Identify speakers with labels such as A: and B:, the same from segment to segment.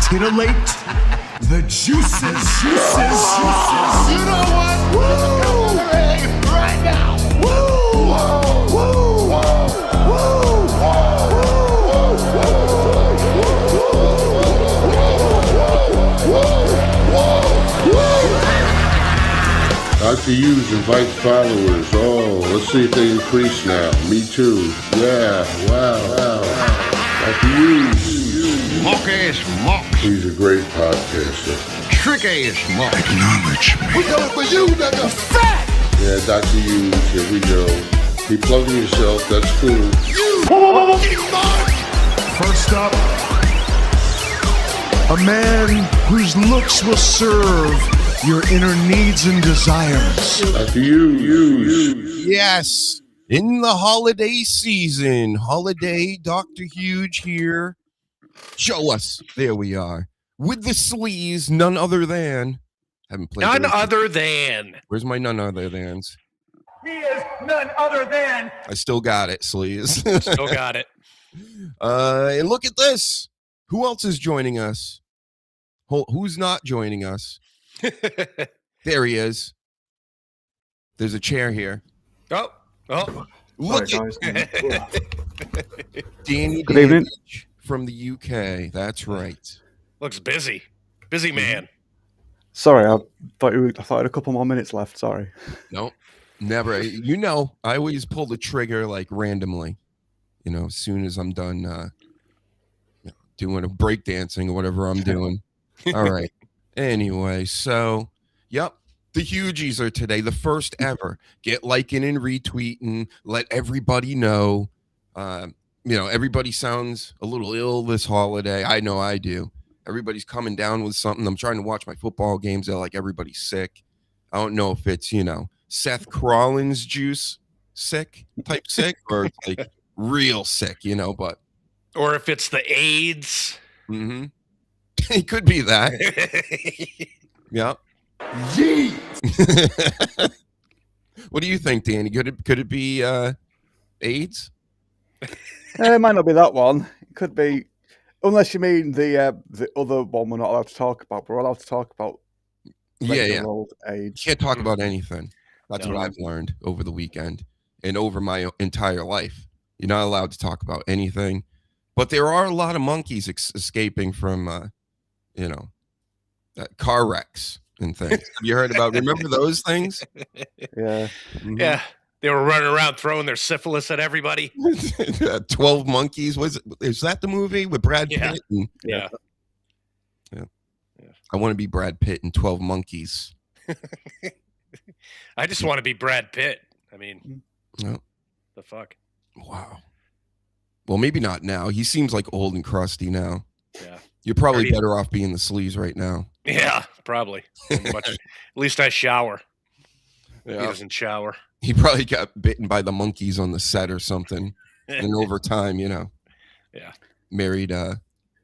A: titillate the juices. You know what? Woo! Right now. Woo! Woo!
B: Dr. Hughes invites followers. Oh, let's see if they increase now. Me too. Yeah, wow. Dr. Hughes.
C: Mock-ass mock.
B: He's a great podcaster.
C: Trick-ass mock.
A: Acknowledge me.
B: We coming for you, nigga. Fat! Yeah, Dr. Hughes, here we go. Keep plugging yourself, that's cool.
A: First up, a man whose looks will serve your inner needs and desires.
B: Dr. Hughes.
D: Yes, in the holiday season, holiday Dr. Huge here. Show us. There we are. With the sleaze, none other than. Haven't played.
E: None other than.
D: Where's my none other thans?
F: He is none other than.
D: I still got it, sleaze.
E: Still got it.
D: And look at this. Who else is joining us? Who's not joining us? There he is. There's a chair here.
E: Oh.
D: Look
G: guys.
D: Danny
G: Good evening.
D: from the UK. That's right.
E: Looks busy. Busy man.
G: Sorry, I thought I had a couple more minutes left. Sorry.
D: Nope. Never. You know, I always pull the trigger like randomly. You know, as soon as I'm done doing a breakdancing or whatever I'm doing. All right. Anyway, so, yep. The HUGEies are today, the first ever. Get liking and retweeting. Let everybody know. Everybody sounds a little ill this holiday. I know I do. Everybody's coming down with something. I'm trying to watch my football games. They're like everybody's sick. I don't know if it's, Seth Rollins juice type sick, or it's like real sick, but.
E: Or if it's the AIDS.
D: Mm-hmm. It could be that. Yeah. What do you think, Danny? Could it be AIDS?
G: It might not be that one. It could be, unless you mean the other one we're not allowed to talk about. But we're allowed to talk about old age.
D: Can't talk about anything. That's what I've learned over the weekend and over my entire life. You're not allowed to talk about anything. But there are a lot of monkeys escaping from, car wrecks and things. Have you heard about? Remember those things?
G: Yeah.
D: Mm-hmm.
E: Yeah. They were running around throwing their syphilis at everybody.
D: 12 Monkeys. Is that the movie with Brad Pitt?
E: Yeah.
D: I want to be Brad Pitt in 12 Monkeys.
E: I just want to be Brad Pitt. I mean, the fuck?
D: Wow. Well, maybe not now. He seems like old and crusty now.
E: Yeah.
D: You're probably better off being the sleaze right now.
E: Yeah, probably. At least I shower.
D: Yeah.
E: He doesn't shower.
D: He probably got bitten by the monkeys on the set or something. And over time,
E: Yeah.
D: Married,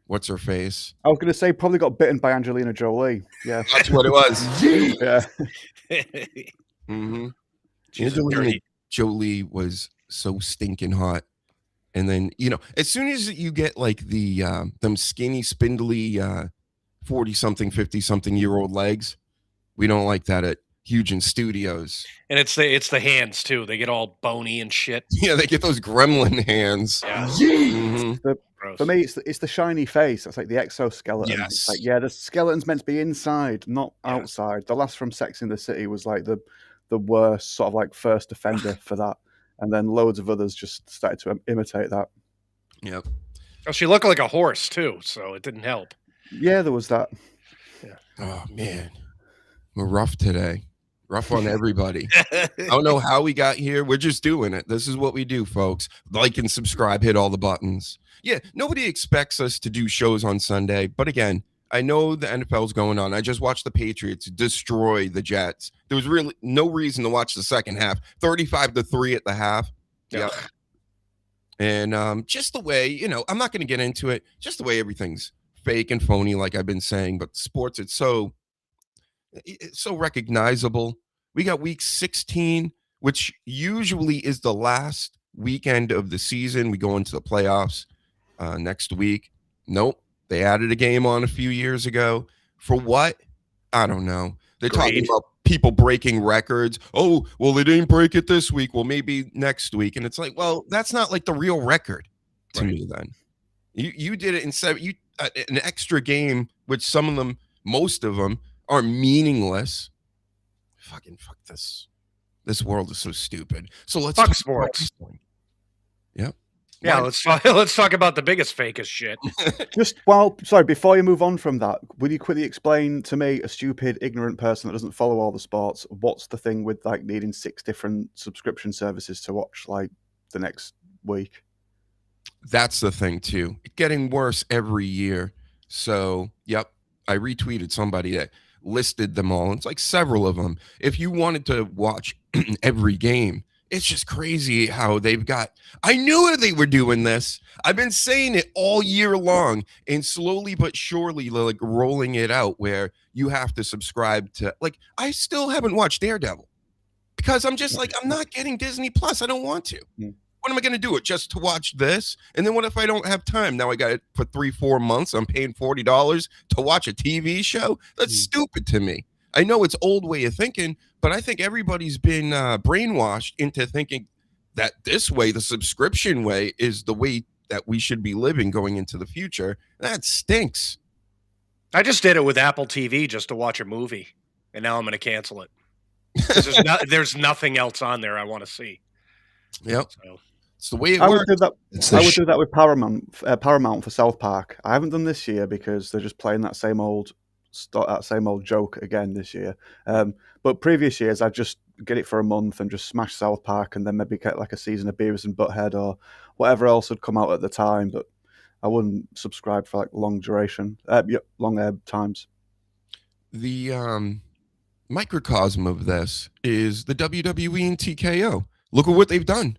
D: what's her face?
G: I was going to say probably got bitten by Angelina Jolie. Yeah.
D: That's what it was.
G: Yeah.
D: Mm-hmm.
E: She's
D: Angelina Jolie was so stinking hot. And then, as soon as you get like the them skinny, spindly 40-something, 50-something year old legs, we don't like that at HUGEN Studios.
E: And it's the hands too. They get all bony and shit.
D: Yeah, they get those gremlin hands.
E: Yeah.
D: Mm-hmm.
G: For me, it's the shiny face. It's like the exoskeleton.
D: Yes.
G: It's like, the skeleton's meant to be inside, not outside. The last from Sex in the City was like the worst sort of like first offender for that. And then loads of others just started to imitate that.
D: Yep.
E: Oh, she looked like a horse too, so it didn't help.
G: Yeah, there was that.
E: Yeah.
D: Oh man, we're rough today. Rough on everybody. I don't know how we got here. We're just doing it. This is what we do, folks. Like and subscribe. Hit all the buttons. Yeah, nobody expects us to do shows on Sunday, but again, I know the NFL's going on. I just watched the Patriots destroy the Jets. There was really no reason to watch the second half. 35-3 at the half. Yeah. And just the way, I'm not going to get into it. Just the way everything's fake and phony, like I've been saying. But sports, it's so recognizable. We got week 16, which usually is the last weekend of the season. We go into the playoffs next week. Nope. They added a game on a few years ago. For what? I don't know. They're talking
E: Greed.
D: about people breaking records. Oh, well, they didn't break it this week. Well, maybe next week. And it's like, well, that's not like the real record to me then. You did it instead. An extra game, which some of them, most of them, are meaningless. Fucking fuck this. This world is so stupid. So let's
E: Fuck
D: talk
E: sports.
D: about Yep.
E: Yeah,
D: Why-
E: let's talk about the biggest fakest shit.
G: Sorry, before you move on from that, will you quickly explain to me, a stupid, ignorant person that doesn't follow all the sports, what's the thing with like needing 6 different subscription services to watch like the next week?
D: That's the thing too. It's getting worse every year. So, yep, I retweeted somebody that listed them all. It's like several of them. If you wanted to watch every game, it's just crazy how they've got. I knew they were doing this. I've been saying it all year long, and slowly but surely, like rolling it out where you have to subscribe to. Like, I still haven't watched Daredevil because I'm just like, I'm not getting Disney Plus. I don't want to. What am I going to do? It just to watch this? And then what if I don't have time? Now I got it for 3-4 months. I'm paying $40 to watch a TV show. That's stupid to me. I know it's old way of thinking, but I think everybody's been brainwashed into thinking that this way, the subscription way, is the way that we should be living going into the future. That stinks.
E: I just did it with Apple TV just to watch a movie, and now I'm going to cancel it. There's nothing else on there I want to see.
D: Yep.
E: So.
D: It's the way it
G: I
D: works.
G: would do that with Paramount for South Park. I haven't done this year because they're just playing that same old joke again this year. But previous years, I'd just get it for a month and just smash South Park, and then maybe get like a season of Beavis and Butthead or whatever else had come out at the time. But I wouldn't subscribe for like long times.
D: The microcosm of this is the WWE and TKO. Look at what they've done.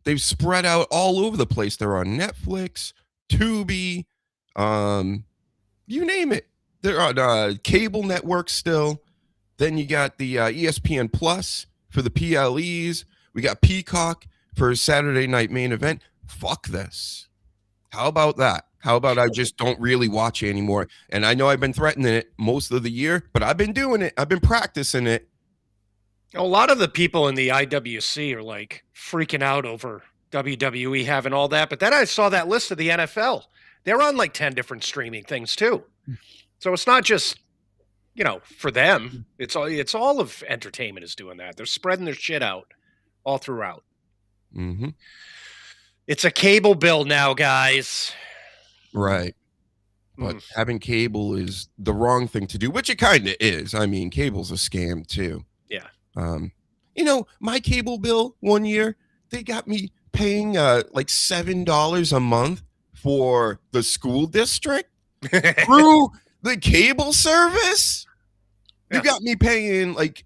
D: They've spread out all over the place. They're on Netflix, Tubi, you name it. They're on cable networks still. Then you got the ESPN Plus for the PLEs. We got Peacock for Saturday night main event. Fuck this. How about that? How about I just don't really watch it anymore? And I know I've been threatening it most of the year, but I've been doing it. I've been practicing it.
E: A lot of the people in the IWC are like freaking out over WWE having all that. But then I saw that list of the NFL. They're on like 10 different streaming things too. So it's not just, for them. It's all of entertainment is doing that. They're spreading their shit out all throughout.
D: Mm-hmm.
E: It's a cable bill now, guys.
D: Right. But having cable is the wrong thing to do, which it kind of is. I mean, cable's a scam too.
E: Yeah.
D: My cable bill one year, they got me paying like $7 a month for the school district through the cable service.
E: Yeah.
D: You got me paying like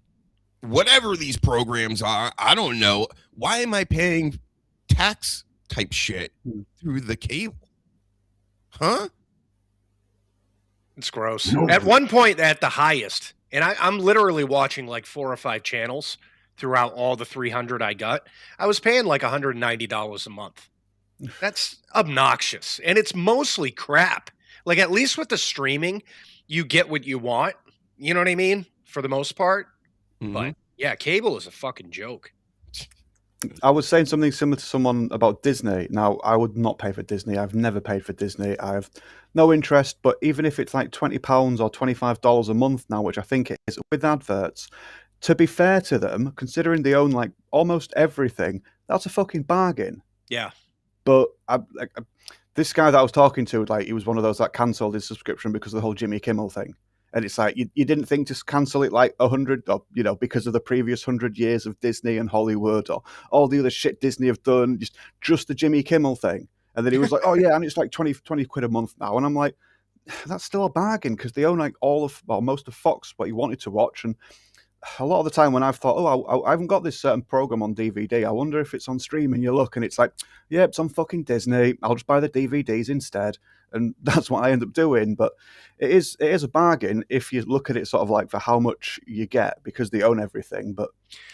D: whatever these programs are. I don't know. Why am I paying tax type shit through the cable? Huh?
E: It's gross. At one point, at the highest, and I'm literally watching like 4 or 5 channels throughout all the 300 I got. I was paying like $190 a month. That's obnoxious. And it's mostly crap. Like, at least with the streaming, you get what you want. You know what I mean? For the most part.
D: Mm-hmm.
E: But yeah, cable is a fucking joke.
G: I was saying something similar to someone about Disney. Now, I would not pay for Disney. I've never paid for Disney. I have no interest. But even if it's like £20 or $25 a month now, which I think it is, with adverts, to be fair to them, considering they own like almost everything, that's a fucking bargain.
E: Yeah.
G: But this guy that I was talking to, like, he was one of those that cancelled his subscription because of the whole Jimmy Kimmel thing. And it's like, you didn't think to cancel it like 100, or, because of the previous 100 years of Disney and Hollywood or all the other shit Disney have done, just the Jimmy Kimmel thing. And then he was like, oh yeah, and it's like 20 quid a month now. And I'm like, that's still a bargain because they own like most of Fox, what you wanted to watch. And a lot of the time when I've thought, I haven't got this certain program on DVD, I wonder if it's on streaming. You look and it's like, yeah, it's on fucking Disney. I'll just buy the DVDs instead. And that's what I end up doing. But it is a bargain if you look at it sort of like for how much you get because they own everything. But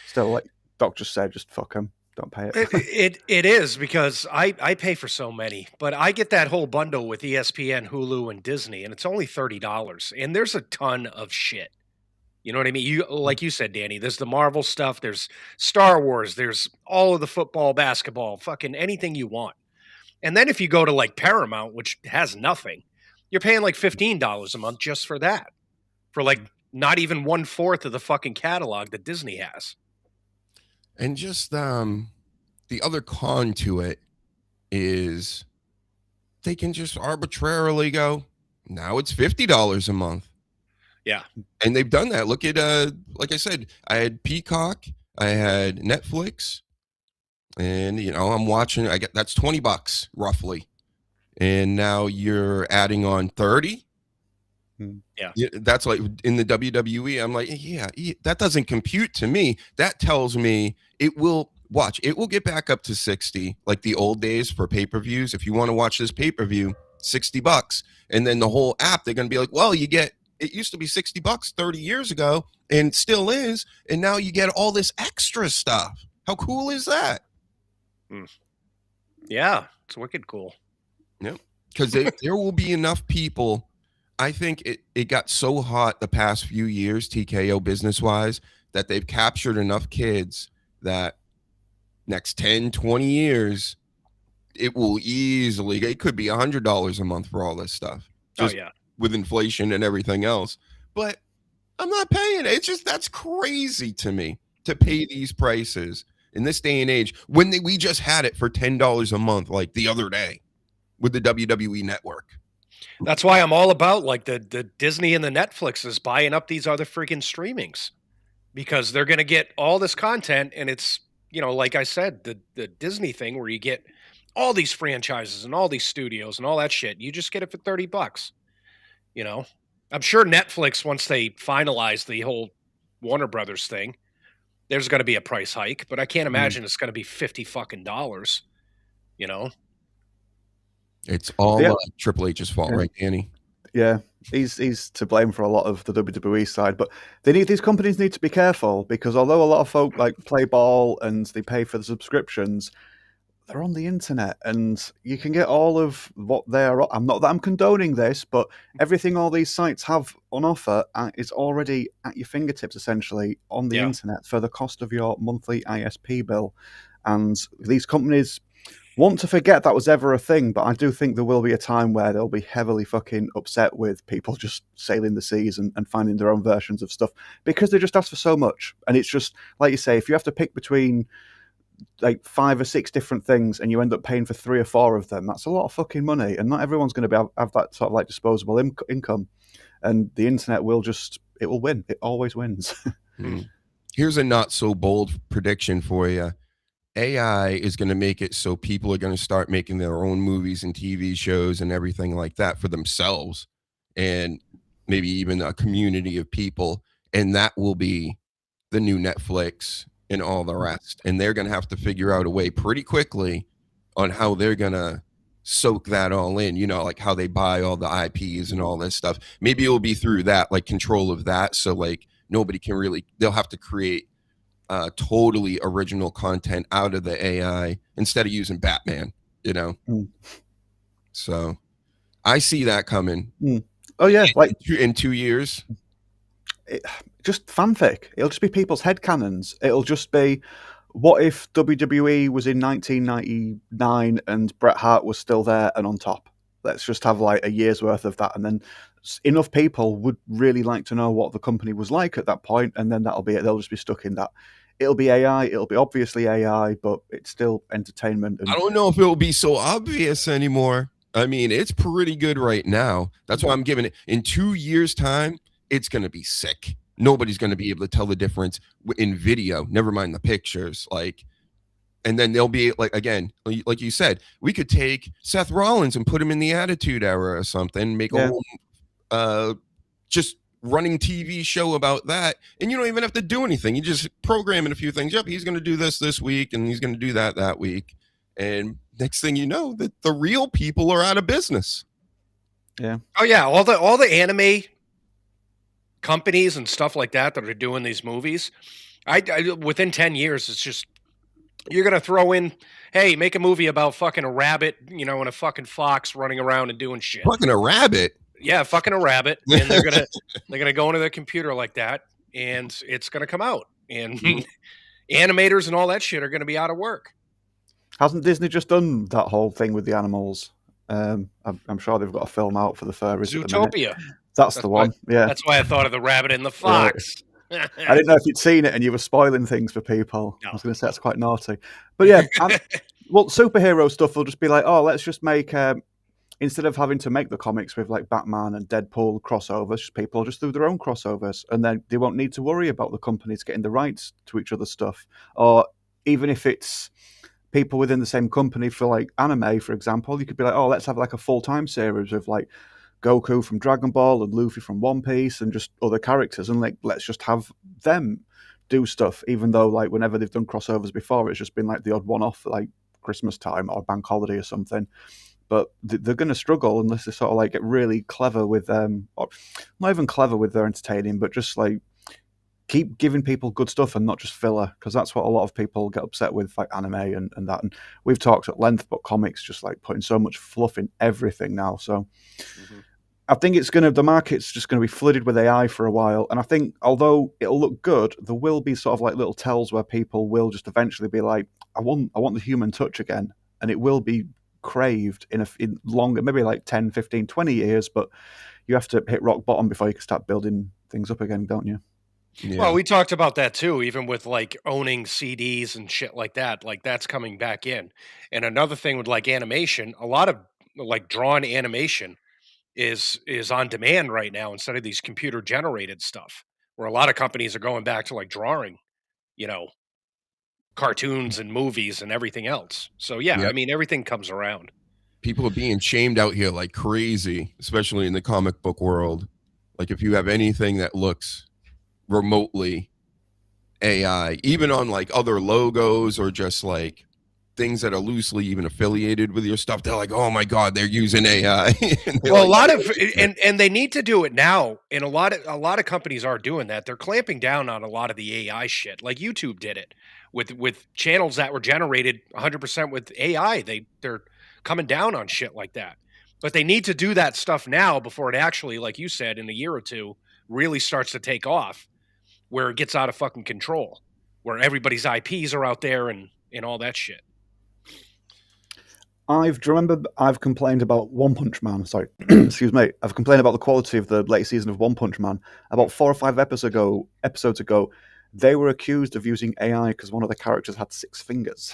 G: still, like Doc just said, just fuck them. don't pay it.
E: It is, because I pay for so many, but I get that whole bundle with ESPN, Hulu, and Disney, and it's only $30. And there's a ton of shit. You know what I mean? You, like you said, Danny, there's the Marvel stuff, there's Star Wars, there's all of the football, basketball, fucking anything you want. And then if you go to like Paramount, which has nothing, you're paying like $15 a month just for that. For like not even 1/4 of the fucking catalog that Disney has.
D: And just the other con to it is they can just arbitrarily go, now it's $50 a month.
E: Yeah.
D: And they've done that. Look at like I said, I had Peacock, I had Netflix, and I'm watching, that's $20 roughly. And now you're adding on 30.
E: Yeah.
D: That's like in the WWE. I'm like, yeah, that doesn't compute to me. That tells me it will get back up to 60, like the old days for pay-per-views. If you want to watch this pay-per-view, $60. And then the whole app, they're going to be like, well, it used to be $60 30 years ago and still is. And now you get all this extra stuff. How cool is that?
E: Yeah. It's wicked cool.
D: Yep. Because there will be enough people. I think it got so hot the past few years, TKO business-wise, that they've captured enough kids that next 10, 20 years, it will easily, it could be $100 a month for all this stuff. Just with inflation and everything else. But I'm not paying it. It's just, that's crazy to me to pay these prices in this day and age when we just had it for $10 a month, like the other day with the WWE network.
E: That's why I'm all about like the Disney and the Netflixes buying up these other freaking streamings, because they're going to get all this content. And it's, like I said, the Disney thing where you get all these franchises and all these studios and all that shit. You just get it for $30. I'm sure Netflix, once they finalize the whole Warner Brothers thing, there's going to be a price hike, but I can't imagine it's going to be $50 fucking dollars.
D: It's all Triple H's fault, right, Danny?
G: Yeah, he's to blame for a lot of the WWE side, but these companies need to be careful, because although a lot of folk like play ball and they pay for the subscriptions, they're on the internet and you can get all of what they're. I'm not that I'm condoning this, but everything all these sites have on offer is already at your fingertips, essentially on the internet for the cost of your monthly ISP bill. And these companies want to forget that was ever a thing, but I do think there will be a time where they'll be heavily fucking upset with people just sailing the seas and finding their own versions of stuff, because they just ask for so much. And it's just, like you say, if you have to pick between like 5 or 6 different things and you end up paying for 3 or 4 of them, that's a lot of fucking money. And not everyone's going to have that sort of like disposable income. And the internet will it will win. It always wins.
D: Here's a not so bold prediction for you. AI is going to make it so people are going to start making their own movies and TV shows and everything like that for themselves, and maybe even a community of people. And that will be the new Netflix and all the rest. And they're going to have to figure out a way pretty quickly on how they're going to soak that all in, like how they buy all the IPs and all this stuff. Maybe it will be through that, like control of that. So like nobody can really, they'll have to create totally original content out of the AI instead of using Batman, So I see that coming.
G: Oh yeah, like
D: in 2 years.
G: Just fanfic. It'll just be people's headcanons. It'll just be, what if WWE was in 1999 and Bret Hart was still there and on top? Let's just have like a year's worth of that, and then enough people would really like to know what the company was like at that point, and then that'll be it. They'll just be stuck in that. It'll be AI. It'll be obviously AI, but it's still entertainment.
D: I don't know if it'll be so obvious anymore. I mean, it's pretty good right now. That's why I'm giving it. In 2 years' time, it's going to be sick. Nobody's going to be able to tell the difference in video, never mind the pictures. And then they'll be like, again, like you said, we could take Seth Rollins and put him in the Attitude Era or something, make a whole just running TV show about that. And you don't even have to do anything. You just program in a few things. Yep, he's going to do this week, and he's going to do that week. And next thing you know, the real people are out of business.
G: Yeah.
E: Oh yeah, all the anime companies and stuff like that are doing these movies, I within 10 years, it's just You're gonna throw in, hey, make a movie about fucking a rabbit, and a fucking fox running around and doing shit.
D: Fucking a rabbit.
E: Yeah, fucking a rabbit, and they're gonna go into their computer like that, and it's gonna come out, and animators and all that shit are gonna be out of work.
G: Hasn't Disney just done that whole thing with the animals? I'm sure they've got a film out for the furries.
E: Zootopia.
G: That's the one. Yeah,
E: that's why I thought of the rabbit and the fox.
G: I didn't know if you'd seen it and you were spoiling things for people.
E: No.
G: I was going to say that's quite naughty, but yeah. Well, superhero stuff will just be like, oh, let's just make instead of having to make the comics with like Batman and Deadpool crossovers, people just do their own crossovers, and then they won't need to worry about the companies getting the rights to each other's stuff, or even if it's people within the same company for like anime, for example, you could be like, oh, let's have like a full-time series with like Goku from Dragon Ball and Luffy from One Piece and just other characters, and like let's just have them do stuff, even though like whenever they've done crossovers before, it's just been like the odd one-off, like Christmas time or bank holiday or something. But they're going to struggle unless they sort of like get really clever with them, or not even clever with their entertaining, but just like keep giving people good stuff and not just filler, because that's what a lot of people get upset with, like anime and that. And we've talked at length about comics just like putting so much fluff in everything now. So I think the market's just going to be flooded with AI for a while. And I think although it'll look good, there will be sort of like little tells where people will just eventually be like, I want the human touch again. And it will be craved in longer, maybe like 10, 15, 20 years, but you have to hit rock bottom before you can start building things up again, don't you?
E: Yeah. Well, we talked about that too, even with like owning CDs and shit like that. Like that's coming back in. And another thing with like animation, a lot of like drawn animation is on demand right now instead of these computer generated stuff, where a lot of companies are going back to like drawing, cartoons and movies and everything else. So yeah, I mean everything comes around.
D: People are being shamed out here like crazy, especially in the comic book world. Like if you have anything that looks remotely AI, even on like other logos or just like things that are loosely even affiliated with your stuff, they're like, oh my God, they're using AI.
E: Well, like, a lot of and they need to do it now. And a lot of companies are doing that. They're clamping down on a lot of the AI shit. Like YouTube did it with channels that were generated 100% with AI. They're coming down on shit like that. But they need to do that stuff now before it actually, like you said, in a year or two, really starts to take off, where it gets out of fucking control, where everybody's IPs are out there and all that shit.
G: I've complained about One Punch Man. Sorry, excuse me. I've complained about the quality of the latest season of One Punch Man. About 4 or 5 episodes ago, they were accused of using AI because one of the characters had 6 fingers.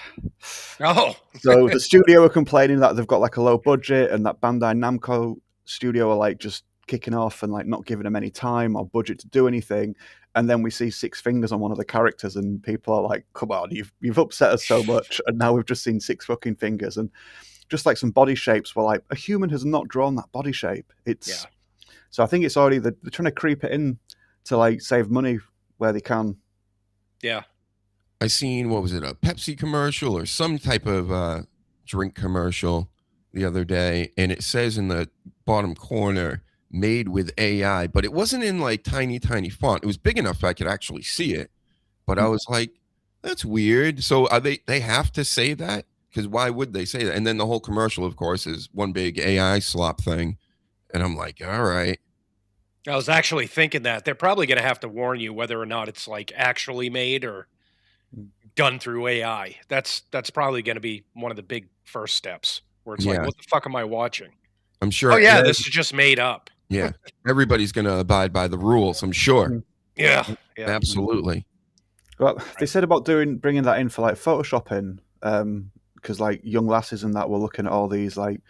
E: Oh,
G: so the studio are complaining that they've got like a low budget, and that Bandai Namco studio are like just kicking off and like not giving them any time or budget to do anything. And then we see 6 fingers on one of the characters, and people are like, "Come on, you've upset us so much." And now we've just seen 6 fucking fingers, and just like some body shapes were like, a human has not drawn that body shape. So I think it's already they're trying to creep it in to like save money where they can.
E: Yeah,
D: I seen, what was it, a Pepsi commercial or some type of drink commercial the other day, and it says in the bottom corner, made with AI, but it wasn't in like tiny font. It was big enough I could actually see it, but I was like, that's weird. So are they have to say that? Because why would they say that? And then the whole commercial, of course, is one big AI slop thing, and I'm like, all right.
E: I was actually thinking that they're probably going to have to warn you whether or not it's like actually made or done through AI. That's probably going to be one of the big first steps, where it's like, what the fuck am I watching?
D: I'm sure.
E: Oh yeah, this is just made up.
D: Yeah, everybody's going to abide by the rules, I'm sure.
E: Yeah.
D: Absolutely.
G: Well, they said about bringing that in for like photoshopping, because like young lasses and that were looking at all these like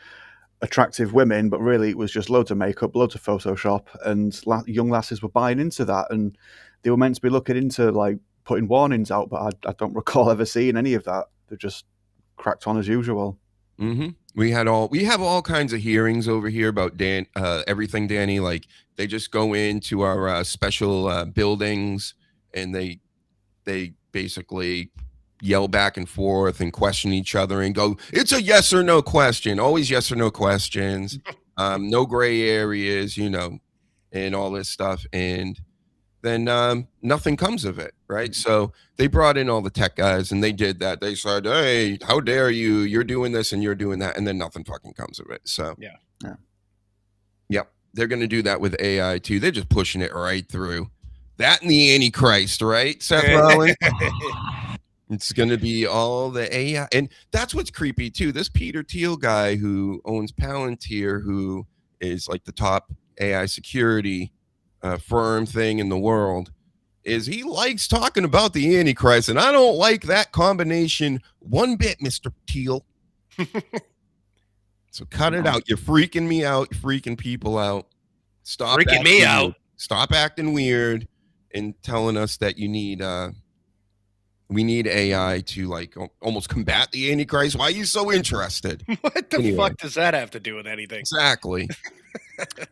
G: attractive women, but really it was just loads of makeup, loads of Photoshop, and young lasses were buying into that, and they were meant to be looking into like putting warnings out, but I don't recall ever seeing any of that. They just cracked on as usual.
D: Mm-hmm. We have all kinds of hearings over here about everything, Danny. Like they just go into our special buildings, and they basically yell back and forth and question each other and go, it's a yes or no question, always yes or no questions, no gray areas, and all this stuff. And then nothing comes of it. right? So they brought in all the tech guys and they did that. They said, hey, how dare you? You're doing this and you're doing that. And then nothing fucking comes of it. So, yep. They're going to do that with AI too. They're just pushing it right through. That and the Antichrist, right, Seth Rollins? It's going to be all the AI. And that's what's creepy too. This Peter Thiel guy who owns Palantir, who is like the top AI security firm thing in the world, is he likes talking about the Antichrist. And I don't like that combination one bit, Mr. Thiel. So cut it out. You're freaking me out. You're freaking people out. Stop
E: freaking me out.
D: Stop acting weird and telling us that you need we need AI to like almost combat the Antichrist. Why are you so interested?
E: What the fuck does that have to do with anything?
D: Exactly.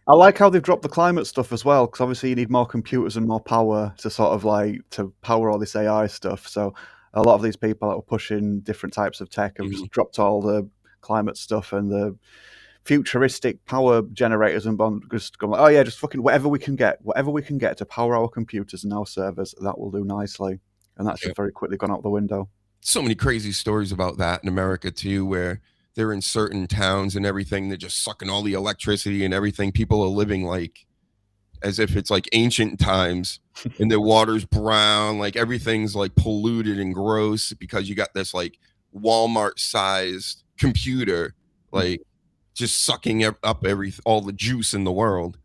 G: I like how they've dropped the climate stuff as well, because obviously you need more computers and more power to sort of like to power all this AI stuff. So a lot of these people that were pushing different types of tech have just dropped all the climate stuff and the futuristic power generators and just going like, oh yeah, just fucking whatever we can get to power our computers and our servers, that will do nicely. And that's just very quickly gone out the window.
D: So many crazy stories about that in America too, where they're in certain towns and everything, they're just sucking all the electricity and everything. People are living like as if it's like ancient times and their water's brown, like everything's like polluted and gross because you got this like Walmart sized computer, like just sucking up all the juice in the world.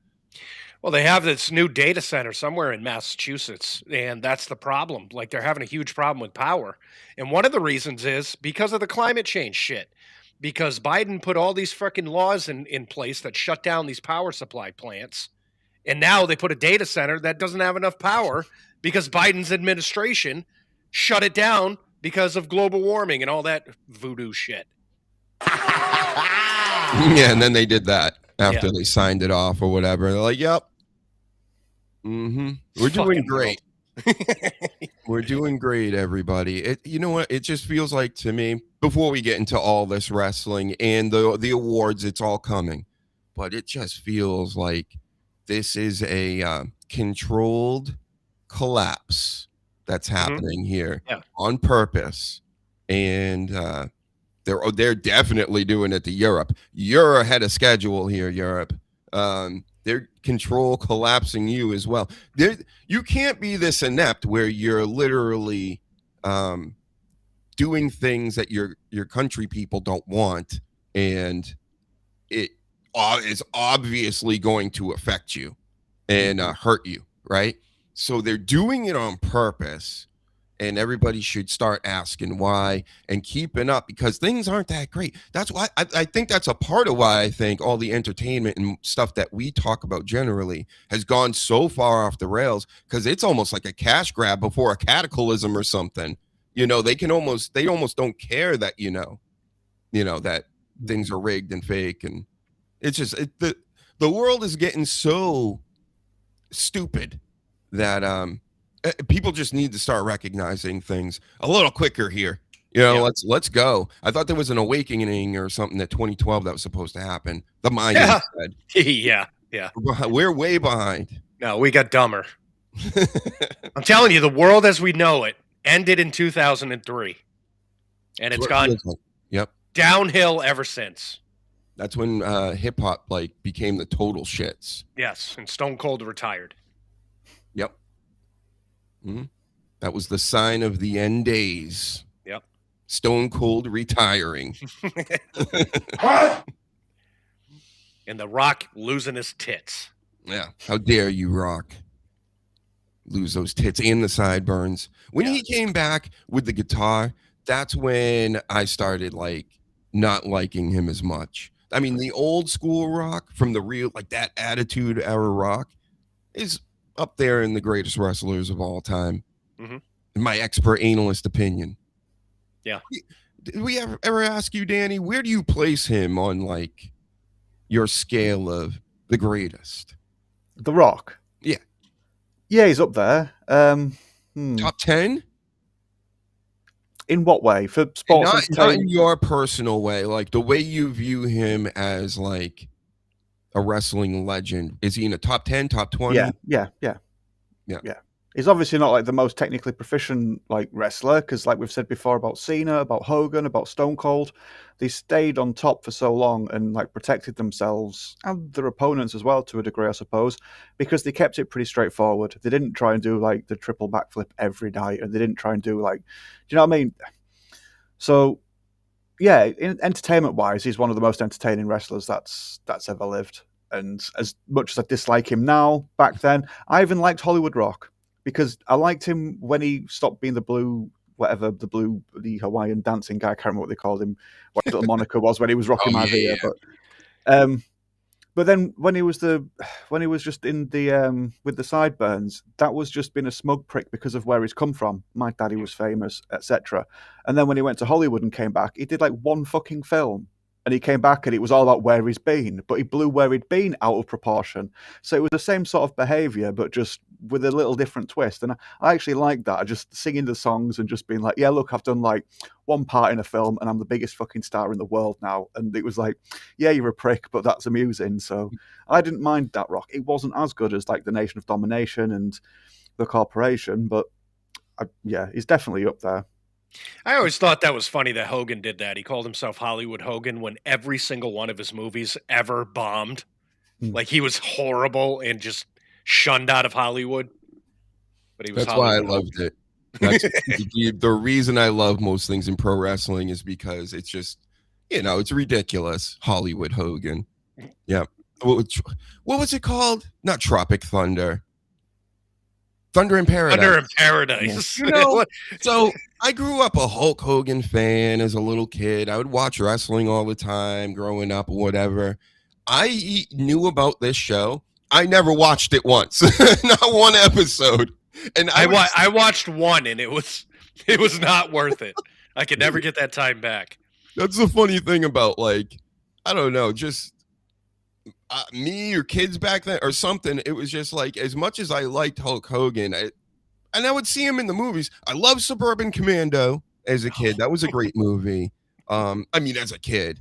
E: Well, they have this new data center somewhere in Massachusetts, and that's the problem. Like, they're having a huge problem with power. And one of the reasons is because of the climate change shit. Because Biden put all these freaking laws in place that shut down these power supply plants. And now they put a data center that doesn't have enough power because Biden's administration shut it down because of global warming and all that voodoo shit.
D: Yeah, and then they did that after they signed it off or whatever. They're like, yep. We're doing great. We're doing great, everybody. You know what? It just feels like to me, before we get into all this wrestling and the awards, it's all coming. But it just feels like this is a controlled collapse that's happening here on purpose. And they're definitely doing it to Europe. You're ahead of schedule here, Europe. They're collapsing you as well. You can't be this inept where you're literally doing things that your country people don't want, and it is obviously going to affect you and hurt you, right? So they're doing it on purpose. And everybody should start asking why and keeping up, because things aren't that great. That's why I think that's a part of why I think all the entertainment and stuff that we talk about generally has gone so far off the rails, because it's almost like a cash grab before a cataclysm or something. You know, they almost don't care that, you know, that things are rigged and fake. And it's just the world is getting so stupid that people just need to start recognizing things a little quicker here. You know, let's go. I thought there was an awakening or something that 2012 that was supposed to happen. The mind said.
E: Yeah.
D: We're way behind.
E: No, we got dumber. I'm telling you, the world as we know it ended in 2003. And it's gone downhill ever since.
D: That's when hip hop like became the total shits.
E: Yes, and Stone Cold retired.
D: Yep. That was the sign of the end days.
E: Yep.
D: Stone Cold retiring.
E: What? And The Rock losing his tits.
D: Yeah. How dare you, Rock? Lose those tits and the sideburns. When he came back with the guitar, that's when I started like not liking him as much. I mean, the old school Rock from the real, like that Attitude Era Rock is up there in the greatest wrestlers of all time. In my expert analyst opinion.
E: Yeah.
D: Did we ever ask you, Danny, where do you place him on like your scale of the greatest?
G: The Rock.
D: Yeah.
G: Yeah, he's up there.
D: Top 10?
G: In what way? For sports?
D: Not in your personal way, like the way you view him as like a wrestling legend. Is he in a top 10, top 20?
G: Yeah. He's obviously not like the most technically proficient like wrestler, because like we've said before about Cena, about Hogan, about Stone Cold, they stayed on top for so long and like protected themselves and their opponents as well to a degree, I suppose, because they kept it pretty straightforward. They didn't try and do like the triple backflip every night, and they didn't try and do like, do you know what I mean? So yeah, entertainment wise, he's one of the most entertaining wrestlers that's ever lived. And as much as I dislike him now, back then, I even liked Hollywood Rock. Because I liked him when he stopped being the Hawaiian dancing guy. I can't remember what they called him, what his little moniker was when he was rocking my Via. But then when he was just in the with the sideburns, that was just being a smug prick because of where he's come from. My daddy was famous, etc. And then when he went to Hollywood and came back, he did like one fucking film. And he came back and it was all about where he's been, but he blew where he'd been out of proportion. So it was the same sort of behaviour, but just with a little different twist. And I actually liked that. I just singing the songs and just being like, yeah, look, I've done like one part in a film and I'm the biggest fucking star in the world now. And it was like, yeah, you're a prick, but that's amusing. So I didn't mind that Rock. It wasn't as good as like the Nation of Domination and the Corporation, but yeah, he's definitely up there.
E: I always thought that was funny that Hogan did that. He called himself Hollywood Hogan when every single one of his movies ever bombed. Like he was horrible and just shunned out of Hollywood. But he was.
D: That's
E: Hollywood
D: why I loved it. That's the reason I love most things in pro wrestling is because it's just, it's ridiculous. Hollywood Hogan. Yeah. What was it called? Not Tropic Thunder. Thunder in Paradise.
E: Thunder in Paradise.
D: So I grew up a Hulk Hogan fan as a little kid. I would watch wrestling all the time growing up or whatever. I knew about this show. I never watched it once. Not one episode. And
E: I watched one and it was not worth it. I could never get that time back.
D: That's the funny thing about like, I don't know, just me or kids back then or something. It was just like, as much as I liked Hulk Hogan, and I would see him in the movies. I loved Suburban Commando as a kid. That was a great movie. I mean, as a kid.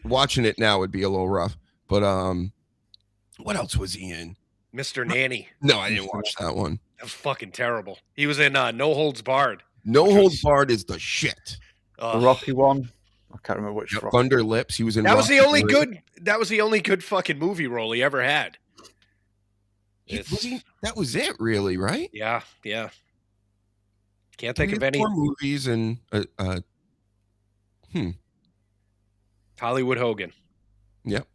D: Watching it now would be a little rough. But what else was he in?
E: Mr. Nanny.
D: No, I didn't watch that one.
E: That was fucking terrible. He was in No Holds Barred.
D: No Holds Barred is the shit.
G: The Rocky one. I can't remember which.
D: Thunder Lips. He was in.
E: That was the only good. That was the only good fucking movie role he ever had.
D: That was it, really, right?
E: Yeah. Can't think of any
D: more movies and
E: Hollywood Hogan.
D: Yep.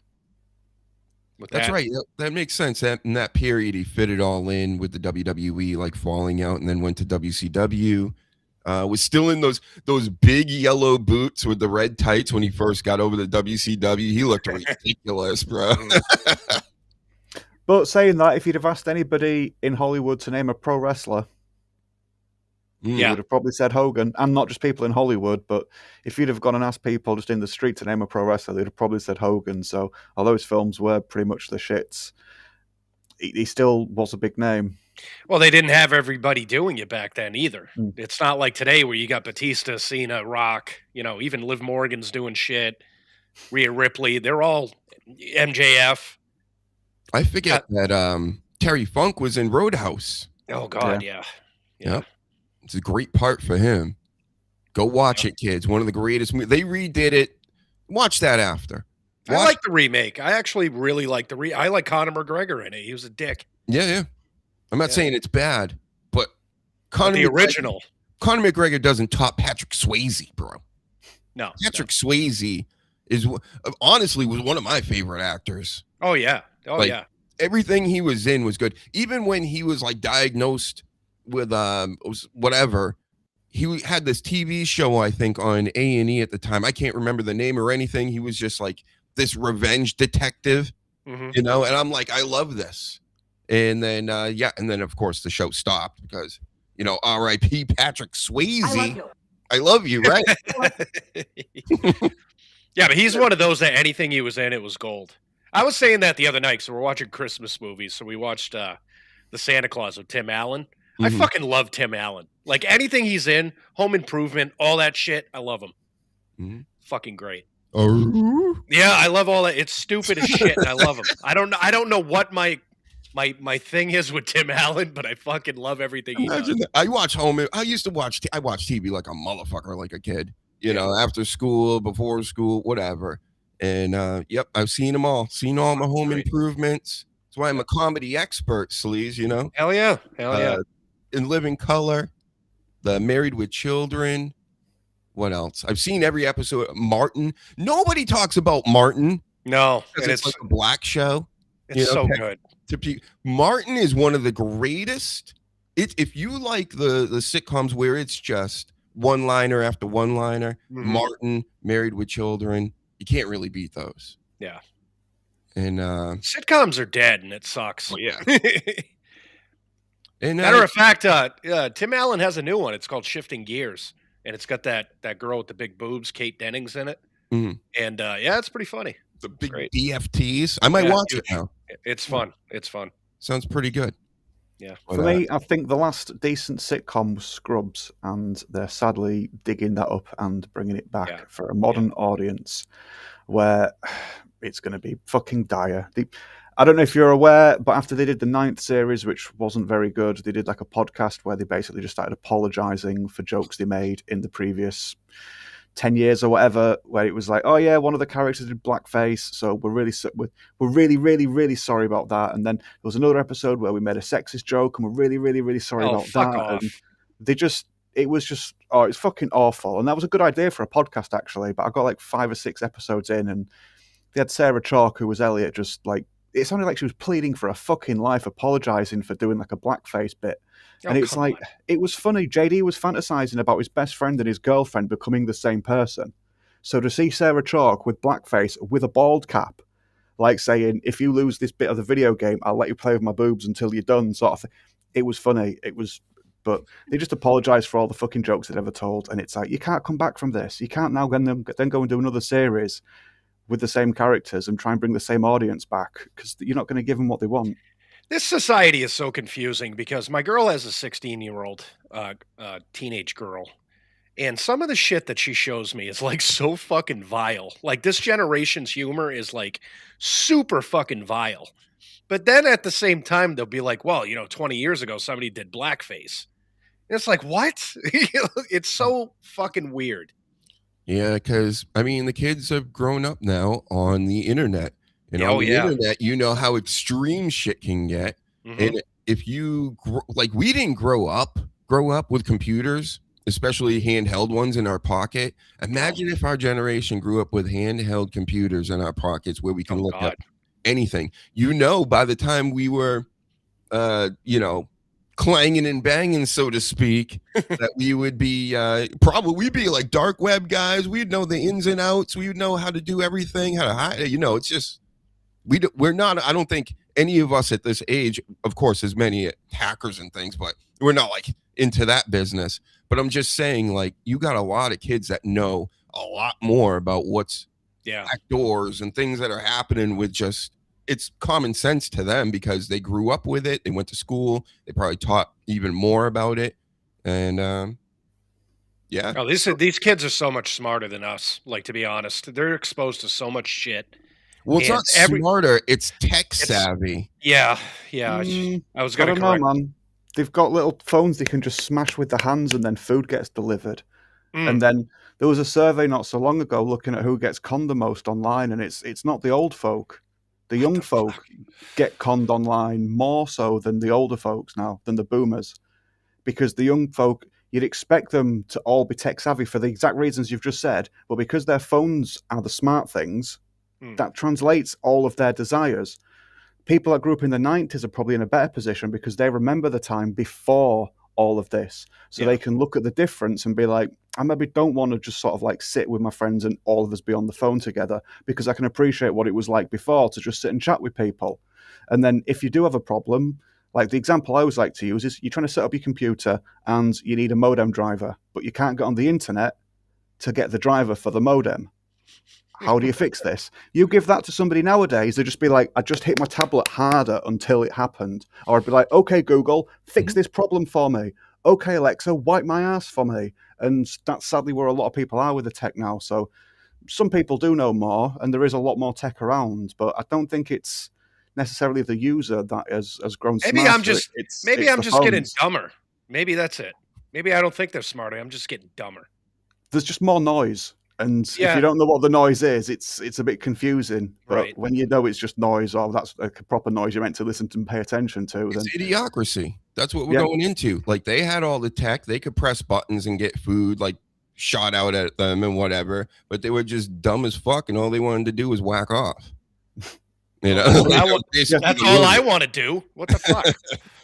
D: That's right. That makes sense. In that period, he fit it all in with the WWE, like falling out, and then went to WCW. Was still in those big yellow boots with the red tights when he first got over to WCW. He looked ridiculous, bro.
G: But saying that, if you'd have asked anybody in Hollywood to name a pro wrestler, you would have probably said Hogan. And not just people in Hollywood, but if you'd have gone and asked people just in the street to name a pro wrestler, they'd have probably said Hogan. So although his films were pretty much the shits, he still was a big name.
E: Well, they didn't have everybody doing it back then either. It's not like today where you got Batista, Cena, Rock, even Liv Morgan's doing shit, Rhea Ripley. They're all MJF.
D: I forget that Terry Funk was in Roadhouse.
E: Oh, God, yeah.
D: Yep. It's a great part for him. Go watch it, kids. One of the greatest movies. They redid it. Watch that after.
E: I like the remake. I actually really like I like Conor McGregor in it. He was a dick.
D: Yeah. I'm not saying it's bad, but
E: original.
D: Conor McGregor doesn't top Patrick Swayze, bro.
E: No.
D: Patrick Swayze honestly was one of my favorite actors.
E: Oh, yeah. Yeah.
D: Everything he was in was good. Even when he was like diagnosed with whatever, he had this TV show, I think, on A&E at the time. I can't remember the name or anything. He was just like this revenge detective, and I'm like, I love this. And then, and then of course the show stopped because, R.I.P. Patrick Swayze. I love you, right?
E: Yeah, but he's one of those that anything he was in, it was gold. I was saying that the other night, so we're watching Christmas movies. So we watched The Santa Claus with Tim Allen. I fucking love Tim Allen. Like anything he's in, Home Improvement, all that shit, I love him. Fucking great. Yeah, I love all that. It's stupid as shit, and I love him. I don't know what my My thing is with Tim Allen, but I fucking love everything he does.
D: Imagine that. I watch home. I used to watch. I watch TV like a motherfucker, like a kid. You
E: Yeah.
D: know, after school, before school, whatever. And yep, I've seen them all. Seen all my home
E: Great.
D: improvements. That's why I'm a comedy expert, Sleaze. You know,
E: Hell yeah. Hell yeah.
D: In Living Color, the Married with Children. What else? I've seen every episode. Martin. Nobody talks about Martin
E: No,
D: because
E: and
D: it's like a black show.
E: it's so good.
D: Martin is one of the greatest. If you like the sitcoms where it's just one-liner after one-liner, Martin, Married with Children, you can't really beat those.
E: Yeah.
D: And
E: Sitcoms are dead, and it sucks.
D: oh, yeah. And
E: Matter of fact, Tim Allen has a new one. It's called Shifting Gears, and it's got that girl with the big boobs, Kate Dennings, in it.
D: Mhm.
E: And yeah, it's pretty funny.
D: the big
E: great.
D: DFTs. I might watch it now.
E: It's fun. It's fun.
D: Sounds pretty good.
E: Yeah.
G: For me, I think the last decent sitcom was Scrubs, and they're sadly digging that up and bringing it back for a modern audience, where it's going to be fucking dire. I don't know if you're aware, but after they did the 9th series, which wasn't very good, they did like a podcast where they basically just started apologizing for jokes they made in the previous 10 years or whatever, where it was like, oh yeah, one of the characters did blackface, so we're really sorry about that. And then there was another episode where we made a sexist joke, and we're really sorry about that.
E: Off.
G: And it's fucking awful. And that was a good idea for a podcast, actually, but I got like 5 or 6 episodes in, and they had Sarah Chalk, who was Elliot, just like, it sounded like she was pleading for her fucking life, apologizing for doing like a blackface bit. And it's like, it was funny. JD was fantasizing about his best friend and his girlfriend becoming the same person. So to see Sarah Chalk with blackface with a bald cap, like saying, if you lose this bit of the video game, I'll let you play with my boobs until you're done, sort of thing. It was funny. But they just apologized for all the fucking jokes they'd ever told. And it's like, you can't come back from this. You can't now then go and do another series with the same characters and try and bring the same audience back, because you're not going to give them what they want.
E: This society is so confusing because my girl has a 16-year-old teenage girl, and some of the shit that she shows me is like so fucking vile. Like, this generation's humor is like super fucking vile. But then at the same time, they'll be like, well, 20 years ago, somebody did blackface. And it's like, what? It's so fucking weird.
D: Yeah, because I mean, the kids have grown up now on the internet. And on the internet, you know how extreme shit can get. And if you we didn't grow up with computers, especially handheld ones in our pocket. Imagine if our generation grew up with handheld computers in our pockets where we can look up anything. By the time we were, clanging and banging, so to speak, that we would be we'd be like dark web guys. We'd know the ins and outs. We would know how to do everything, how to hide. It's just. We're not, I don't think any of us at this age, of course, there's many hackers and things, but we're not like into that business. But I'm just saying, like, you got a lot of kids that know a lot more about what's backdoors and things that are happening with it's common sense to them because they grew up with it. They went to school. They probably taught even more about it. And
E: these kids are so much smarter than us. Like, to be honest, they're exposed to so much shit.
D: Well, it's not smarter. It's tech savvy.
E: Yeah. I was going to correct.
G: Man. They've got little phones they can just smash with their hands, and then food gets delivered. And then there was a survey not so long ago looking at who gets conned the most online, and it's not the old folk. The young folk get conned online more so than the older folks now, than the boomers. Because the young folk, you'd expect them to all be tech savvy for the exact reasons you've just said, but because their phones are the smart things, that translates all of their desires. People that grew up in the 90s are probably in a better position because they remember the time before all of this. So they can look at the difference and be like, I maybe don't want to just sort of like sit with my friends and all of us be on the phone together, because I can appreciate what it was like before to just sit and chat with people. And then if you do have a problem, like the example I always like to use is you're trying to set up your computer and you need a modem driver, but you can't get on the internet to get the driver for the modem. How do you fix this? You give that to somebody nowadays, they'd just be like, I just hit my tablet harder until it happened. Or I'd be like, okay, Google, fix this problem for me. Okay, Alexa, wipe my ass for me. And that's sadly where a lot of people are with the tech now. So some people do know more, and there is a lot more tech around, but I don't think it's necessarily the user that has grown
E: Maybe
G: smarter.
E: I'm just
G: it's
E: maybe
G: the
E: I'm just getting
G: phones.
E: dumber. Maybe that's it. Maybe I don't think they're smarter. I'm just getting dumber.
G: There's just more noise, and if
E: Yeah.
G: you don't know what the noise is, it's a bit confusing. But
E: Right.
G: when you know it's just noise, or that's a proper noise you're meant to listen to and pay attention to, then
D: It's idiocracy. That's what we're
G: Yeah.
D: going into. Like, they had all the tech, they could press buttons and get food like shot out at them and whatever, but they were just dumb as fuck, and all they wanted to do was whack off. You know,
E: That's all I want to do. What the fuck?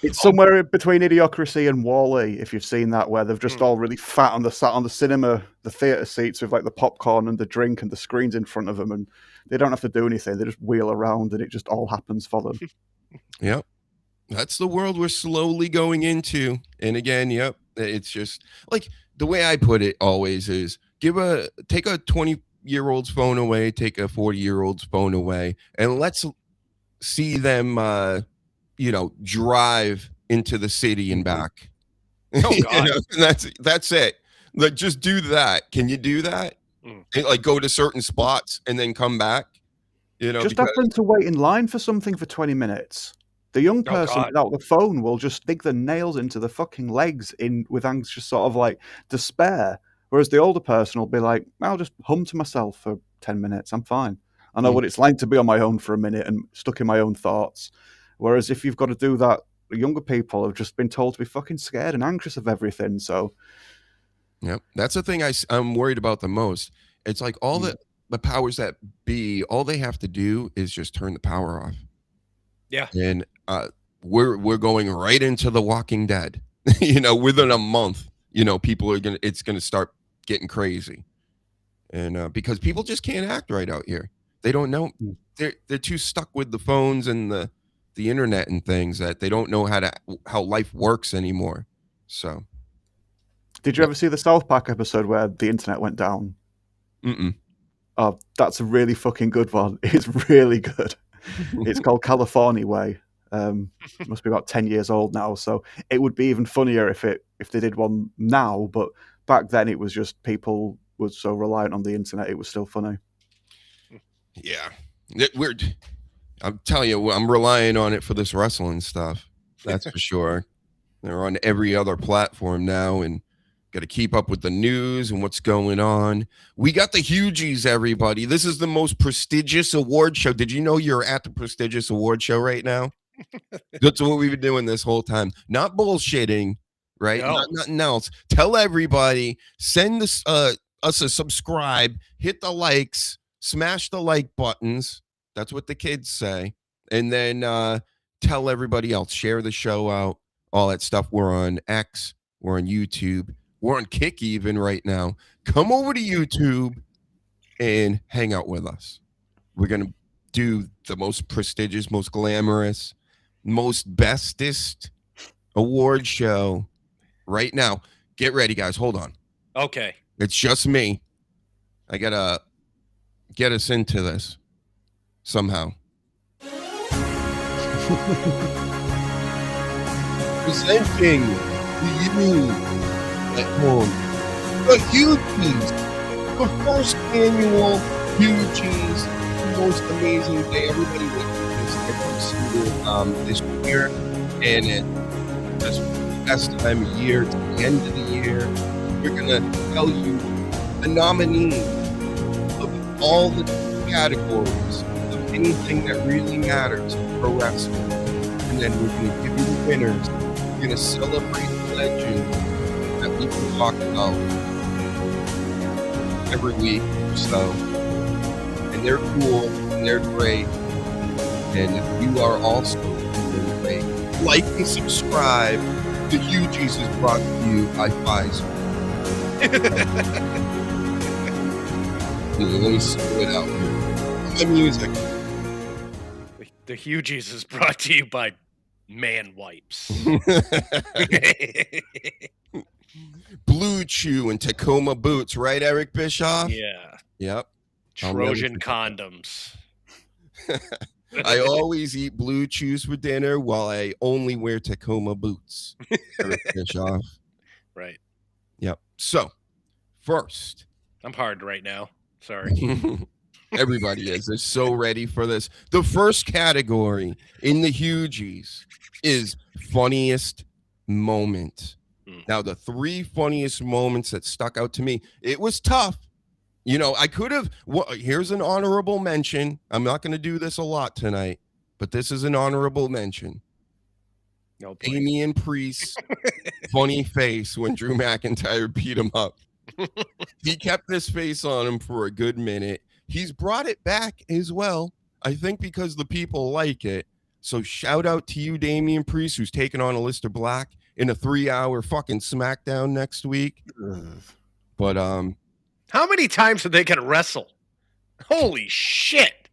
G: it's somewhere between Idiocracy and Wall-E, if you've seen that, where they've just all really fat on the cinema, the theatre seats with like the popcorn and the drink and the screens in front of them, and they don't have to do anything. They just wheel around and it just all happens for them.
D: Yep. That's the world we're slowly going into. And again, yep, it's just like the way I put it always is take a 20-year-old's phone away, take a 40-year-old's phone away, and let's see them drive into the city and back.
E: Oh God.
D: That's it. Like, just do that. Can you do that? Like, go to certain spots and then come back?
G: Just have them to wait in line for something for 20 minutes. The young person without the phone will just dig their nails into the fucking legs with anxious sort of like despair. Whereas the older person will be like, I'll just hum to myself for 10 minutes. I'm fine. I know what it's like to be on my own for a minute and stuck in my own thoughts. Whereas if you've got to do that, the younger people have just been told to be fucking scared and anxious of everything. So,
D: yep, that's the thing I'm worried about the most. It's like all the powers that be, all they have to do is just turn the power off.
E: Yeah.
D: And we're going right into The Walking Dead. Within a month, it's gonna start getting crazy. And because people just can't act right out here. They don't know. They're too stuck with the phones and the internet and things that they don't know how life works anymore. So,
G: did you ever see the South Park episode where the internet went down? Oh, that's a really fucking good one. It's really good. It's called California Way. It must be about 10 years old now, so it would be even funnier if they did one now. But back then, it was just people were so reliant on the internet, it was still funny.
D: Yeah, I'm telling you, I'm relying on it for this wrestling stuff. That's for sure. They're on every other platform now, and got to keep up with the news and what's going on. We got the HUGEies, everybody. This is the most prestigious award show. Did you know you're at the prestigious award show right now? That's what we've been doing this whole time. Not bullshitting, right?
E: No.
D: Not nothing else. Tell everybody, send us a subscribe, hit the likes, smash the like buttons. That's what the kids say. And then tell everybody else, share the show out, all that stuff. We're on X, we're on YouTube, we're on Kick even right now. Come over to YouTube and hang out with us. We're going to do the most prestigious, most glamorous, most bestest award show right now. Get ready, guys. Hold on.
E: Okay.
D: It's just me. I got to get us into this somehow. Presenting to you at home the HUGEies, the first annual HUGEies, the most amazing day. Everybody witnessed every single this year, and it's just the best time of year. It's the end of the year. We're gonna tell you the nominees of all the categories of anything that really matters for wrestling, and then we're gonna give you the winners. We're gonna celebrate the legend that we can talk about every week or so. And they're cool, and they're great. And if you are also doing great, like and subscribe. The HUGEies is brought to you by Pfizer. Let me slow it out here. The music.
E: The HUGEies is brought to you by Man Wipes.
D: Blue Chew and Tacoma boots, right, Eric Bischoff?
E: Yeah.
D: Yep.
E: Trojan condoms.
D: I always eat Blue Chews for dinner while I only wear Tacoma boots. Eric Bischoff.
E: Right.
D: Yep. So, first.
E: I'm hard right now. Sorry.
D: Everybody is. They're so ready for this. The first category in the HUGEies is funniest moment. Now, the 3 funniest moments that stuck out to me, it was tough. You know, I could have, here's an honorable mention. I'm not going to do this a lot tonight, but this is an honorable mention.
E: No,
D: Damian Priest's funny face when Drew McIntyre beat him up. He kept this face on him for a good minute. He's brought it back as well, I think, because the people like it. So shout out to you, Damian Priest, who's taking on Aleister Black in a 3-hour fucking SmackDown next week. But
E: how many times are they gonna wrestle? Holy shit!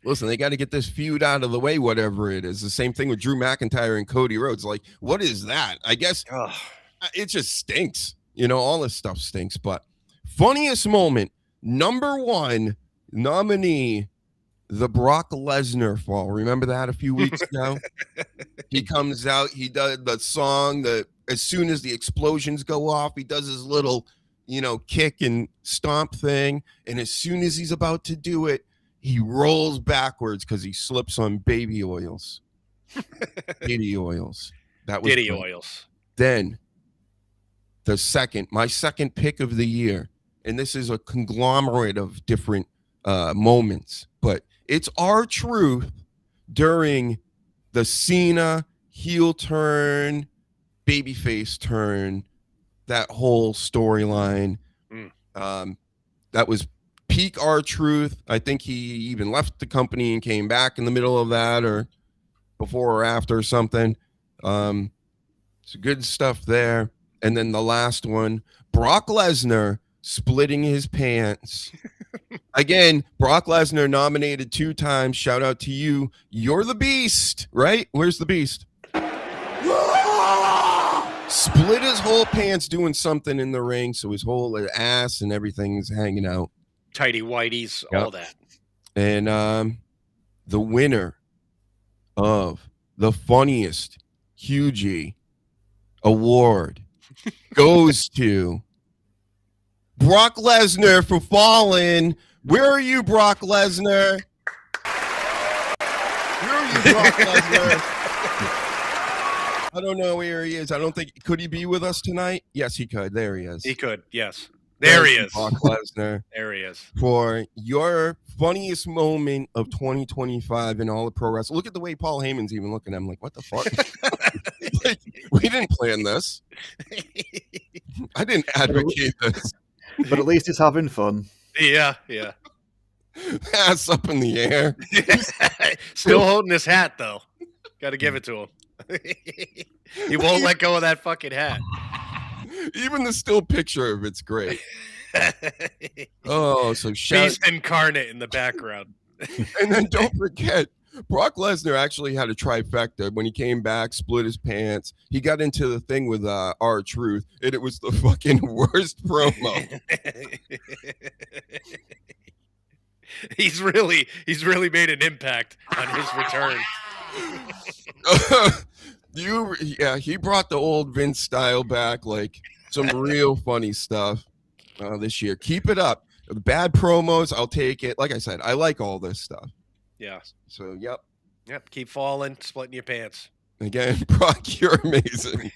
D: Listen, they got to get this feud out of the way, whatever it is. The same thing with Drew McIntyre and Cody Rhodes. Like, what is that? I guess it just stinks. You know, all this stuff stinks. But funniest moment, number 1 nominee, the Brock Lesnar fall. Remember that a few weeks ago? He comes out, he does the song, as soon as the explosions go off, he does his little, kick and stomp thing. And as soon as he's about to do it, he rolls backwards because he slips on baby oils. Diddy oils. That was
E: Diddy
D: great.
E: oils.
D: Then my second pick of the year, and this is a conglomerate of different moments, but it's R-Truth during the Cena heel turn, babyface turn, that whole storyline. That was peak R-Truth. I think he even left the company and came back in the middle of that, or before or after or something. It's good stuff there. And then the last one, Brock Lesnar splitting his pants. Again, Brock Lesnar nominated 2 times. Shout out to you. You're the Beast, right? Where's the Beast? Split his whole pants doing something in the ring, so his whole ass and everything's hanging out.
E: Tighty whities, all that.
D: And the winner of the funniest HUGEie award goes to Brock Lesnar for falling. Where are you, Brock Lesnar? Where are you, Brock Lesnar? I don't know where he is. I don't think, could he be with us tonight? Yes, he could. There he is.
E: He could, yes. There he is.
D: Brock Lesnar.
E: There he is.
D: For your funniest moment of 2025 in all the pro wrestling. Look at the way Paul Heyman's even looking at him like, what the fuck? Like, we didn't plan this. I didn't advocate this.
G: But at least it's having fun.
E: Yeah.
D: Ass up in the air.
E: Still holding his hat, though. Got to give it to him. He won't let go of that fucking hat.
D: Even the still picture of it's great. Oh, so
E: Beast incarnate in the background.
D: And then don't forget, Brock Lesnar actually had a trifecta. When he came back, split his pants. He got into the thing with R-Truth, and it was the fucking worst promo.
E: He's really made an impact on his return.
D: He brought the old Vince style back, like some real funny stuff this year. Keep it up. The bad promos, I'll take it. Like I said, I like all this stuff.
E: Yeah.
D: So, yep.
E: Keep falling, splitting your pants.
D: Again, Brock, you're amazing.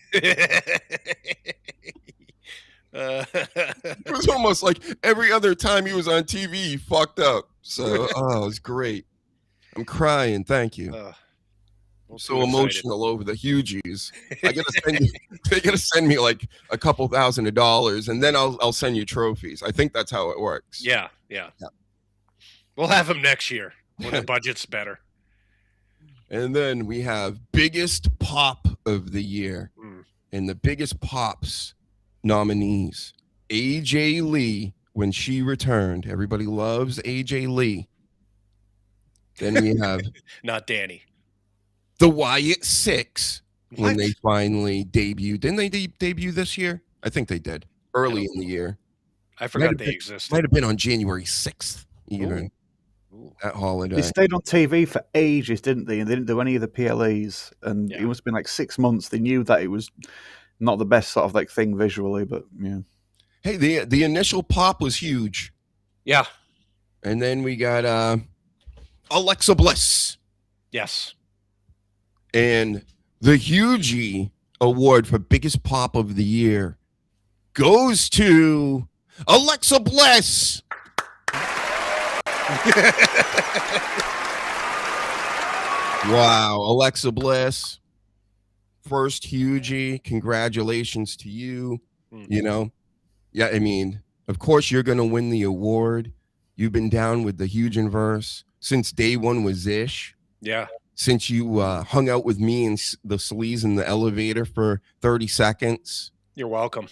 D: It was almost like every other time he was on TV, he fucked up. So, it was great. I'm crying. Thank you. So emotional over the HUGEies. They gotta send me like a couple $1,000, and then I'll send you trophies. I think that's how it works.
E: Yeah. We'll have them next year when the budget's better.
D: And then we have biggest pop of the year, and the biggest pops nominees. AJ Lee when she returned. Everybody loves AJ Lee. Then we have
E: not Danny.
D: The Wyatt Six when they finally debuted. Didn't they debut this year? I think they did. Early in the year.
E: I forgot they existed.
D: Might have been on January 6th, even. Ooh. That holiday.
G: They stayed on TV for ages, didn't they? And they didn't do any of the PLEs. And it must have been like 6 months. They knew that it was not the best sort of like thing visually, but yeah.
D: Hey, the initial pop was huge.
E: Yeah.
D: And then we got Alexa Bliss.
E: Yes.
D: And the HUGEie Award for biggest pop of the year goes to Alexa Bliss. Wow, Alexa Bliss, first HUGEie. Congratulations to you. You know, yeah, I mean, of course you're going to win the award. You've been down with the HUGEnverse since day one with Ish.
E: Yeah.
D: Since you hung out with me and the sleaze in the elevator for 30 seconds.
E: You're welcome.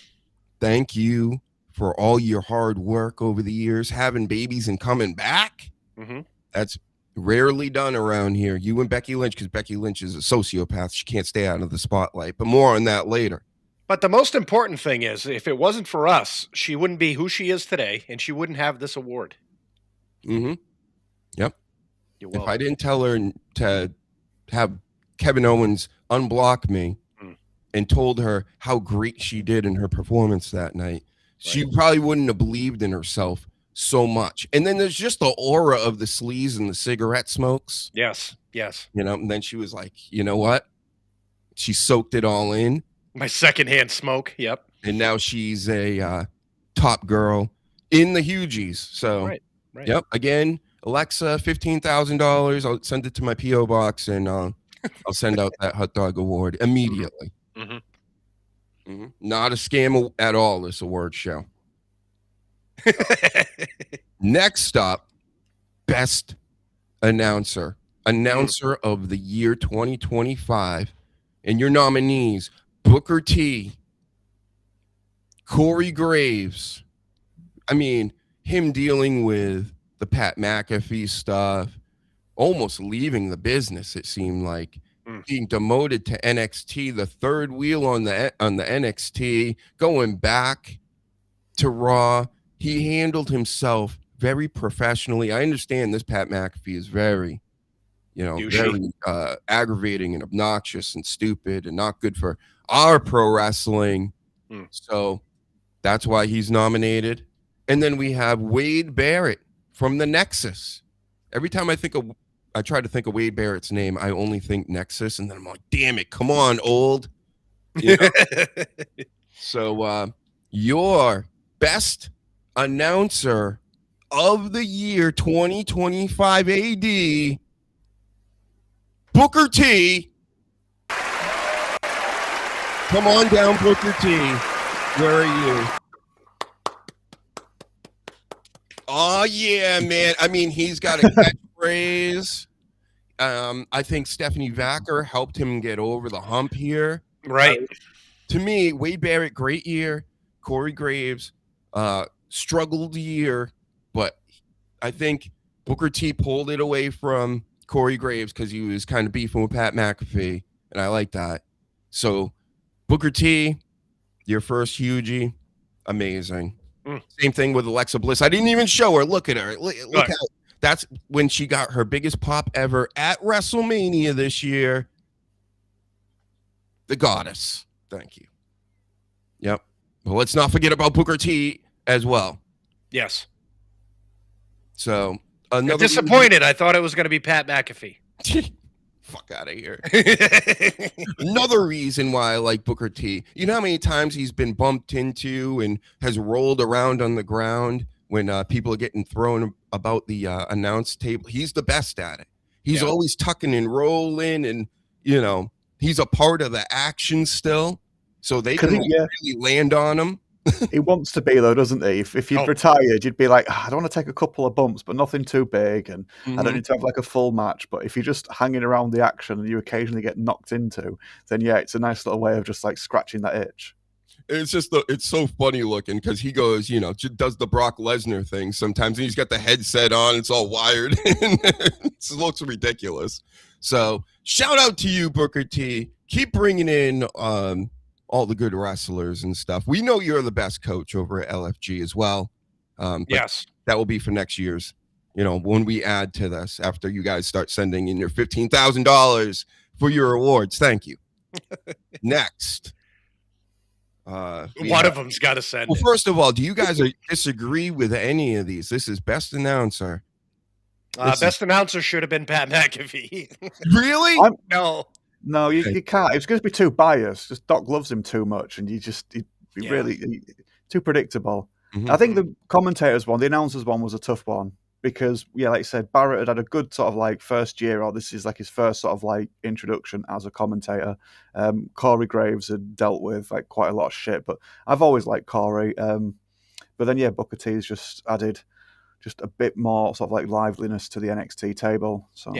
D: Thank you for all your hard work over the years, having babies and coming back.
E: Mm-hmm.
D: That's rarely done around here. You and Becky Lynch, because Becky Lynch is a sociopath. She can't stay out of the spotlight, but more on that later.
E: But the most important thing is, if it wasn't for us, she wouldn't be who she is today, and she wouldn't have this award.
D: Mm-hmm. Yep.
E: You're
D: If
E: welcome.
D: I didn't tell her to have Kevin Owens unblock me and told her how great she did in her performance that night, she probably wouldn't have believed in herself so much. And then there's just the aura of the sleaze and the cigarette smokes.
E: Yes. Yes.
D: You know, and then she was like, you know what? She soaked it all in.
E: My secondhand smoke. Yep.
D: And now she's a top girl in the HUGEies. So,
E: Right.
D: Yep. Again, Alexa, $15,000. I'll send it to my P.O. box and I'll send out that hot dog award immediately.
E: Mm-hmm.
D: Mm-hmm. Not a scam at all, this award show. Next up, best announcer of the year 2025. And your nominees, Booker T, Corey Graves. I mean, him dealing with the Pat McAfee stuff, almost leaving the business, it seemed like. Being demoted to NXT, the third wheel on the NXT, going back to Raw. He handled himself very professionally. I understand this Pat McAfee is very, very aggravating and obnoxious and stupid and not good for our pro wrestling. So that's why he's nominated. And then we have Wade Barrett from the Nexus. Every time I try to think of Wade Barrett's name, I only think Nexus, and then I'm like, damn it, come on, old. You know? So your best announcer of the year 2025 AD, Booker T. Come on down, Booker T. Where are you? Oh, yeah, man. I mean, he's got a catchphrase. I think Stephanie Vacker helped him get over the hump here.
E: Right.
D: To me, Wade Barrett, great year. Corey Graves, struggled year. But I think Booker T pulled it away from Corey Graves because he was kind of beefing with Pat McAfee. And I like that. So, Booker T, your first HUGEie, amazing. Same thing with Alexa Bliss. I didn't even show her. Look at her. Look how that's when she got her biggest pop ever at WrestleMania this year. The goddess. Thank you. Yep. Well, let's not forget about Booker T as well.
E: Yes.
D: So
E: I'm disappointed. I thought it was going to be Pat McAfee.
D: Fuck out of here. Another reason why I like Booker T. You know how many times he's been bumped into and has rolled around on the ground when people are getting thrown about the announce table? He's the best at it. He's always tucking and rolling, and he's a part of the action still, so they can really land on him.
G: He wants to be, though, doesn't he? If you'd retired, you'd be like, I don't want to take a couple of bumps, but nothing too big, and I don't need to have like a full match. But if you're just hanging around the action and you occasionally get knocked into, then it's a nice little way of just like scratching that itch.
D: It's just it's so funny looking because he goes, does the Brock Lesnar thing sometimes, and he's got the headset on, it's all wired. It looks ridiculous. So shout out to you, Booker T. Keep bringing in all the good wrestlers and stuff. We know you're the best coach over at LFG as well.
E: Yes.
D: That will be for next year's, when we add to this after you guys start sending in your $15,000 for your awards. Thank you. Next,
E: One of them's got to send
D: Well,
E: it.
D: first of all, do you guys disagree with any of these? This is best announcer.
E: Best announcer should have been Pat McAfee.
D: Really?
E: No.
G: No, you can't. It's going to be too biased. Just Doc loves him too much, and he really too predictable.
D: Mhm.
G: I think the commentators one, the announcers one, was a tough one because, like you said, Barrett had a good sort of like first year, or this is like his first sort of like introduction as a commentator. Corey Graves had dealt with like quite a lot of shit, but I've always liked Corey. But then Booker T's just added just a bit more sort of like liveliness to the NXT table. So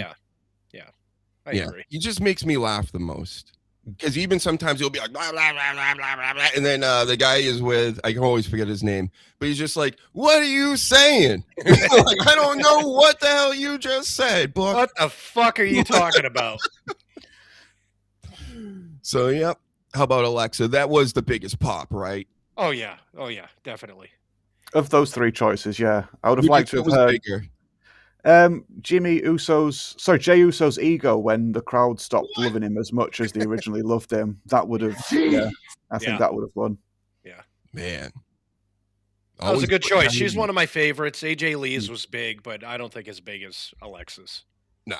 E: I agree.
D: He just makes me laugh the most. Because even sometimes he'll be like, blah, blah, blah, blah, blah, blah, blah. And then the guy is with, I can always forget his name, but he's just like, what are you saying? Like, I don't know what the hell you just said, boy.
E: What the fuck are you talking about?
D: So, yep. How about Alexa? That was the biggest pop, right?
E: Oh, yeah, definitely.
G: Of those three choices, I would have liked to have heard
D: bigger?
G: Jey Uso's ego when the crowd stopped loving him as much as they originally loved him. That would have, I think that would have won.
E: Yeah,
D: man,
E: that was a good choice. She's one of my favorites. AJ Lee's was big, but I don't think as big as Alexa's.
D: No,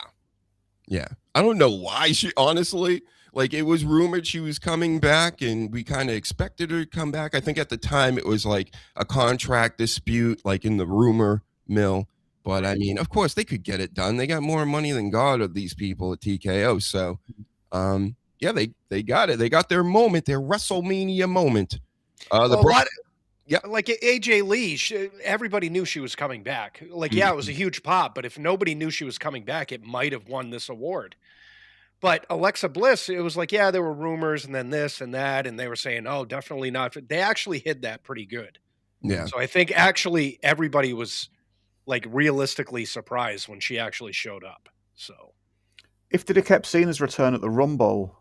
D: I don't know why she honestly. Like, it was rumored she was coming back, and we kind of expected her to come back. I think at the time it was like a contract dispute, like in the rumor mill. But I mean, of course, they could get it done. They got more money than God of these people at TKO. So, they got it. They got their moment, their WrestleMania moment.
E: Like AJ Lee, everybody knew she was coming back. Like, it was a huge pop. But if nobody knew she was coming back, it might have won this award. But Alexa Bliss, it was like, there were rumors and then this and that. And they were saying, oh, definitely not. They actually hid that pretty good.
D: Yeah.
E: So I think actually everybody was like realistically surprised when she actually showed up. So
G: if they'd have kept Cena's return at the Rumble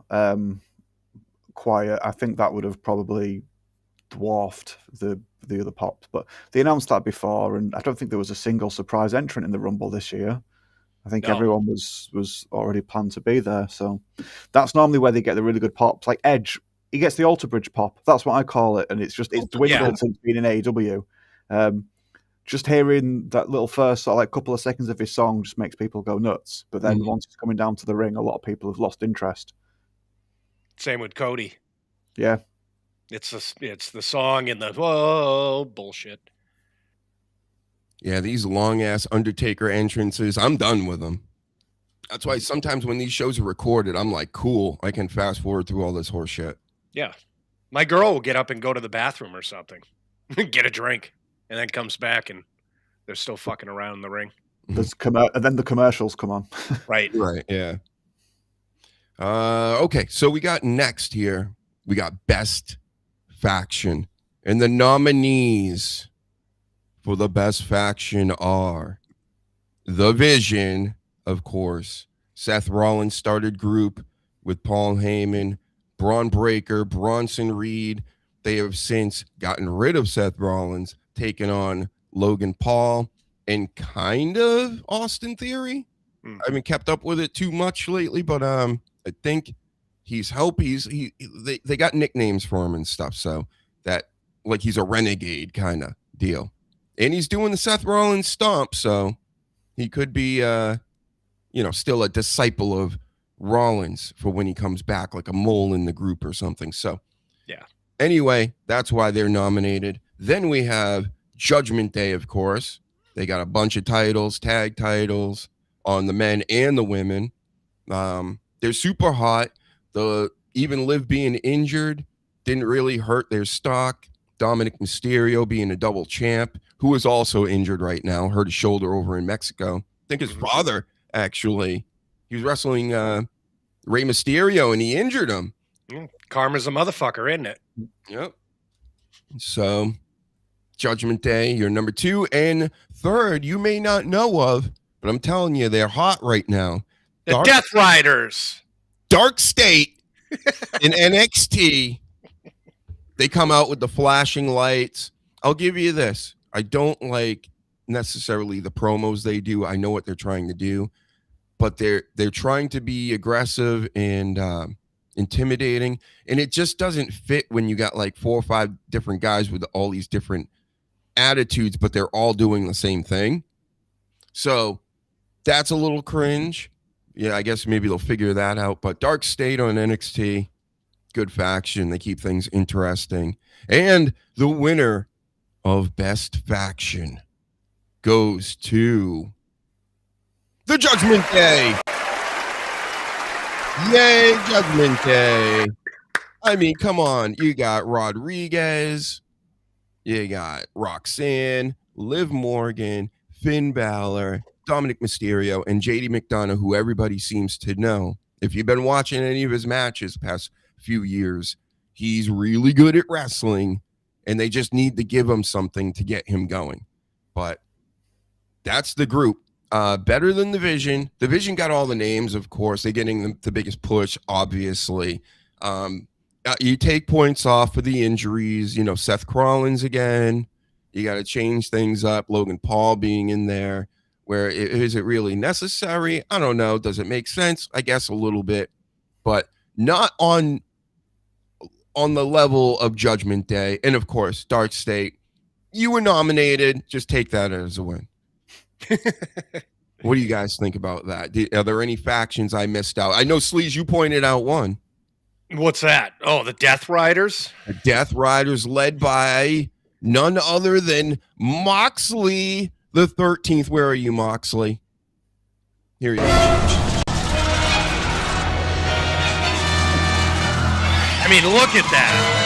G: quiet, I think that would have probably dwarfed the other pops. But they announced that before, and I don't think there was a single surprise entrant in the Rumble this year. I think everyone was already planned to be there. So that's normally where they get the really good pops. Like Edge, he gets the Alter Bridge pop. That's what I call it, and it's dwindled since being in AEW. Just hearing that little first sort of like couple of seconds of his song just makes people go nuts. But then once it's coming down to the ring, a lot of people have lost interest.
E: Same with Cody.
G: Yeah.
E: It's the song and the whoa bullshit.
D: Yeah, these long-ass Undertaker entrances, I'm done with them. That's why sometimes when these shows are recorded, I'm like, cool, I can fast forward through all this horse shit.
E: Yeah. My girl will get up and go to the bathroom or something, get a drink, and then comes back and they're still fucking around in the ring.
G: And then the commercials come on.
E: Right,
D: yeah. Okay, so we got next here, we got Best Faction. And the nominees for the Best Faction are The Vision, of course. Seth Rollins started group with Paul Heyman, Braun Breaker, Bronson Reed. They have since gotten rid of Seth Rollins, taken on Logan Paul and kind of Austin Theory. I haven't kept up with it too much lately, but I think he's they got nicknames for him and stuff, so that like he's a renegade kind of deal. And he's doing the Seth Rollins stomp, so he could be still a disciple of Rollins for when he comes back, like a mole in the group or something. So anyway, that's why they're nominated. Then we have Judgment Day, of course. They got a bunch of titles, tag titles on the men and the women. They're super hot. Even Liv being injured didn't really hurt their stock. Dominic Mysterio being a double champ, who is also injured right now, hurt his shoulder over in Mexico. I think his father, actually, he was wrestling Rey Mysterio and he injured him.
E: Karma's a motherfucker, isn't it?
D: Yep. So, Judgment Day, you're number 2. And third, you may not know of, but I'm telling you, they're hot right now.
E: The Death Riders.
D: Dark State in NXT. They come out with the flashing lights. I'll give you this. I don't like necessarily the promos they do. I know what they're trying to do, but they're trying to be aggressive and intimidating, and it just doesn't fit when you got like 4 or 5 different guys with all these different attitudes, but they're all doing the same thing. So that's a little cringe. Yeah, I guess maybe they'll figure that out. But Dark State on NXT, good faction. They keep things interesting. And the winner of Best Faction goes to the Judgment Day. Yay, Judgment Day. I mean, come on. You got Rodriguez. You got Roxanne, Liv Morgan, Finn Balor, Dominic Mysterio, and JD McDonough, who everybody seems to know. If you've been watching any of his matches the past few years, he's really good at wrestling, and they just need to give him something to get him going. But that's the group. Better than the Vision. The Vision got all the names, of course. They're getting the biggest push, obviously. You take points off for the injuries. You know, Seth Rollins again. You got to change things up. Logan Paul being in there. Where is it really necessary? I don't know. Does it make sense? I guess a little bit, but not on the level of Judgment Day. And of course, Dark State. You were nominated. Just take that as a win. What do you guys think about that? Are there any factions I missed out? I know, Sleaze, you pointed out one.
E: What's that? Oh, the Death Riders?
D: The Death Riders led by none other than Moxley the 13th. Where are you, Moxley? Here you go.
E: I mean, look at that.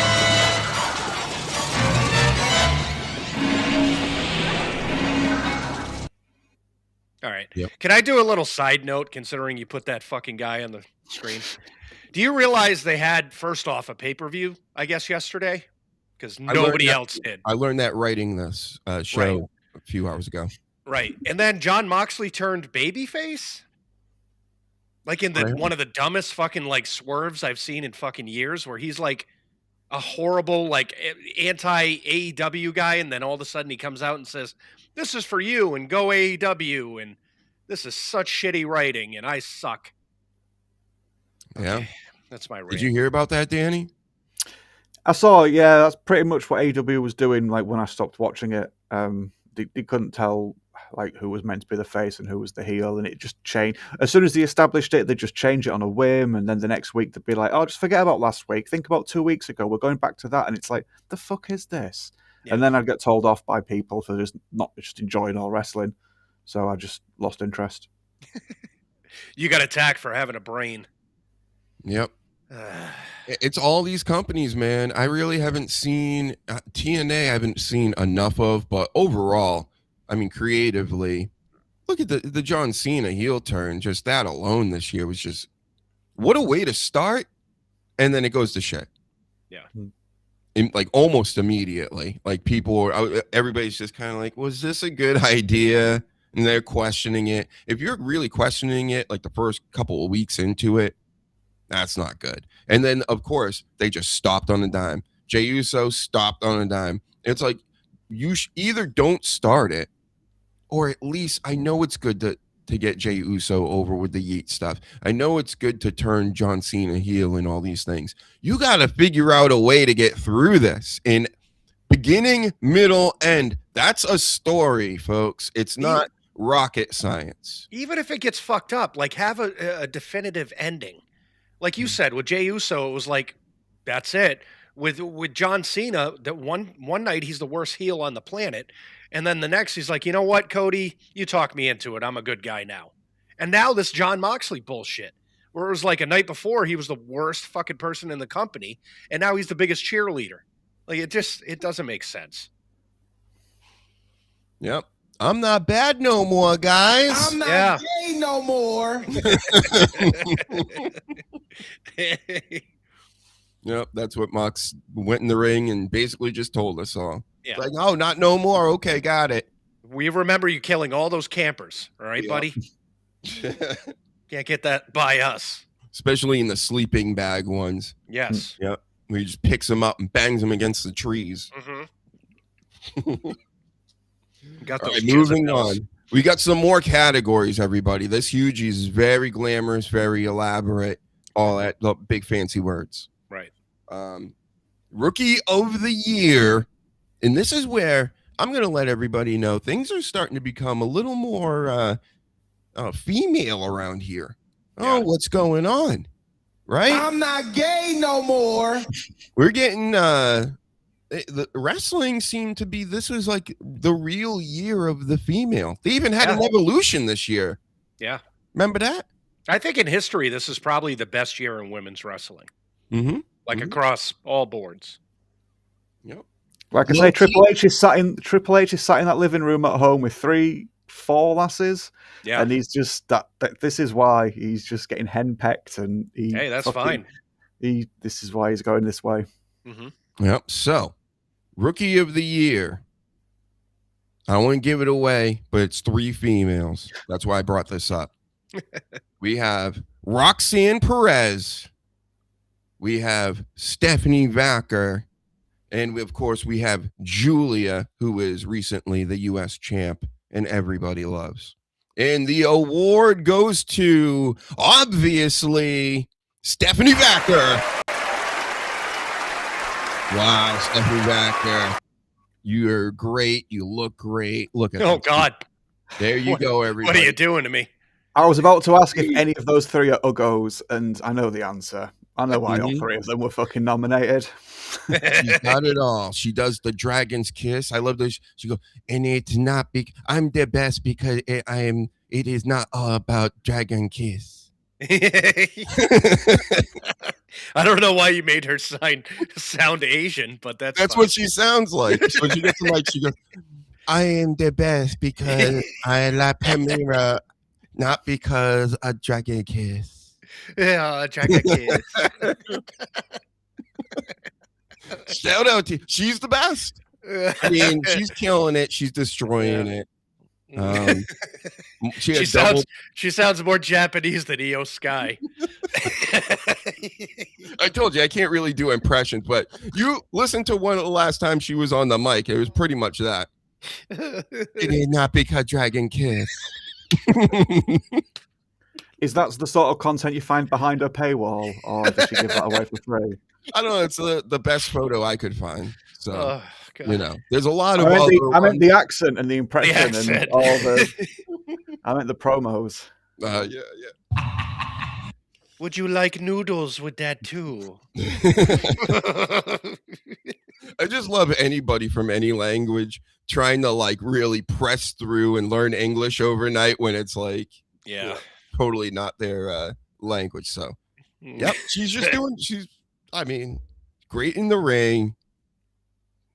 E: All right.
D: Yep.
E: Can I do a little side note, considering you put that fucking guy on the screen? Do you realize they had, first off, a pay-per-view, I guess, yesterday? Because nobody else did.
D: I learned that writing this show a few hours ago.
E: Right. And then John Moxley turned babyface? Like in one of the dumbest fucking like swerves I've seen in fucking years, where he's like a horrible like anti-AEW guy, and then all of a sudden he comes out and says, "This is for you and go AEW, and this is such shitty writing and I suck."
D: Yeah.
E: Okay, that's my rant.
D: Did you hear about that, Danny?
G: I saw, yeah, that's pretty much what AEW was doing. Like when I stopped watching it, they couldn't tell like who was meant to be the face and who was the heel, and it just changed. As soon as they established it, they just change it on a whim, and then the next week they'd be like, "Oh, just forget about last week. Think about 2 weeks ago. We're going back to that." And it's like, the fuck is this? Yeah. And then I'd get told off by people for just not just enjoying all wrestling. So I just lost interest.
E: You got attacked for having a brain.
D: Yep. It's all these companies, man. I really haven't seen TNA. I haven't seen enough of, but overall, I mean, creatively, look at the John Cena heel turn. Just that alone this year was just, what a way to start, and then it goes to shit.
E: Yeah.
D: Like almost immediately. Like everybody's just kind of like, was this a good idea? And they're questioning it. If you're really questioning it, like the first couple of weeks into it, that's not good. And then, of course, they just stopped on a dime. Jey Uso stopped on a dime. It's like, you either don't start it, or at least, I know it's good to get Jey Uso over with the yeet stuff. I know it's good to turn John Cena heel and all these things. You got to figure out a way to get through this in beginning, middle, end. That's a story, folks. It's not rocket science.
E: Even if it gets fucked up, like have a definitive ending. Like you said, with Jey Uso, it was like, that's it. With John Cena, that one night he's the worst heel on the planet, and then the next he's like, you know what, Cody, you talk me into it. I'm a good guy now. And now this John Moxley bullshit, where it was like a night before he was the worst fucking person in the company, and now he's the biggest cheerleader. Like it doesn't make sense.
D: Yep. I'm not bad no more, guys.
H: I'm not gay no more.
D: Yep, that's what Mox went in the ring and basically just told us all.
E: Yeah.
D: Like, oh, not no more. Okay, got it.
E: We remember you killing all those campers. All right, buddy? Can't get that by us.
D: Especially in the sleeping bag ones.
E: Yes.
D: Yep. Where he just picks them up and bangs them against the trees.
E: Mm-hmm. Got those.
D: Right, moving on. We got some more categories, everybody. This HUGEies is very glamorous, very elaborate. all that the big fancy words.
E: Right.
D: Rookie of the year, and this is where I'm going to let everybody know things are starting to become a little more female around here. Oh, what's going on? Right?
H: I'm not gay no more.
D: We're getting the wrestling seemed to be, this was like the real year of the female. They even had an evolution this year.
E: Yeah.
D: Remember that?
E: I think in history, this is probably the best year in women's wrestling.
D: Mm-hmm.
E: Like across all boards.
D: Yep.
G: Like I say, Triple H is sat in that living room at home with 4 lasses.
E: Yeah.
G: And he's just that this is why he's just getting henpecked, and
E: hey, that's fine.
G: This is why he's going this way.
E: Mm-hmm.
D: Yep. So, rookie of the year. I don't want to give it away, but it's 3 females. That's why I brought this up. We have Roxanne Perez. We have Stephanie Vacker. And of course, we have Julia, who is recently the U.S. champ and everybody loves. And the award goes to, obviously, Stephanie Vacker. Wow, Stephanie Vacker. You're great. You look great. Look at
E: Oh, God.
D: There you go, everybody.
E: What are you doing to me?
G: I was about to ask if any of those 3 are Uggos, and I know the answer. I know why all 3 of them were fucking nominated.
D: She's got it all. She does the dragon's kiss. I love those. She goes, and it's not I'm the best because it is not all about dragon kiss.
E: I don't know why you made her sound Asian, but that's fine.
D: What she sounds like. So she gets like, she goes, I am the best because I la Pamira, not because a dragon kiss.
E: Yeah, a dragon kiss.
D: Shout out to you. She's the best. I mean, she's killing it. She's destroying it. She
E: sounds more Japanese than Io Sky.
D: I told you I can't really do impressions, but you listen to one of the last time she was on the mic. It was pretty much that. It is not because dragon kiss.
G: Is that the sort of content you find behind a paywall, or does she give that away for free?
D: I don't know. It's the best photo I could find. So,
E: God.
D: there's a lot of
G: I meant the accent and the impression and all the... I meant the promos.
D: Yeah.
E: Would you like noodles with that too?
D: I just love anybody from any language trying to like really press through and learn English overnight when it's like totally not their language. So yep, she's great in the ring,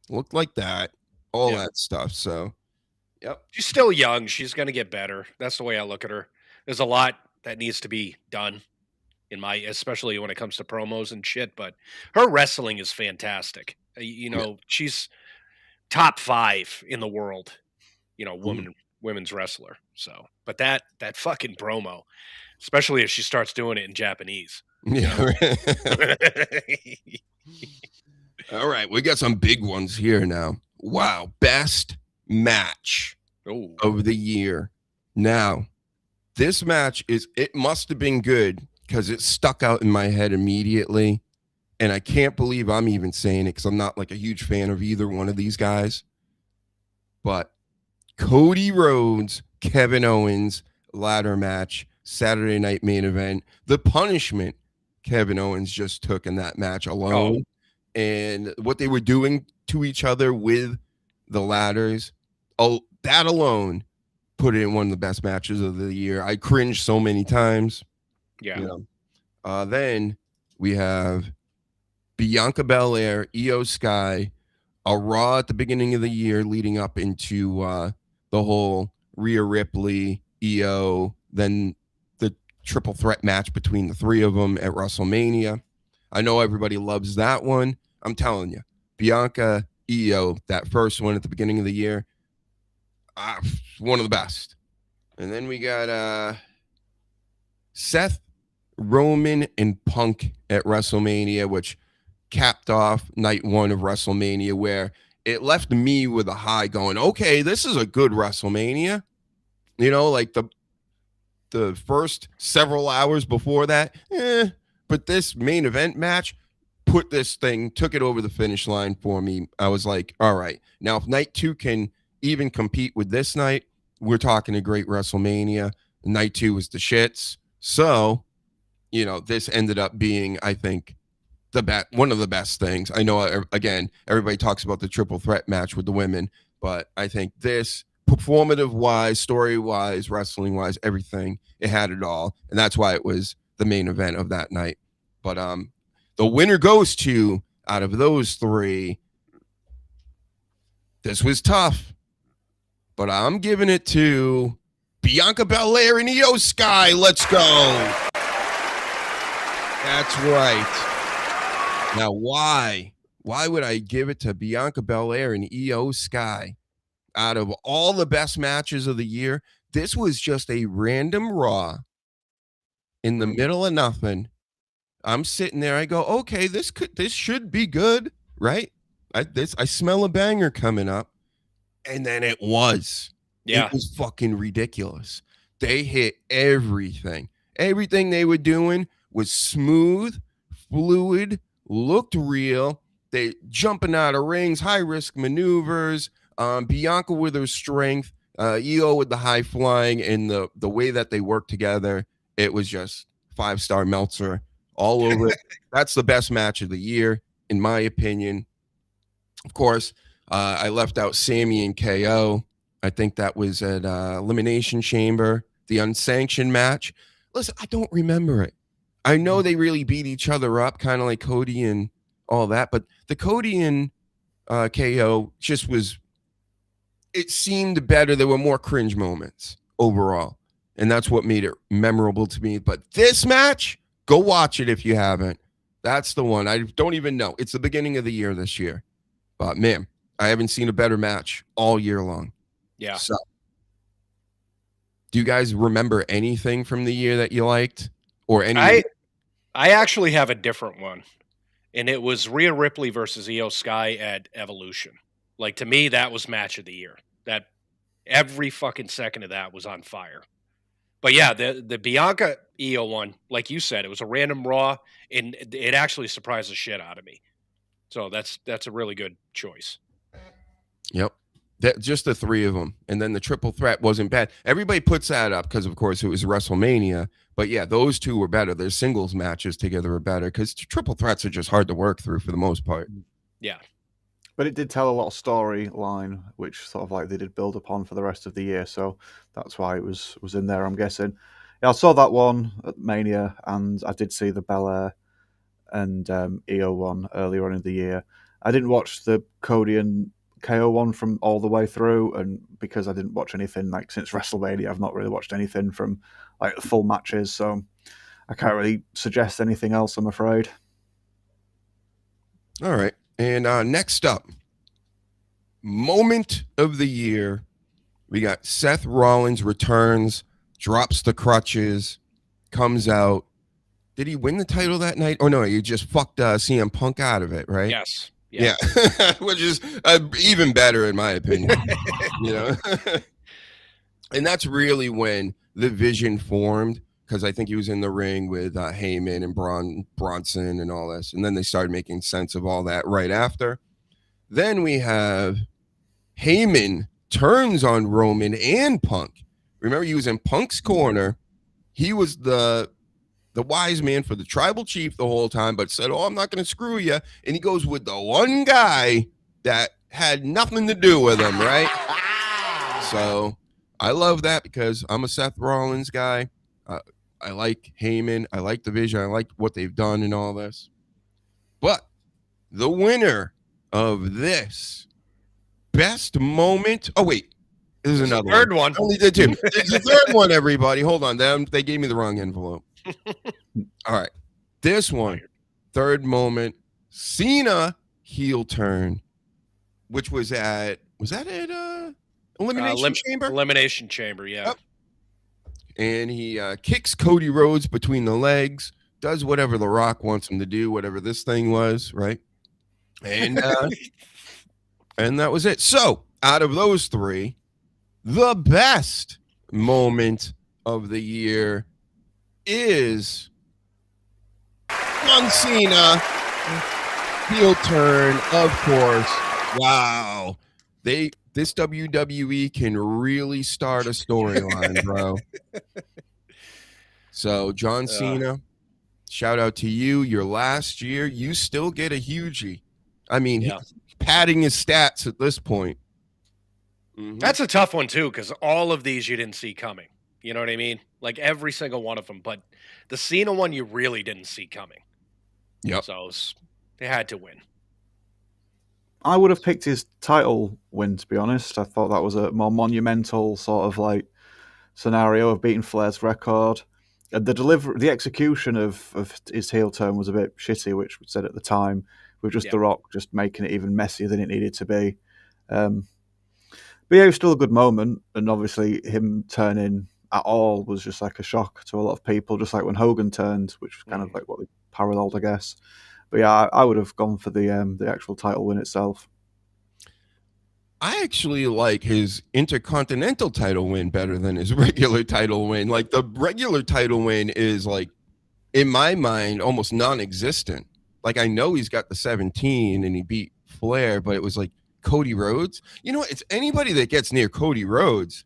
D: looked like that, all that stuff. So yep,
E: she's still young, she's gonna get better. That's the way I look at her. There's a lot that needs to be done especially when it comes to promos and shit, but her wrestling is fantastic. She's top 5 in the world, women's wrestler. So, but that fucking promo, especially if she starts doing it in Japanese.
D: Yeah. All right, we got some big ones here now. Wow, best match of the year. Now, this match it must have been good because it stuck out in my head immediately. And I can't believe I'm even saying it because I'm not like a huge fan of either one of these guys. But Cody Rhodes, Kevin Owens, ladder match, Saturday night main event. The punishment Kevin Owens just took in that match alone. And what they were doing to each other with the ladders. That alone put it in one of the best matches of the year. I cringed so many times.
E: Yeah.
D: Then we have Bianca Belair, Io Sky, a Raw at the beginning of the year leading up into the whole Rhea Ripley, Io, then the triple threat match between the 3 of them at WrestleMania. I know everybody loves that one. I'm telling you, Bianca, Io, that first one at the beginning of the year, one of the best. And then we got Seth, Roman, and Punk at WrestleMania, which capped off night 1 of WrestleMania, where it left me with a high going, okay, this is a good WrestleMania. Like the first several hours before that, but this main event match took it over the finish line for me. I was like, all right, now if night 2 can even compete with this night, we're talking a great WrestleMania. Night 2 was the shits. So, this ended up being, I think, one of the best things. I know, again, everybody talks about the triple threat match with the women, but I think this, performative-wise, story-wise, wrestling-wise, everything, it had it all, and that's why it was the main event of that night. But the winner goes to, out of those 3, this was tough, but I'm giving it to Bianca Belair and Io Sky. Let's go. That's right. Now, why? Why would I give it to Bianca Belair and Io Sky? Out of all the best matches of the year, this was just a random Raw in the middle of nothing. I'm sitting there. I go, okay, this should be good, right? I smell a banger coming up, and then it was.
E: Yeah,
D: it was fucking ridiculous. They hit everything. Everything they were doing was smooth, fluid, looked real. They jumping out of rings, high risk maneuvers. Bianca with her strength, Io with the high flying, and the way that they worked together. It was just 5-star Meltzer all over it. That's the best match of the year, in my opinion. Of course, I left out Sammy and KO. I think that was at Elimination Chamber, the unsanctioned match. Listen, I don't remember it. I know they really beat each other up, kind of like Cody and all that, but the Cody and KO just was, it seemed better. There were more cringe moments overall, and that's what made it memorable to me. But this match, go watch it if you haven't. That's the one. I don't even know. It's the beginning of the year this year. But, man, I haven't seen a better match all year long.
E: yeah.
D: So, do you guys remember anything from the year that you liked? Or any?
E: I actually have a different one, and it was Rhea Ripley versus Io Sky at Evolution. Like, to me, that was match of the year. That every fucking second of that was on fire. But yeah, the Bianca Io one, like you said, it was a random Raw, and it actually surprised the shit out of me. So that's a really good choice.
D: Yep. Just the 3 of them. And then the triple threat wasn't bad. Everybody puts that up because, of course, it was WrestleMania. But, yeah, those 2 were better. Their singles matches together were better because triple threats are just hard to work through for the most part.
E: Yeah.
G: But it did tell a lot of storyline, which sort of like they did build upon for the rest of the year. So that's why it was in there, I'm guessing. Yeah, I saw that one at Mania, and I did see the Belair and Io one earlier on in the year. I didn't watch the Cody and KO one from all the way through, and because I didn't watch anything like since WrestleMania, I've not really watched anything from like the full matches, so I can't really suggest anything else, I'm afraid.
D: All right. And next up, moment of the year, we got Seth Rollins returns, drops the crutches, comes out. Did he win the title that night? Oh, no, he just fucked CM Punk out of it, right?
E: Yes.
D: Yeah. Which is even better, in my opinion. And that's really when the vision formed, because I think he was in the ring with Heyman and Bronson and all this. And then they started making sense of all that right after. Then we have Heyman turns on Roman and Punk. Remember, he was in Punk's corner. He was the wise man for the tribal chief the whole time, but said, I'm not going to screw you. And he goes with the one guy that had nothing to do with him, right? So I love that because I'm a Seth Rollins guy. I like Heyman. I like the vision. I like what they've done and all this. But the winner of this best moment. Oh, wait. This is another
E: third one.
D: Only did 2. It's the third one, everybody. Hold on. They gave me the wrong envelope. All right. This one, third moment, Cena heel turn, which was that at Elimination Chamber?
E: Elimination Chamber, yeah.
D: Yep. And he kicks Cody Rhodes between the legs, does whatever The Rock wants him to do, whatever this thing was, right? And and that was it. So, out of those 3, the best moment of the year is John Cena, heel turn, of course. Wow. This WWE can really start a storyline, bro. So John Cena, shout out to you. Your last year, you still get a HUGEie. I mean, he's padding his stats at this point. Mm-hmm.
E: That's a tough one too, because all of these you didn't see coming. You know what I mean? Like every single one of them. But the Cena one you really didn't see coming.
D: Yep.
E: So they had to win.
G: I would have picked his title win, to be honest. I thought that was a more monumental sort of like scenario of beating Flair's record. And the execution of his heel turn was a bit shitty, which we said at the time, with just The Rock just making it even messier than it needed to be. But yeah, it was still a good moment, and obviously him turning at all was just like a shock to a lot of people, just like when Hogan turned, which was kind of like what they paralleled, I guess. But yeah, I would have gone for the actual title win itself.
D: I actually like his Intercontinental title win better than his regular title win. Like the regular title win is like, in my mind, almost non-existent. Like I know he's got the 17 and he beat Flair, but it was like Cody Rhodes. You know what? It's anybody that gets near Cody Rhodes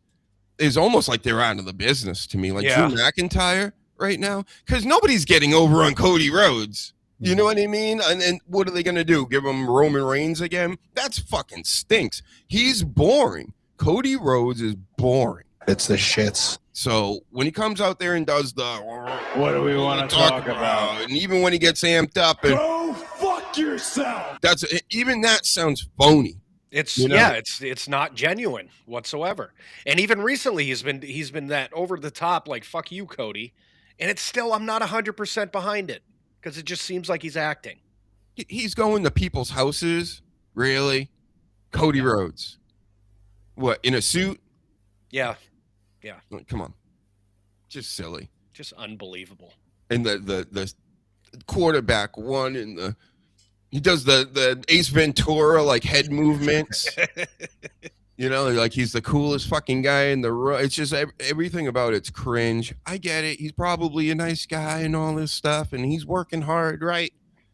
D: is almost like they're out of the business to me. Like Drew McIntyre right now, because nobody's getting over on Cody Rhodes. You know what I mean? And what are they going to do? Give him Roman Reigns again? That's fucking stinks. He's boring. Cody Rhodes is boring.
I: It's the shits.
D: So when he comes out there and does the
F: what do we want to talk about?
D: And even when he gets amped up and
F: go fuck yourself.
D: Even that sounds phony.
E: It's it's not genuine whatsoever. And even recently he's been that over the top like fuck you Cody, and it's still I'm not 100% behind it. Because it just seems like he's acting.
D: He's going to people's houses, really? Cody Rhodes. What, in a suit?
E: Yeah.
D: Come on. Just silly.
E: Just unbelievable.
D: And the quarterback one, and he does the Ace Ventura like head movements. You know, like he's the coolest fucking guy in the room. It's just everything about it's cringe. I get it. He's probably a nice guy and all this stuff, and he's working hard, right?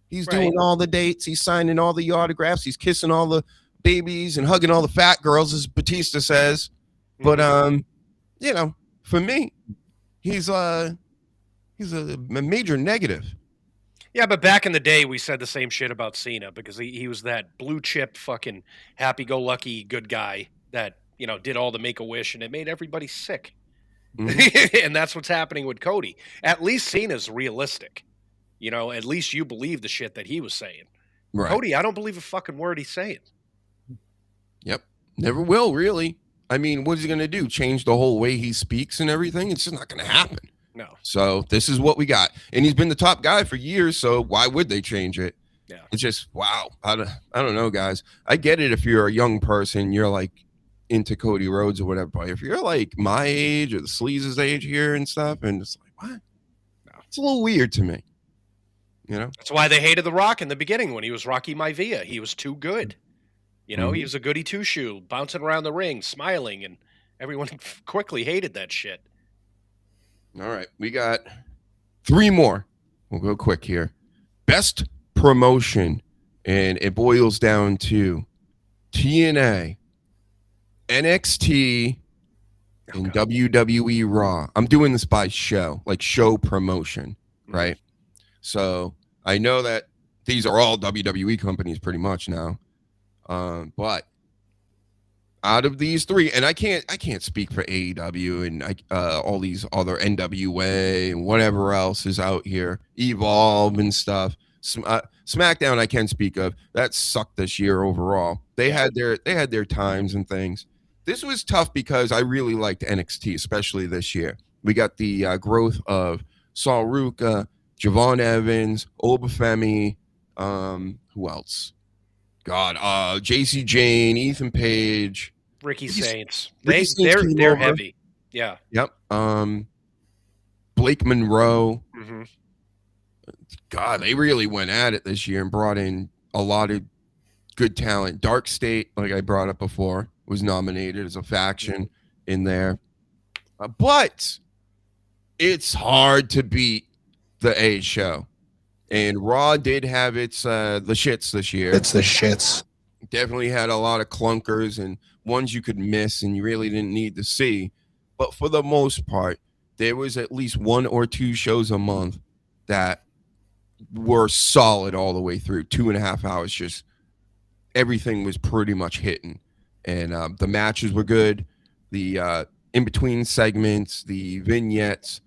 D: He's doing all the dates. He's signing all the autographs. He's kissing all the babies and hugging all the fat girls, as Batista says. But you know, for me, he's a major negative.
E: Yeah, but back in the day, we said the same shit about Cena because he was that blue chip fucking happy-go-lucky good guy that, you know, did all the Make-A-Wish, and it made everybody sick. Mm-hmm. And that's what's happening with Cody. At least Cena's realistic. You know, at least you believe the shit that he was saying. Right. Cody, I don't believe a fucking word he's saying.
D: Yep. Never will, really. I mean, what is he going to do? Change the whole way he speaks and everything? It's just not going to happen.
E: No.
D: So this is what we got. And he's been the top guy for years, so why would they change it? Yeah. It's just, wow. I don't know, guys. I get it if you're a young person, you're like into Cody Rhodes or whatever. But if you're like my age or the Sleaze's age here and stuff, and it's like, what? No. It's a little weird to me. You know?
E: That's why they hated The Rock in the beginning when he was Rocky Maivia. He was too good. You know, he was a goody two-shoe, bouncing around the ring, smiling, and everyone quickly hated that shit.
D: All right, we got 3 more. We'll go quick here. Best promotion, and it boils down to TNA, NXT, and WWE Raw. I'm doing this by show, like show promotion, right? So I know that these are all WWE companies pretty much now. But out of these 3, and I can't speak for AEW and all these other NWA and whatever else is out here, Evolve and stuff. SmackDown I can speak of. That sucked this year overall. They had their times and things. This was tough because I really liked NXT, especially this year. We got the growth of Saul Ruka, Javon Evans, Obafemi, who else? God, JC Jane, Ethan Page,
E: Ricky Saints.
D: They're
E: heavy. Yeah.
D: Yep. Blake Monroe.
E: Mm-hmm.
D: God, they really went at it this year and brought in a lot of good talent. Dark State, like I brought up before, was nominated as a faction in there. But it's hard to beat the A show. And Raw did have its the shits this year.
I: It's the shits.
D: Definitely had a lot of clunkers and ones you could miss and you really didn't need to see. But for the most part, there was at least 1 or 2 shows a month that were solid all the way through. 2.5 hours, just everything was pretty much hitting. And the matches were good. The in-between segments, the vignettes.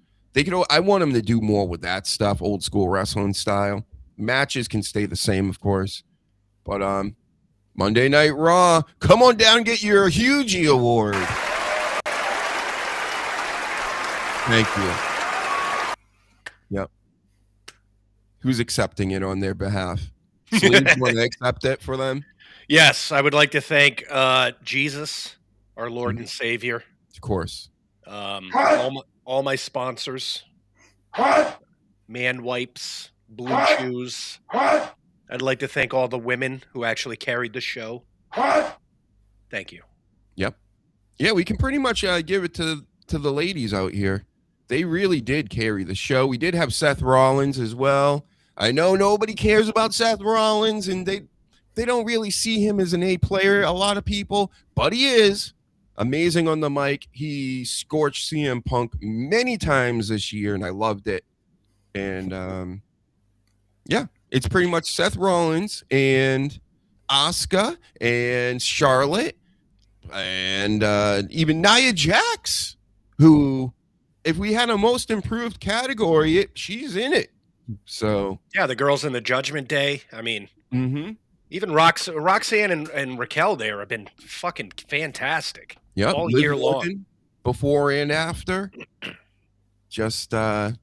D: I want them to do more with that stuff, old school wrestling style. Matches can stay the same, of course. But Monday Night Raw, come on down and get your HUGEie Award. Thank you. Yep. Who's accepting it on their behalf? Sleeves want to accept it for them?
E: Yes, I would like to thank Jesus, our Lord and Savior.
D: Of course.
E: All my sponsors. Man Wipes, Blue Chews. I'd like to thank all the women who actually carried the show. Thank you.
D: Yep. Yeah, we can pretty much give it to the ladies out here. They really did carry the show. We did have Seth Rollins as well. I know nobody cares about Seth Rollins, and they don't really see him as an A player, a lot of people, but he is amazing on the mic. He scorched CM Punk many times this year, and I loved it. And yeah, it's pretty much Seth Rollins and Asuka and Charlotte and even Nia Jax, who, if we had a most improved category, she's in it. So
E: yeah, the girls in the Judgment Day. I mean, even Roxanne and Raquel there have been fucking fantastic.
D: Yep,
E: all
D: Liv
E: year
D: Morgan,
E: long,
D: before and after. Just and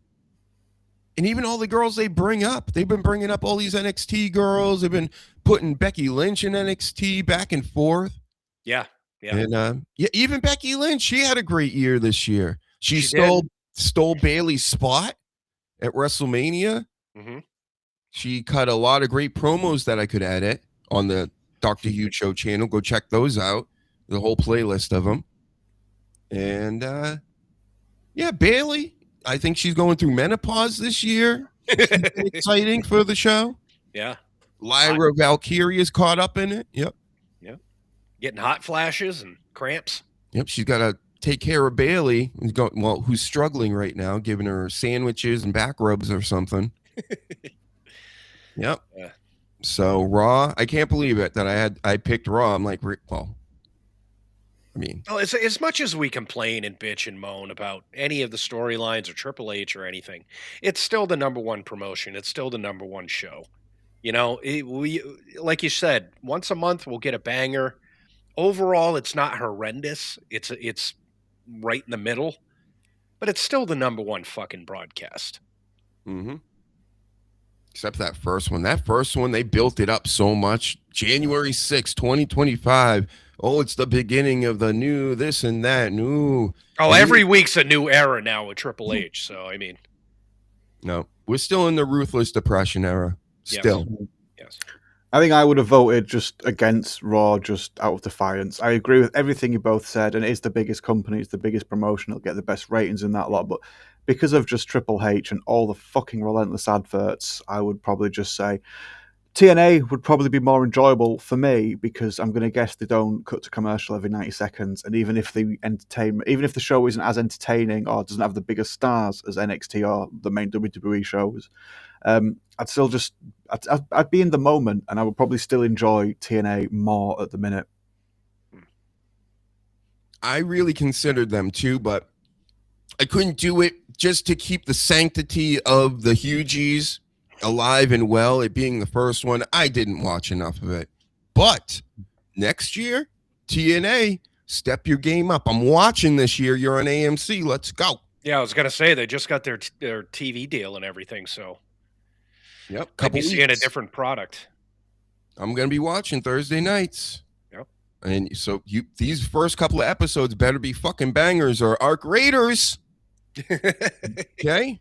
D: even all the girls they bring up. They've been bringing up all these NXT girls. They've been putting Becky Lynch in NXT back and forth.
E: Yeah.
D: And yeah, even Becky Lynch, she had a great year this year. She stole Bayley's spot at WrestleMania. She cut a lot of great promos that I could edit on the Dr. Huge Show channel. Go check those out. The whole playlist of them. And yeah, Bayley, I think she's going through menopause this year. Exciting for the show.
E: Yeah.
D: Lyra Valkyrie is caught up in it. Yep.
E: Getting hot flashes and cramps.
D: Yep. She's got to take care of Bayley, who's struggling right now, giving her sandwiches and back rubs or something. Yep.
E: Yeah.
D: So Raw, I can't believe it that I picked Raw. I'm like, well, I mean,
E: well, as much as we complain and bitch and moan about any of the storylines or Triple H or anything, it's still the number one promotion. It's still the number one show. You know, we, like you said, once a month we'll get a banger. Overall, it's not horrendous. It's right in the middle, but it's still the number one fucking broadcast.
D: Except that first one. That first one, they built it up so much. January 6th, 2025. Oh, it's the beginning of the new this and that. New.
E: Oh, every week's a new era now with Triple H. So, I mean.
D: No, we're still in the Ruthless Depression era. Still.
E: Yes.
G: I think I would have voted just against Raw, just out of defiance. I agree with everything you both said, and it is the biggest company, it's the biggest promotion, it'll get the best ratings in that lot. But because of just Triple H and all the fucking relentless adverts, I would probably just say TNA would probably be more enjoyable for me, because I'm going to guess they don't cut to commercial every 90 seconds. And even if the show isn't as entertaining or doesn't have the biggest stars as NXT or the main WWE shows, I'd still just I'd be in the moment, and I would probably still enjoy TNA more at the minute.
D: I really considered them too, but I couldn't do it just to keep the sanctity of the HUGEies alive and well. It being the first one, I didn't watch enough of it. But next year, TNA, step your game up. I'm watching this year. You're on AMC. Let's go.
E: Yeah, I was gonna say they just got their TV deal and everything, so.
D: Yep.
E: Couple seeing a different product.
D: I'm going to be watching Thursday nights.
E: Yep.
D: And so these first couple of episodes better be fucking bangers or Arc Raiders. Okay?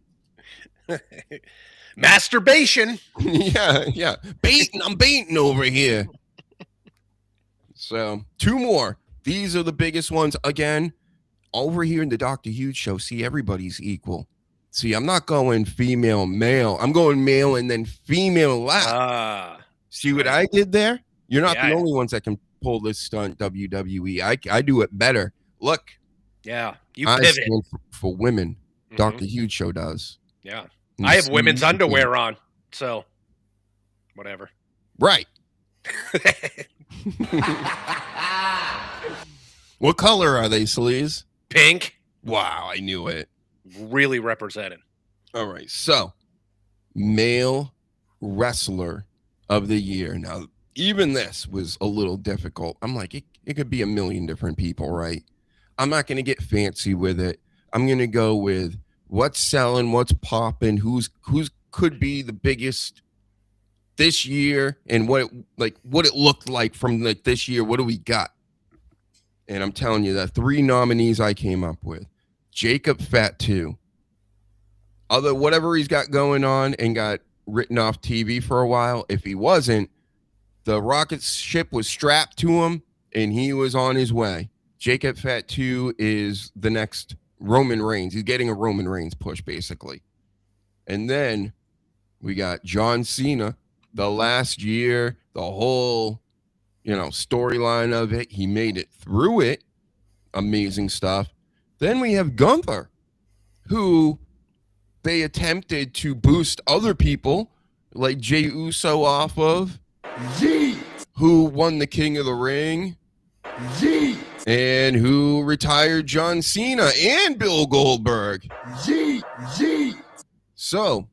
E: Masturbation.
D: Yeah. I'm baiting over here. So 2 more. These are the biggest ones. Again, over here in the Dr. Huge Show, see, everybody's equal. See, I'm not going female, male. I'm going male and then female last. See what I did there? You're not the only ones that can pull this stunt, WWE. I do it better. Look.
E: Yeah, you
D: I
E: pivot.
D: stand for women. DrHUGEshow does.
E: Yeah. I have women's underwear on, so whatever.
D: Right. What color are they, Sleaze?
E: Pink.
D: Wow, I knew it.
E: Really represented.
D: All right, so male wrestler of the year. Now, even this was a little difficult. I'm like, it could be a million different people, right? I'm not going to get fancy with it. I'm going to go with what's selling, what's popping, who's could be the biggest this year, and what it looked like from like this year. What do we got? And I'm telling you, the 3 nominees I came up with: Jacob Fatu, whatever he's got going on and got written off TV for a while. If he wasn't, the rocket ship was strapped to him and he was on his way. Jacob Fatu is the next Roman Reigns. He's getting a Roman Reigns push, basically. And then we got John Cena. The last year, the whole, storyline of it, he made it through it. Amazing stuff. Then we have Gunther, who they attempted to boost other people, like Jey Uso off of, who won the King of the Ring, and who retired John Cena and Bill Goldberg. So,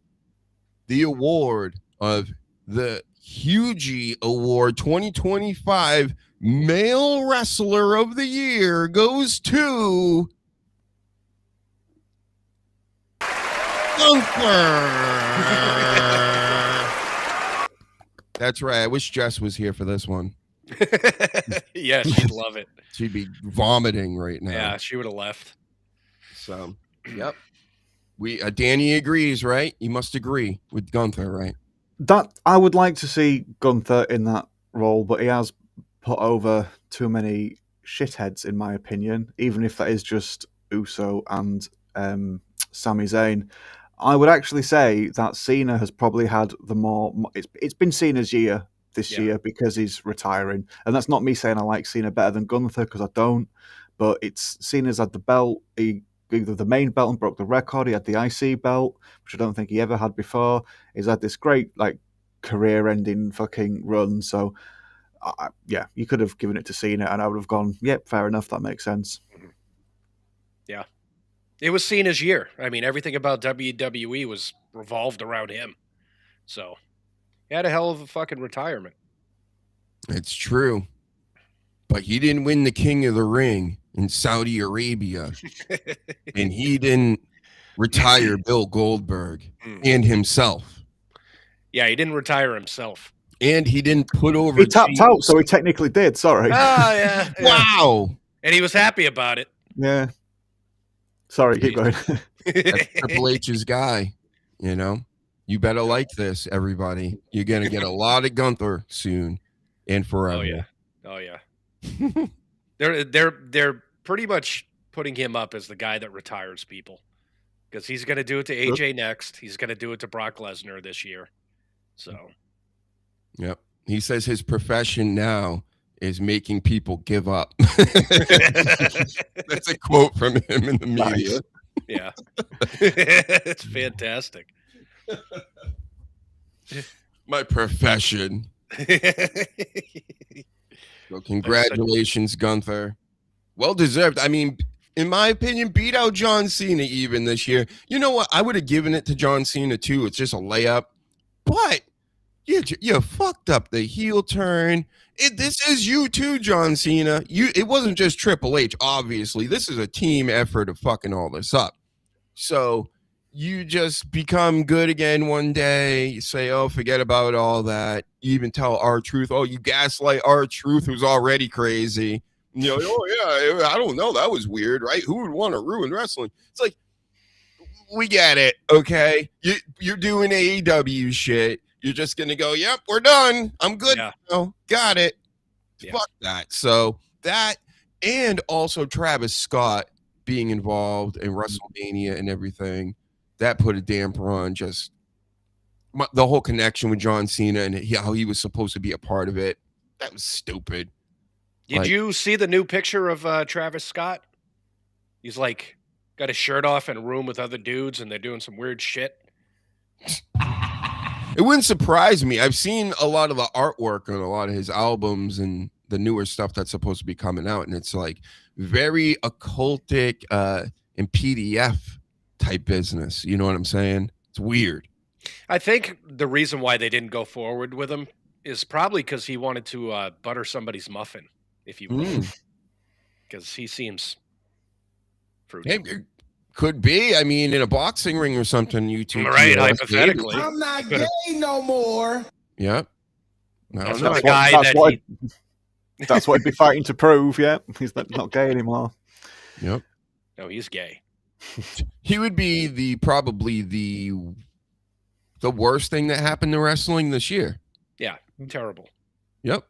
D: the award of the HUGEie Award 2025 Male Wrestler of the Year goes to That's right. I wish Jess was here for this one.
E: Yeah, she'd love it.
D: She'd be vomiting right now.
E: Yeah, she would have left.
D: So, yep. Danny agrees, right? You must agree with Gunther, right?
G: That I would like to see Gunther in that role, but he has put over too many shitheads, in my opinion, even if that is just Uso and Sami Zayn. I would actually say that Cena has probably had the more... It's been Cena's year this year because he's retiring. And that's not me saying I like Cena better than Gunther, because I don't. But it's Cena's had the belt. He either the main belt and broke the record. He had the IC belt, which I don't think he ever had before. He's had this great career-ending fucking run. So, you could have given it to Cena, and I would have gone, yep, fair enough. That makes sense.
E: Yeah. It was Cena's year. I mean, everything about WWE was revolved around him. So, he had a hell of a fucking retirement.
D: It's true. But he didn't win the King of the Ring in Saudi Arabia. And he didn't retire Bill Goldberg and himself.
E: Yeah, he didn't retire himself.
D: And he didn't put over...
G: He tapped out, so he technically did. Sorry.
E: Oh, yeah.
D: Wow.
E: And he was happy about it.
G: Yeah. Sorry, keep going.
D: That's Triple H's guy, You better like this, everybody. You're going to get a lot of Gunther soon and forever.
E: Oh, yeah. They're pretty much putting him up as the guy that retires people, because he's going to do it to AJ next. He's going to do it to Brock Lesnar this year. So,
D: yep. He says his profession now is making people give up. That's a quote from him in the media.
E: Yeah. It's fantastic.
D: My profession. So congratulations, Gunther. Well deserved. I mean, in my opinion, beat out John Cena even this year. You know what? I would have given it to John Cena too. It's just a layup. But you fucked up the heel turn. This is you too, John Cena. It wasn't just Triple H, obviously. This is a team effort of fucking all this up. So you just become good again one day. You say, oh, forget about all that. You even tell R-Truth, oh, you gaslight R-Truth, who's already crazy. Oh, yeah, I don't know. That was weird, right? Who would want to ruin wrestling? It's like, we get it, okay? You're doing AEW shit. You're just going to go, yep, we're done. I'm good.
E: Yeah.
D: Got it.
E: Yeah.
D: Fuck that. So that, and also Travis Scott being involved in WrestleMania and everything. that put a damper on just the whole connection with John Cena and how he was supposed to be a part of it. That was stupid.
E: Did you see the new picture of Travis Scott? He's like got his shirt off in a room with other dudes and they're doing some weird shit.
D: It wouldn't surprise me. I've seen a lot of the artwork on a lot of his albums and the newer stuff that's supposed to be coming out, and it's like very occultic and PDF type business. You know what I'm saying? It's weird.
E: I think the reason why they didn't go forward with him is probably because he wanted to butter somebody's muffin, if you will, because he seems fruity.
D: Hey, could be. I mean, in a boxing ring or something, you two.
E: Right, hypothetically.
H: I'm not gay no more.
D: Yep.
E: That's
G: That's
E: the guy
G: what-
E: that
G: what- That's what he'd be fighting to prove. Yeah, he's not gay anymore.
D: Yep.
E: No, he's gay.
D: He would be probably the worst thing that happened to wrestling this year.
E: Yeah, terrible.
D: Yep.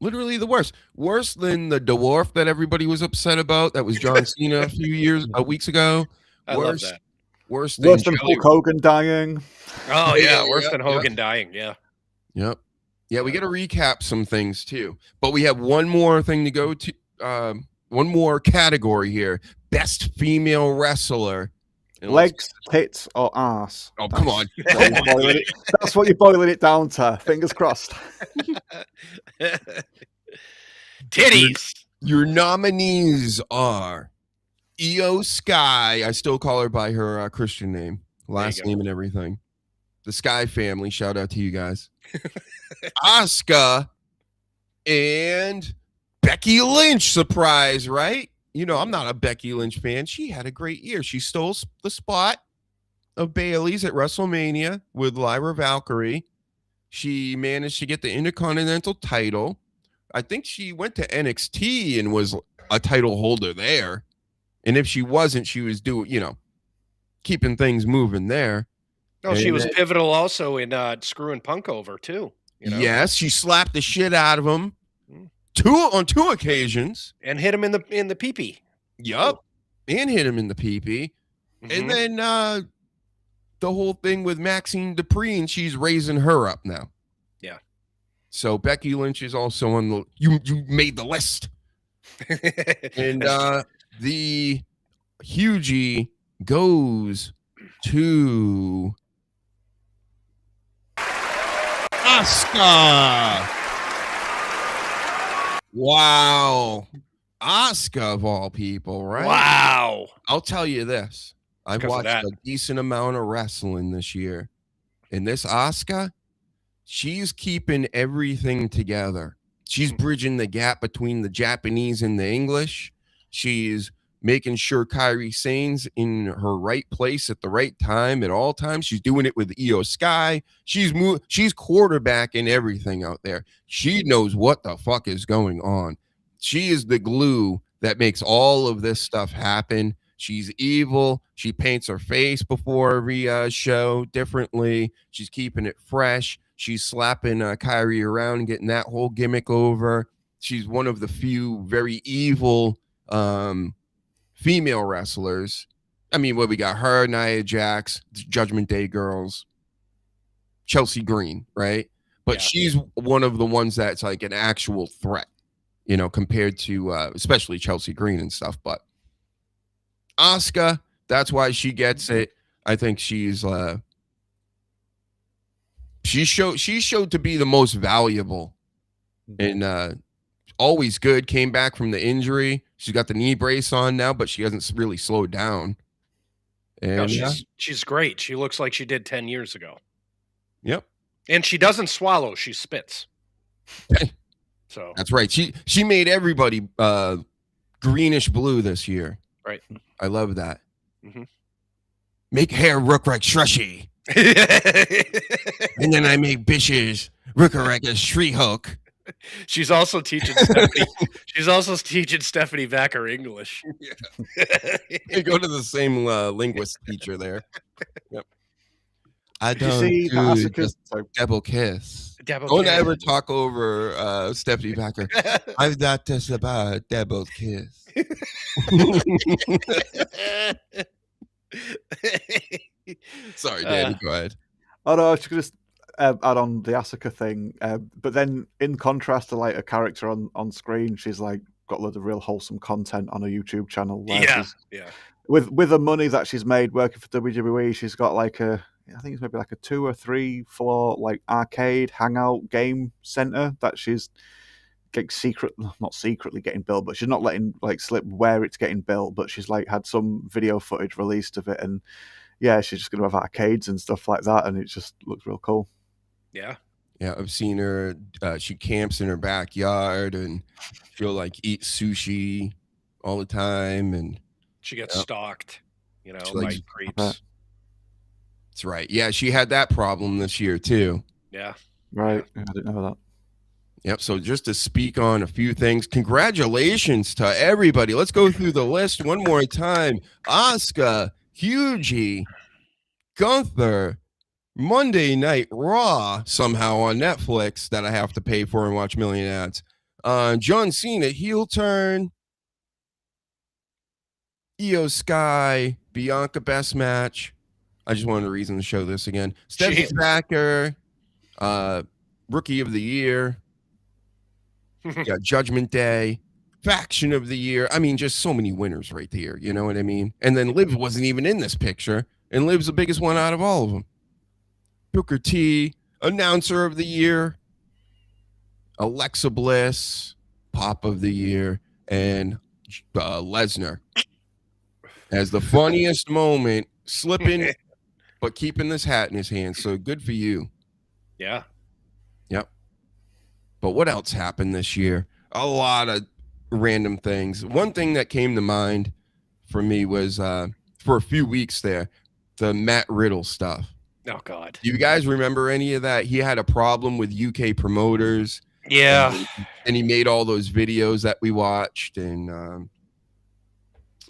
D: Literally the worst. Worse than the dwarf that everybody was upset about. That was John Cena weeks ago.
E: I love that.
D: Worse
G: Worse
D: than
G: than Hulk Hogan dying.
E: Oh yeah,
D: Yeah,
E: worse
D: yeah,
E: than Hogan dying. Yeah.
D: Yep. Yeah, we got to recap some things too. But we have one more thing to go to. One more category here. Best female wrestler. And
G: Legs, tits, or ass.
D: Oh, come on.
G: That's what you're boiling it down to. Fingers crossed.
E: Titties.
D: Your nominees are Io Sky. I still call her by her Christian name, last name and everything. The Sky family. Shout out to you guys. Asuka and Becky Lynch. Surprise, right? You know, I'm not a Becky Lynch fan. She had a great year. She stole the spot of Bayley's at WrestleMania with Lyra Valkyrie. She managed to get the Intercontinental title. I think she went to NXT and was a title holder there. And if she wasn't, she was keeping things moving there.
E: No, she was pivotal also in screwing Punk over too. You know?
D: Yes, she slapped the shit out of him on two occasions
E: and hit him in the pee-pee.
D: Yup, and hit him in the pee-pee. And then the whole thing with Maxine Dupree, and she's raising her up now.
E: Yeah.
D: So Becky Lynch is also on the you made the list. And the HUGEie goes to Asuka. Wow. Asuka of all people, right?
E: Wow.
D: I'll tell you this. I've watched a decent amount of wrestling this year. And this Asuka, she's keeping everything together. She's bridging the gap between the Japanese and the English. She's making sure Kairi Sane's in her right place at the right time at all times. She's doing it with Io Sky. She's quarterbacking everything out there. She knows what the fuck is going on. She is the glue that makes all of this stuff happen. She's evil. She paints her face before every show differently. She's keeping it fresh. She's slapping Kairi around and getting that whole gimmick over. She's one of the few very evil female wrestlers. I mean, we got her, Nia Jax, Judgment Day girls, Chelsea Green, right? But she's one of the ones that's like an actual threat, compared to especially Chelsea Green and stuff. But Asuka, that's why she gets it. I think she showed to be the most valuable and always good. Came back from the injury. She's got the knee brace on now, but she hasn't really slowed down. And
E: no, she's great. She looks like she did 10 years ago.
D: Yep.
E: And she doesn't swallow, she spits. So
D: that's right. She made everybody greenish blue this year.
E: Right.
D: I love that. Make hair look like Shrushy. And then I make bitches look like a tree hook.
E: She's also teaching Stephanie. She's also teaching Stephanie Vacker English.
D: They go to the same linguist teacher there. Yep. I don't
G: see
D: do
G: Asuka's
D: double kiss.
E: Double
D: Don't
E: kiss.
D: ever talk over Stephanie Vacker. I've got this about double kiss. Sorry, Danny. Go ahead.
G: Oh no, I was just add on the Asuka thing, but then in contrast to like a character on screen, she's like got a lot of real wholesome content on her YouTube channel. Where she's, with the money that she's made working for WWE, she's got like I think it's maybe like a 2 or 3 floor like arcade hangout game center that she's not secretly getting built, but she's not letting like slip where it's getting built. But she's like had some video footage released of it, and yeah, she's just going to have arcades and stuff like that, and it just looks real cool.
E: Yeah.
D: Yeah, I've seen her. She camps in her backyard, and she'll like eat sushi all the time, and
E: she gets stalked, by creeps.
D: That's right. Yeah, she had that problem this year too.
E: Yeah.
G: Right. Yeah, I didn't know that.
D: Yep. So just to speak on a few things, congratulations to everybody. Let's go through the list one more time. Asuka, HUGEie, Gunther, Monday Night Raw, somehow on Netflix that I have to pay for and watch million ads. John Cena, heel turn. Io Sky, Bianca best match. I just wanted a reason to show this again. Stephanie Backer, Rookie of the Year. Yeah, Judgment Day, Faction of the Year. I mean, just so many winners right there. You know what I mean? And then Liv wasn't even in this picture, and Liv's the biggest one out of all of them. Booker T, Announcer of the Year, Alexa Bliss, Pop of the Year, and Lesnar as the funniest moment, slipping but keeping this hat in his hand. So good for you.
E: Yeah.
D: Yep. But what else happened this year? A lot of random things. One thing that came to mind for me was for a few weeks there, the Matt Riddle stuff.
E: Oh, God.
D: Do you guys remember any of that? He had a problem with UK promoters.
E: Yeah.
D: And he made all those videos that we watched. And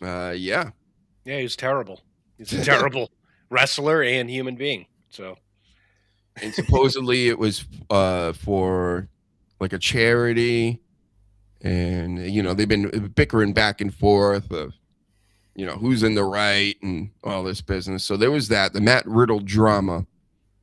D: yeah.
E: Yeah, he was terrible. He's a terrible wrestler and human being. So.
D: And supposedly it was for like a charity. And, they've been bickering back and forth of, who's in the right and all this business. So there was that, the Matt Riddle drama.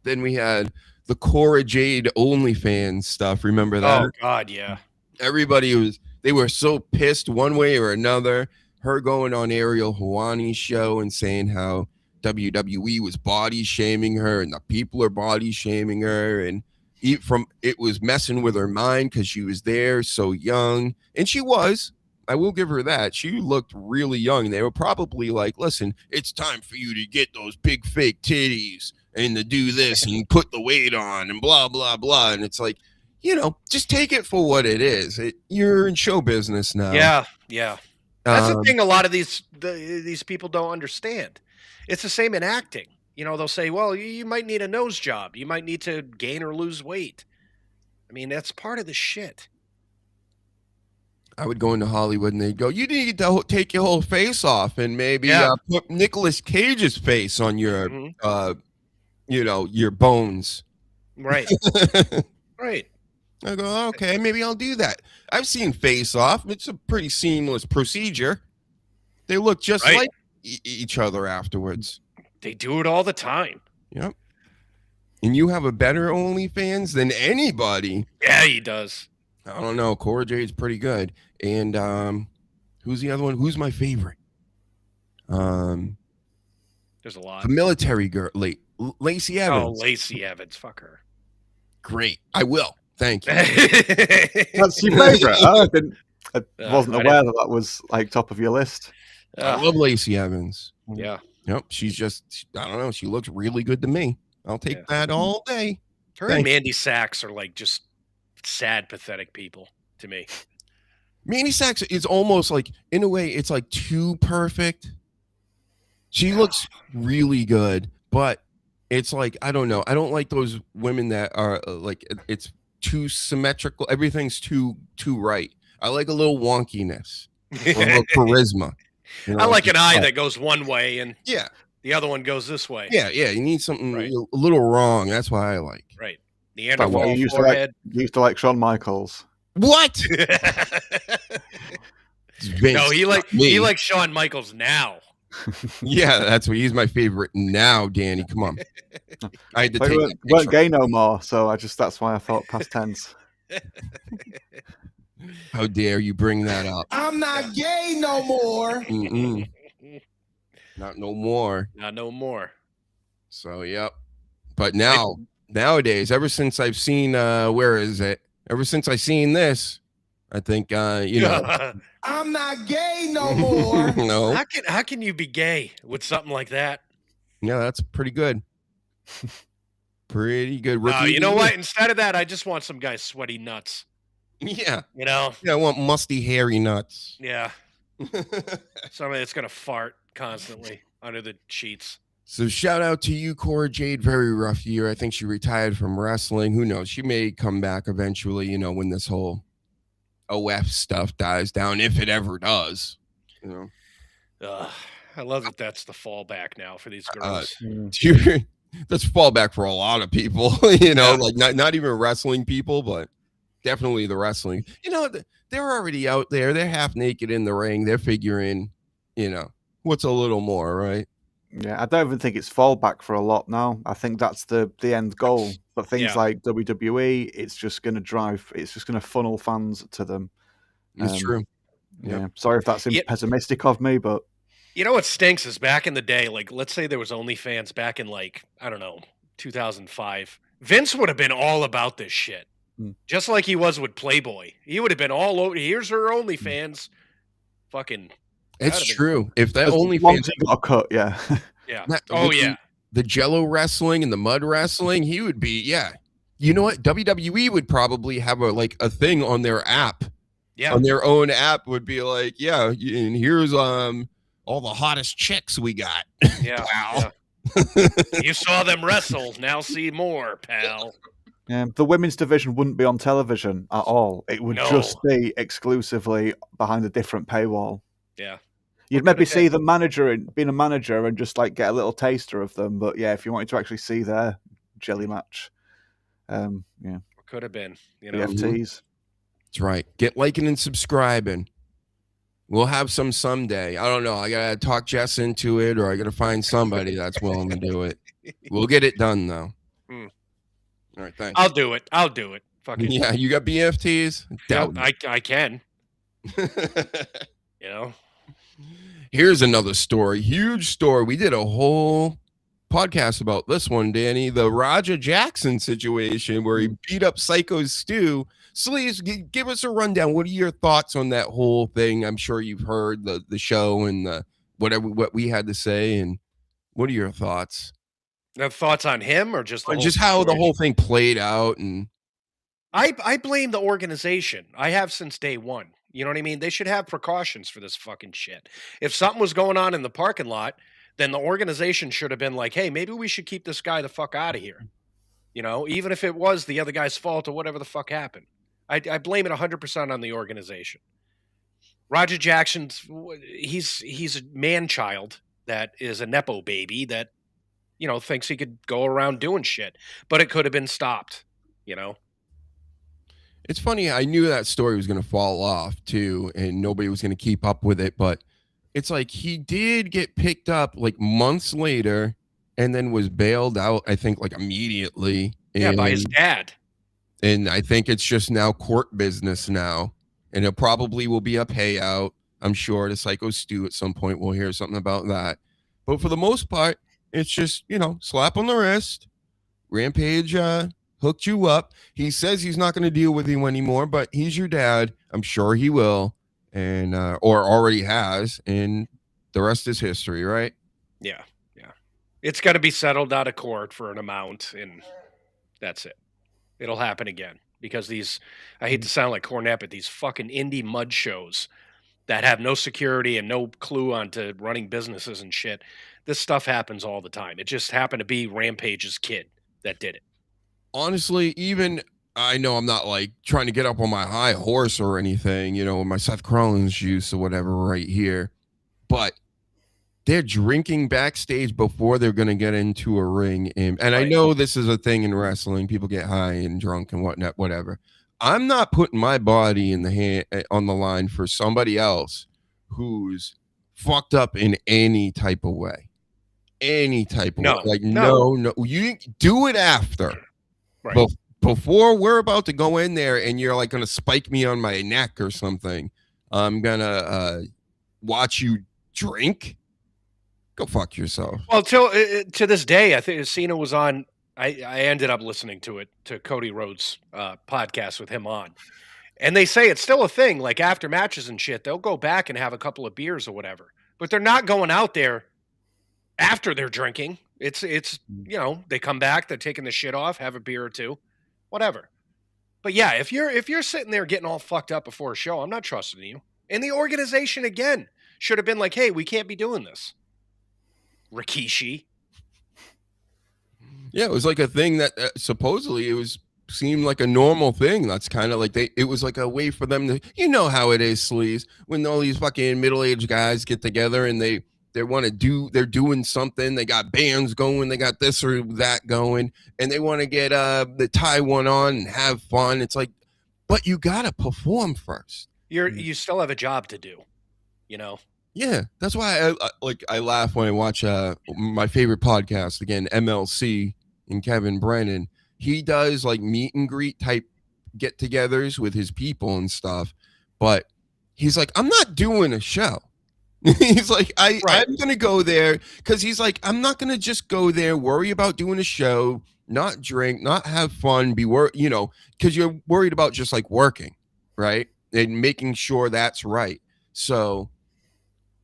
D: Then we had the Cora Jade OnlyFans stuff. Remember that?
E: Oh, God, yeah.
D: Everybody they were so pissed one way or another. Her going on Ariel Helwani's show and saying how WWE was body shaming her and the people are body shaming her. And it was messing with her mind because she was there so young. And she was. I will give her that. She looked really young. They were probably like, listen, it's time for you to get those big fake titties and to do this and put the weight on and blah, blah, blah. And it's like, just take it for what it is. You're in show business now.
E: Yeah, yeah. That's the thing a lot of these people don't understand. It's the same in acting. They'll say, well, you might need a nose job. You might need to gain or lose weight. I mean, that's part of the shit.
D: I would go into Hollywood and they'd go, you need to take your whole face off and maybe put Nicolas Cage's face on your, your bones.
E: Right. Right.
D: I go, okay, maybe I'll do that. I've seen Face Off. It's a pretty seamless procedure. They look just like each other afterwards.
E: They do it all the time.
D: Yep. And you have a better OnlyFans than anybody.
E: Yeah, he does.
D: I don't know. Cora Jade's pretty good. And who's the other one? Who's my favorite?
E: There's a lot.
D: The military girl, Lacey Evans.
E: Oh, Lacey Evans. Fuck her.
D: Great. I will. Thank you.
G: That's your favorite. I wasn't aware that was like top of your list.
D: I love Lacey Evans.
E: Yeah.
D: Yep. She's just, I don't know. She looks really good to me. I'll take that all day.
E: Her and Mandy Sachs are like just sad, pathetic people to me.
D: Mandy Sachs is almost like, in a way, it's like too perfect. She looks really good, but it's like, I don't know. I don't like those women that are like, it's too symmetrical. Everything's too right. I like a little wonkiness, a little charisma.
E: I like an eye that goes one way and
D: yeah,
E: the other one goes this way.
D: Yeah. You need something a little wrong. That's what I like.
E: Right. The interval
G: you used to like Shawn Michaels.
D: What?
E: No, he likes Shawn Michaels now.
D: Yeah, that's what he's my favorite now, Danny. Come on. I had to
G: But
D: take
G: we
D: that
G: weren't
D: picture.
G: gay no more, so that's why I thought past tense.
D: How dare you bring that up?
H: I'm not gay no more.
D: Mm-mm. Not no more.
E: Not no more.
D: So, yep. But nowadays, ever since I've seen, where is it? Ever since I seen this, I think,
H: I'm not gay no more.
D: No.
E: How can you be gay with something like that?
D: Yeah, that's pretty good. Pretty good.
E: You know what? Instead of that, I just want some guy's sweaty nuts.
D: Yeah.
E: You know?
D: Yeah, I want musty, hairy nuts.
E: Yeah. Somebody that's going to fart constantly under the sheets.
D: So shout out to you, Cora Jade. Very rough year. I think she retired from wrestling. Who knows? She may come back eventually, when this whole OF stuff dies down, if it ever does.
E: I love that that's the fallback now for these girls.
D: That's fallback for a lot of people, like not even wrestling people, but definitely the wrestling. They're already out there. They're half naked in the ring. They're figuring, what's a little more, right?
G: Yeah, I don't even think it's fallback for a lot now. I think that's the end goal. But things like WWE, it's just going to funnel fans to them.
D: It's true.
G: Yeah. Sorry if that's pessimistic of me, but
E: you know what stinks is back in the day, like let's say there was OnlyFans back in 2005. Vince would have been all about this shit. Just like he was with Playboy. He would have been all over. Here's her OnlyFans. Fucking.
D: It's true. If that
G: OnlyFans got a cut, yeah.
E: Yeah.
D: The Jello wrestling and the mud wrestling, he would be, yeah. You know what? WWE would probably have a thing on their app.
E: Yeah.
D: On their own app would be like, yeah, and here's all the hottest chicks we got.
E: Yeah. Pal. You saw them wrestle. Now see more, pal.
G: Yeah, the women's division wouldn't be on television at all. It would just be exclusively behind a different paywall.
E: Yeah.
G: You'd maybe see the manager being a manager and just get a little taster of them. But yeah, if you wanted to actually see their jelly match,
E: could have been,
G: EFTs.
D: That's right. Get liking and subscribing. We'll have some someday. I don't know. I gotta talk Jess into it, or I gotta find somebody that's willing to do it. We'll get it done though. All right, thanks.
E: I'll do it. Fucking
D: yeah, you got BFTs?
E: Yep, I can.
D: Here's another story. Huge story. We did a whole podcast about this one, Danny. The Roger Jackson situation where he beat up Psycho Stu. Sleeves, give us a rundown. What are your thoughts on that whole thing? I'm sure you've heard the show and what we had to say. And what are your thoughts?
E: Thoughts on him or just
D: how the whole thing played out? And
E: I blame the organization. I have since day one. You know what I mean? They should have precautions for this fucking shit. If something was going on in the parking lot, then the organization should have been like, hey, maybe we should keep this guy the fuck out of here. Even if it was the other guy's fault or whatever the fuck happened. I blame it 100% on the organization. Roger Jackson's, he's a man-child that is a Nepo baby that, thinks he could go around doing shit. But it could have been stopped,
D: It's funny. I knew that story was going to fall off too, and nobody was going to keep up with it. But it's like he did get picked up months later, and then was bailed out. I think immediately.
E: Yeah, by his dad.
D: And I think it's just now court business now, and it probably will be a payout. I'm sure to Psycho Stu at some point we'll hear something about that. But for the most part, it's just slap on the wrist. Rampage hooked you up. He says he's not going to deal with you anymore, but he's your dad. I'm sure he will, and or already has, and the rest is history, right?
E: Yeah. It's got to be settled out of court for an amount, and that's it. It'll happen again because I hate to sound like Cornette, but these fucking indie mud shows that have no security and no clue onto running businesses and shit. This stuff happens all the time. It just happened to be Rampage's kid that did it.
D: Honestly, even I know I'm not trying to get up on my high horse or anything, my Seth Rollins juice or whatever right here, but they're drinking backstage before they're going to get into a ring. And I know this is a thing in wrestling. People get high and drunk and whatnot, whatever. I'm not putting my body on the line for somebody else who's fucked up in any type of way. Any type of way. Like,
E: no.
D: no. You do it after.
E: Right.
D: But before we're about to go in there and you're like going to spike me on my neck or something, I'm going to watch you drink. Go fuck yourself.
E: Well, to this day, I think Cena was on. I ended up listening to Cody Rhodes' podcast with him on. And they say it's still a thing. Like after matches and shit, they'll go back and have a couple of beers or whatever. But they're not going out there after they're drinking. It's they come back, they're taking the shit off, have a beer or two, whatever. But yeah, if you're sitting there getting all fucked up before a show, I'm not trusting you. And the organization again should have been like, hey, we can't be doing this. Rikishi.
D: Yeah, it was like a thing that supposedly seemed like a normal thing. That's kind of like it was like a way for them to, you know how it is, sleaze, when all these fucking middle-aged guys get together and they want to they're doing something. They got bands going, they got this or that going, and they want to get the tie one on and have fun. It's like, but you gotta perform first.
E: You still have a job to do, you know.
D: Yeah, that's why I laugh when I watch my favorite podcast again, MLC and Kevin Brennan. He does like meet and greet type get-togethers with his people and stuff, but he's like, I'm not doing a show. He's like, I'm gonna go there because he's like, I'm not gonna just go there, worry about doing a show, not drink, not have fun, be worried, because you're worried about just like working, right, and making sure that's right. So.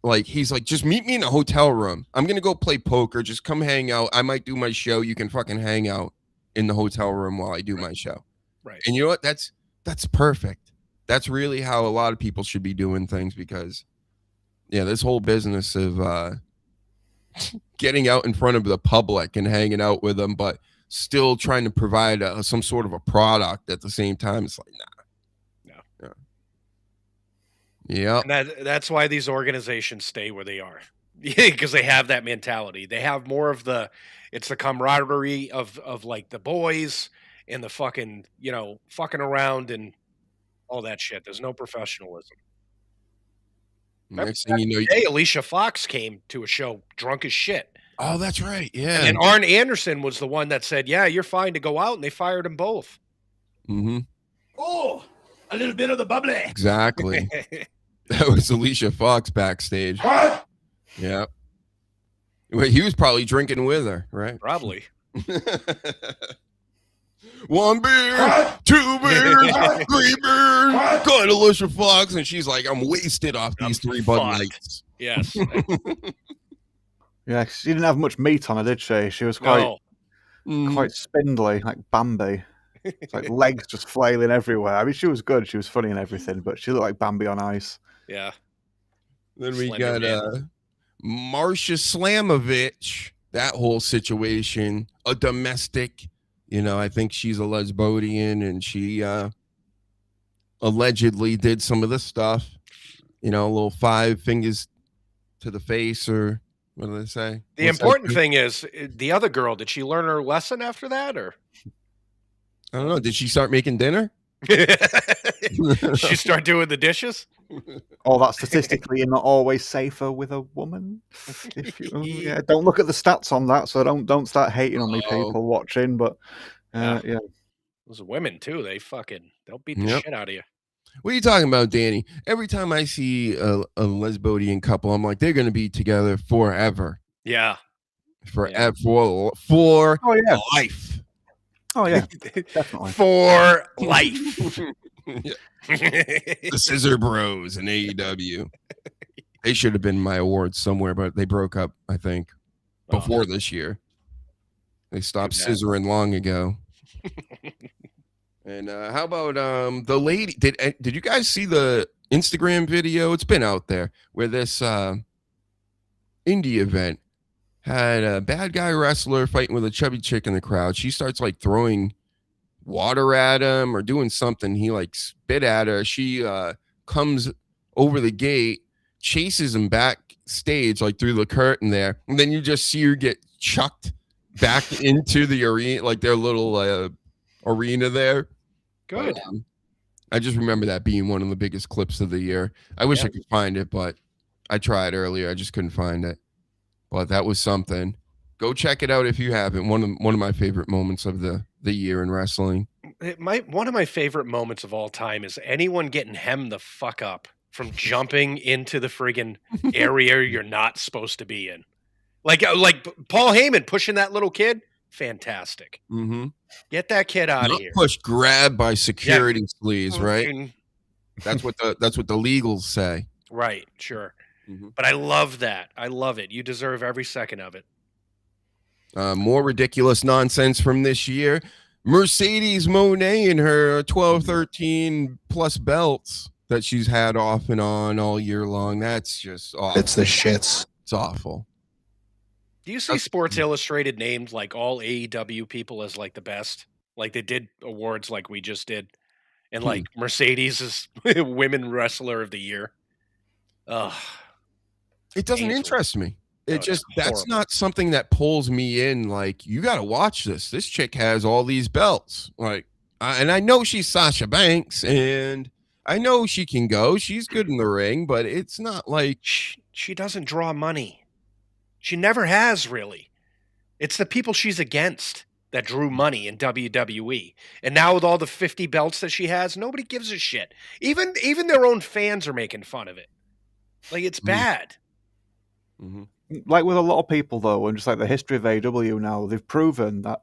D: Like, he's like, just meet me in a hotel room. I'm going to go play poker. Just come hang out. I might do my show. You can fucking hang out in the hotel room while I do my show.
E: Right.
D: And you know what? That's perfect. That's really how a lot of people should be doing things because, yeah, this whole business of getting out in front of the public and hanging out with them, but still trying to provide some sort of a product at the same time. It's like, nah. Yeah,
E: and that's why these organizations stay where they are, because they have that mentality. They have more of it's the camaraderie of like the boys and the fucking fucking around and all that shit. There's no professionalism.
D: Next thing you know,
E: hey, Alicia Fox came to a show drunk as shit.
D: Oh, that's right. Yeah,
E: and Arn Anderson was the one that said, "Yeah, you're fine to go out," and they fired them both.
D: Mm-hmm.
F: Oh, a little bit of the bubbly.
D: Exactly. That was Alicia Fox backstage.
F: What?
D: Yeah. Well, he was probably drinking with her, right?
E: Probably.
D: One beer, two beers, three beers. Got Alicia Fox, and she's like, I'm wasted off these three Bud Lights.
E: Yes.
G: Yeah, she didn't have much meat on her, did she? She was quite spindly, like Bambi. It's like legs just flailing everywhere. I mean, she was good. She was funny and everything, but she looked like Bambi on ice.
E: Yeah.
D: Then we got Marcia Slamovich. That whole situation, a domestic. I think she's a lesbian, and she allegedly did some of the stuff. A little 5 fingers to the face, or what do they say?
E: The important thing is the other girl. Did she learn her lesson after that, or?
D: I don't know. Did she start making dinner?
E: She start doing the dishes?
G: Oh, that statistically you're not always safer with a woman. Don't look at the stats on that, so don't start hating on me, people watching. But yeah,
E: those women too. They'll beat the shit out of you.
D: What are you talking about, Danny? Every time I see a lesbian couple, I'm like, they're going to be together forever.
E: Yeah,
D: forever for life.
G: Oh yeah, definitely
E: for life.
D: The Scissor Bros in AEW. They should have been my awards somewhere, but they broke up, I think, before this year. They stopped scissoring long ago. And how about the lady? Did you guys see the Instagram video? It's been out there where this indie event had a bad guy wrestler fighting with a chubby chick in the crowd. She starts like throwing water at him or doing something. He like spit at her. She comes over the gate, chases him backstage like through the curtain there, and then you just see her get chucked back into the arena, like their little arena there.
E: Good.
D: But, I just remember that being one of the biggest clips of the year. I wish I could find it, but I tried earlier. I just couldn't find it. But that was something. Go check it out if you haven't. One of my favorite moments of the year in wrestling.
E: One of my favorite moments of all time is anyone getting hemmed the fuck up from jumping into the friggin' area you're not supposed to be in. Like Paul Heyman pushing that little kid. Fantastic.
D: Mm-hmm.
E: Get that kid out of
D: Not
E: here.
D: push, grab by security sleaze, right?
E: Fucking-
D: That's what the legals say.
E: Right, sure.
D: Mhm.
E: But I love that. I love it. You deserve every second of it.
D: More ridiculous nonsense from this year. Mercedes Moné and her 12, 13 plus belts that she's had off and on all year long. That's just awful.
I: It's the shits.
D: It's awful.
E: Do you see Sports Illustrated named like all AEW people as like the best? Like they did awards like we just did. And like Mercedes is Women Wrestler of the Year. Ugh.
D: It doesn't
E: Painful.
D: interest me. It
E: No,
D: just,
E: it's
D: that's
E: horrible.
D: not something that pulls me in. Like, you got to watch this. This chick has all these belts. Like, and I know she's Sasha Banks, and I know she can go. She's good in the ring, but it's not like
E: She doesn't draw money. She never has, really. It's the people she's against that drew money in WWE. And now with all the 50 belts that she has, nobody gives a shit. Even their own fans are making fun of it. Like, it's bad.
D: Mm-hmm.
G: Like with a lot of people, though, and just like the history of AEW now, they've proven that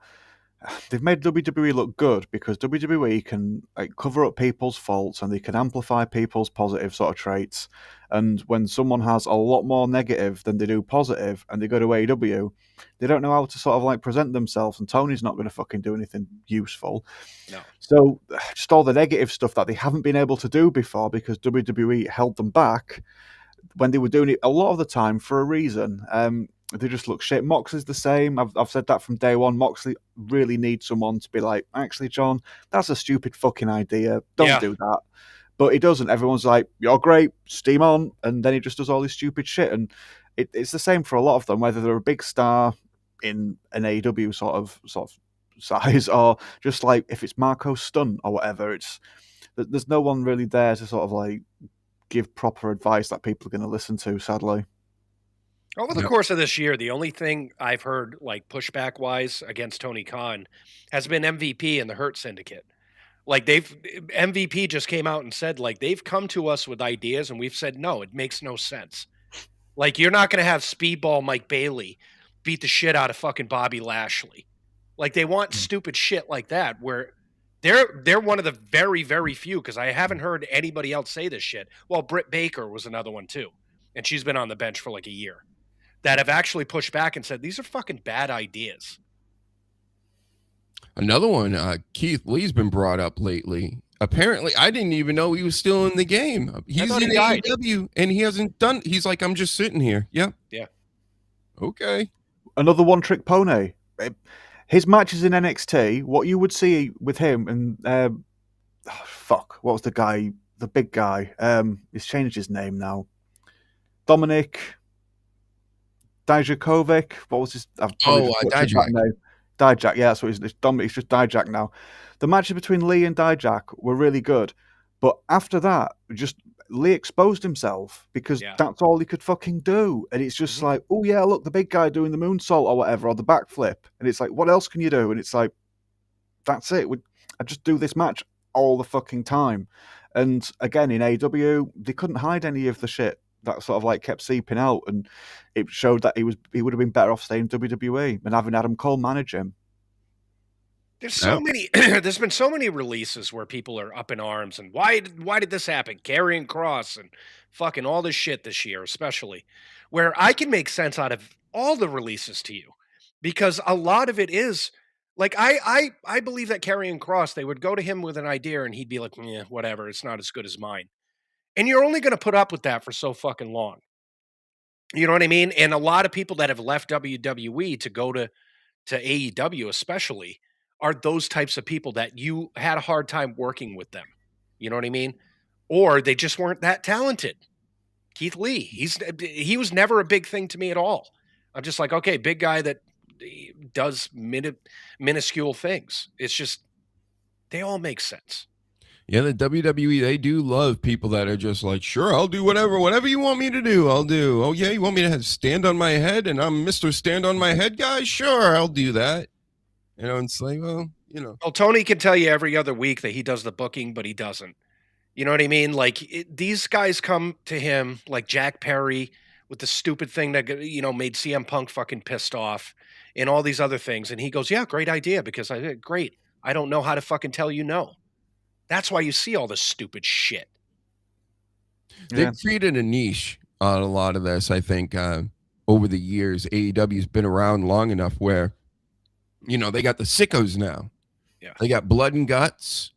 G: they've made WWE look good because WWE can like cover up people's faults and they can amplify people's positive sort of traits. And when someone has a lot more negative than they do positive, and they go to AEW, they don't know how to sort of like present themselves. And Tony's not going to fucking do anything useful.
E: No.
G: So just all the negative stuff that they haven't been able to do before because WWE held them back when they were doing it a lot of the time for a reason. They just look shit. Moxley's the same. I've said that from day one. Moxley really needs someone to be like, actually, John, that's a stupid fucking idea. Don't do that. But he doesn't. Everyone's like, you're great, steam on. And then he just does all this stupid shit. And it's the same for a lot of them, whether they're a big star in an AEW sort of size or just like if it's Marco Stunt or whatever. There's no one really there to sort of like give proper advice that people are going to listen to, sadly.
E: Over the course of this year, the only thing I've heard, like pushback wise against Tony Khan, has been MVP and the Hurt Syndicate. Like MVP just came out and said, like, they've come to us with ideas and we've said, no, it makes no sense. Like, you're not going to have Speedball Mike Bailey beat the shit out of fucking Bobby Lashley. Like, they want stupid shit like that where they're one of the very, very few, because I haven't heard anybody else say this shit. Well, Britt Baker was another one too. And she's been on the bench for like a year. That have actually pushed back and said, these are fucking bad ideas.
D: Another one, Keith Lee's been brought up lately. Apparently, I didn't even know he was still in the game. He's in AEW, and he hasn't done. He's like, I'm just sitting here. Yeah.
E: Yeah.
G: Okay. Another one-trick pony. His matches in NXT, what you would see with him, and what was the guy? The big guy. He's changed his name now. Dominic Dijakovic. What was his?
D: Dijak.
G: Dijak, yeah, that's what he's Dominic. He's just Dijak now. The matches between Lee and Dijak were really good, but after that, just Lee exposed himself because that's all he could fucking do, and it's just like, oh yeah, look, the big guy doing the moonsault or whatever, or the backflip, and it's like, what else can you do? And it's like, that's it. I just do this match all the fucking time, and again in AEW, they couldn't hide any of the shit that sort of like kept seeping out, and it showed that he would have been better off staying in WWE and having Adam Cole manage him.
E: There's so many. There's been so many releases where people are up in arms, and why did this happen? Karrion Kross and fucking all this shit this year, especially, where I can make sense out of all the releases to you, because a lot of it is like I believe that Karrion Kross, they would go to him with an idea and he'd be like, yeah, whatever, it's not as good as mine. And you're only going to put up with that for so fucking long. You know what I mean? And a lot of people that have left WWE to go to AEW especially are those types of people that you had a hard time working with them. You know what I mean? Or they just weren't that talented. Keith Lee, he was never a big thing to me at all. I'm just like, okay, big guy that does minuscule things. It's just, they all make sense.
D: Yeah, the WWE, they do love people that are just like, sure, I'll do whatever you want me to do, I'll do. Oh yeah, you want me to stand on my head and I'm Mr. Stand on my head guy? Sure, I'll do that. You know, it's like, well, you know.
E: Well, Tony can tell you every other week that he does the booking, but he doesn't. You know what I mean? Like these guys come to him like Jack Perry with the stupid thing that made CM Punk fucking pissed off, and all these other things, and he goes, "Yeah, great idea," because I did great. I don't know how to fucking tell you no. That's why you see all this stupid shit.
D: They've created a niche on a lot of this, I think, over the years. AEW's been around long enough where, they got the sickos now.
E: Yeah.
D: They got Blood and Guts.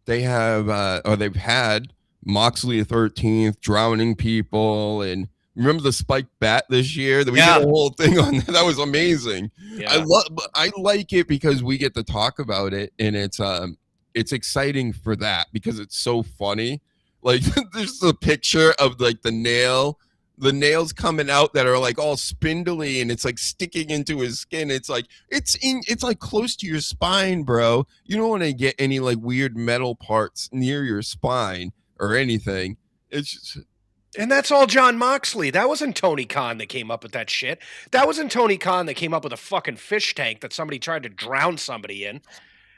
D: They have, or they've had Moxley the 13th, drowning people, and remember the spiked bat this year? That we did a whole thing on that. That was amazing.
E: Yeah.
D: I like it because we get to talk about it, and it's exciting for that because it's so funny. Like there's a picture of like the nails coming out that are like all spindly and it's like sticking into his skin. It's like it's like close to your spine, bro. You don't want to get any like weird metal parts near your spine or anything. It's just,
E: and that's all John Moxley. That wasn't Tony Khan that came up with that shit. That wasn't Tony Khan that came up with a fucking fish tank that somebody tried to drown somebody in.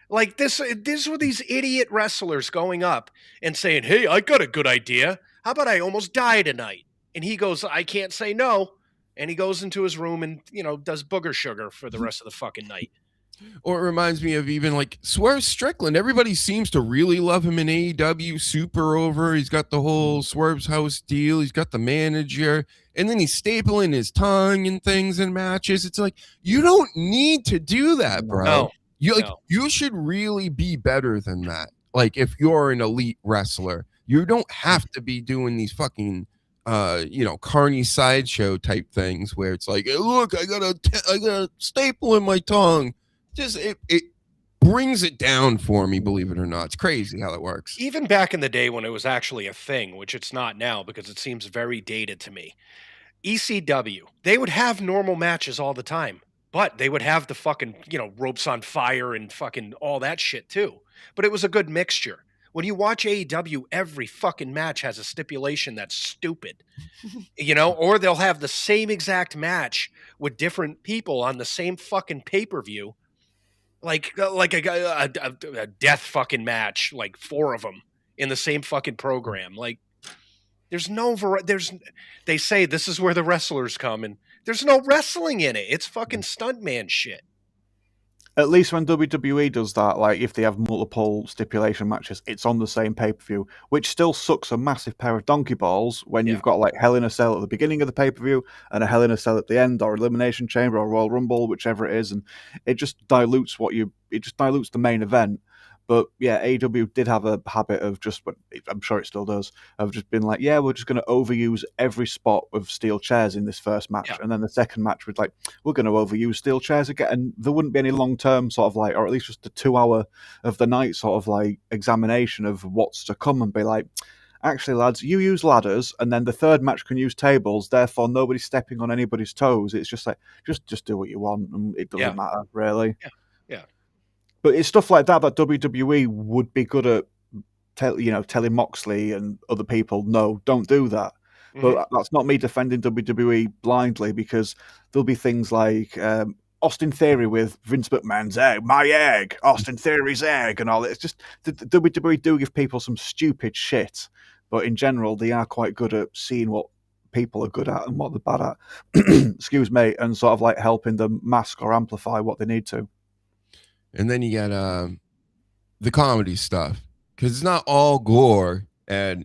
E: Like this were these idiot wrestlers going up and saying, "Hey, I got a good idea. How about I almost die tonight?" And he goes, "I can't say no." And he goes into his room and, does booger sugar for the rest of the fucking night.
D: Or it reminds me of even like Swerve Strickland. Everybody seems to really love him in AEW. Super over. He's got the whole Swerve's House deal. He's got the manager. And then he's stapling his tongue and things in matches. It's like, you don't need to do that, bro.
E: No.
D: You should really be better than that. Like if you're an elite wrestler, you don't have to be doing these fucking carny sideshow type things where it's like, hey, look, I got a staple in my tongue. Just it brings it down for me, believe it or not. It's crazy how that works.
E: Even back in the day when it was actually a thing, which it's not now because it seems very dated to me. ECW, they would have normal matches all the time. But they would have the fucking, ropes on fire and fucking all that shit too. But it was a good mixture. When you watch AEW, every fucking match has a stipulation that's stupid, or they'll have the same exact match with different people on the same fucking pay-per-view, like a death fucking match, like 4 of them in the same fucking program. Like there's no they say this is where the wrestlers come and there's no wrestling in it. It's fucking stuntman shit.
G: At least when WWE does that, like if they have multiple stipulation matches, it's on the same pay-per-view, which still sucks a massive pair of donkey balls when you've got like Hell in a Cell at the beginning of the pay-per-view and a Hell in a Cell at the end, or Elimination Chamber or Royal Rumble, whichever it is, and it just dilutes the main event. But yeah, AEW did have a habit of just, I'm sure it still does, of just being like, yeah, we're just going to overuse every spot of steel chairs in this first match. Yeah. And then the second match was like, we're going to overuse steel chairs again. And there wouldn't be any long-term sort of like, or at least just a 2-hour of the night sort of like examination of what's to come and be like, actually, lads, you use ladders, and then the third match can use tables, therefore nobody's stepping on anybody's toes. It's just like, just do what you want, and it doesn't matter, really.
E: Yeah. Yeah.
G: But it's stuff like that WWE would be good at, telling Moxley and other people, no, don't do that. Mm-hmm. But that's not me defending WWE blindly, because there'll be things like Austin Theory with Vince McMahon's egg, my egg, Austin Theory's egg, and all that. It's just the WWE do give people some stupid shit, but in general, they are quite good at seeing what people are good at and what they're bad at. Excuse me, and sort of like helping them mask or amplify what they need to.
D: And then you got the comedy stuff, because it's not all gore at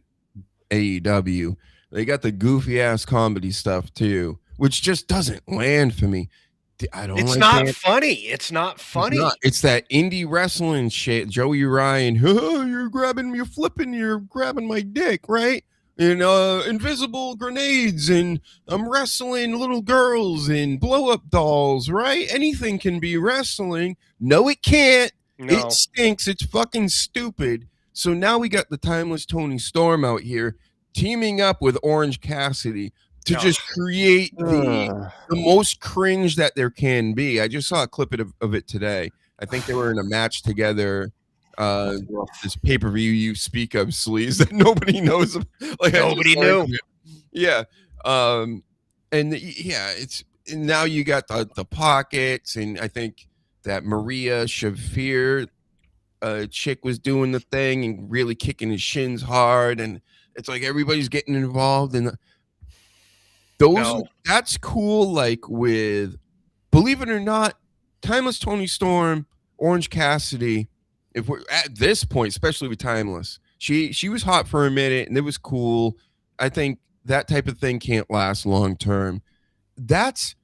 D: AEW. They got the goofy ass comedy stuff too, which just doesn't land for me.
E: It's not funny. It's not funny.
D: It's that indie wrestling shit. Joey Ryan, you're flipping, you're grabbing my dick, right? And invisible grenades, and I'm wrestling little girls and blow-up dolls, right? Anything can be wrestling. No, it can't. No. It stinks. It's fucking stupid. So now we got the timeless Tony Storm out here teaming up with Orange Cassidy to just create the most cringe that there can be. I just saw a clip of it today. I think they were in a match together this pay-per-view you speak of, Sleaze, that nobody knows. Like
E: Nobody knew.
D: Yeah. It's and now you got the pockets, and I think that Maria Shafir chick was doing the thing and really kicking his shins hard, and it's like everybody's getting involved in those. That's cool. Like with, believe it or not, Timeless Tony Storm, Orange Cassidy. If we're at this point, especially with Timeless, she was hot for a minute and it was cool. I think that type of thing can't last long term. That's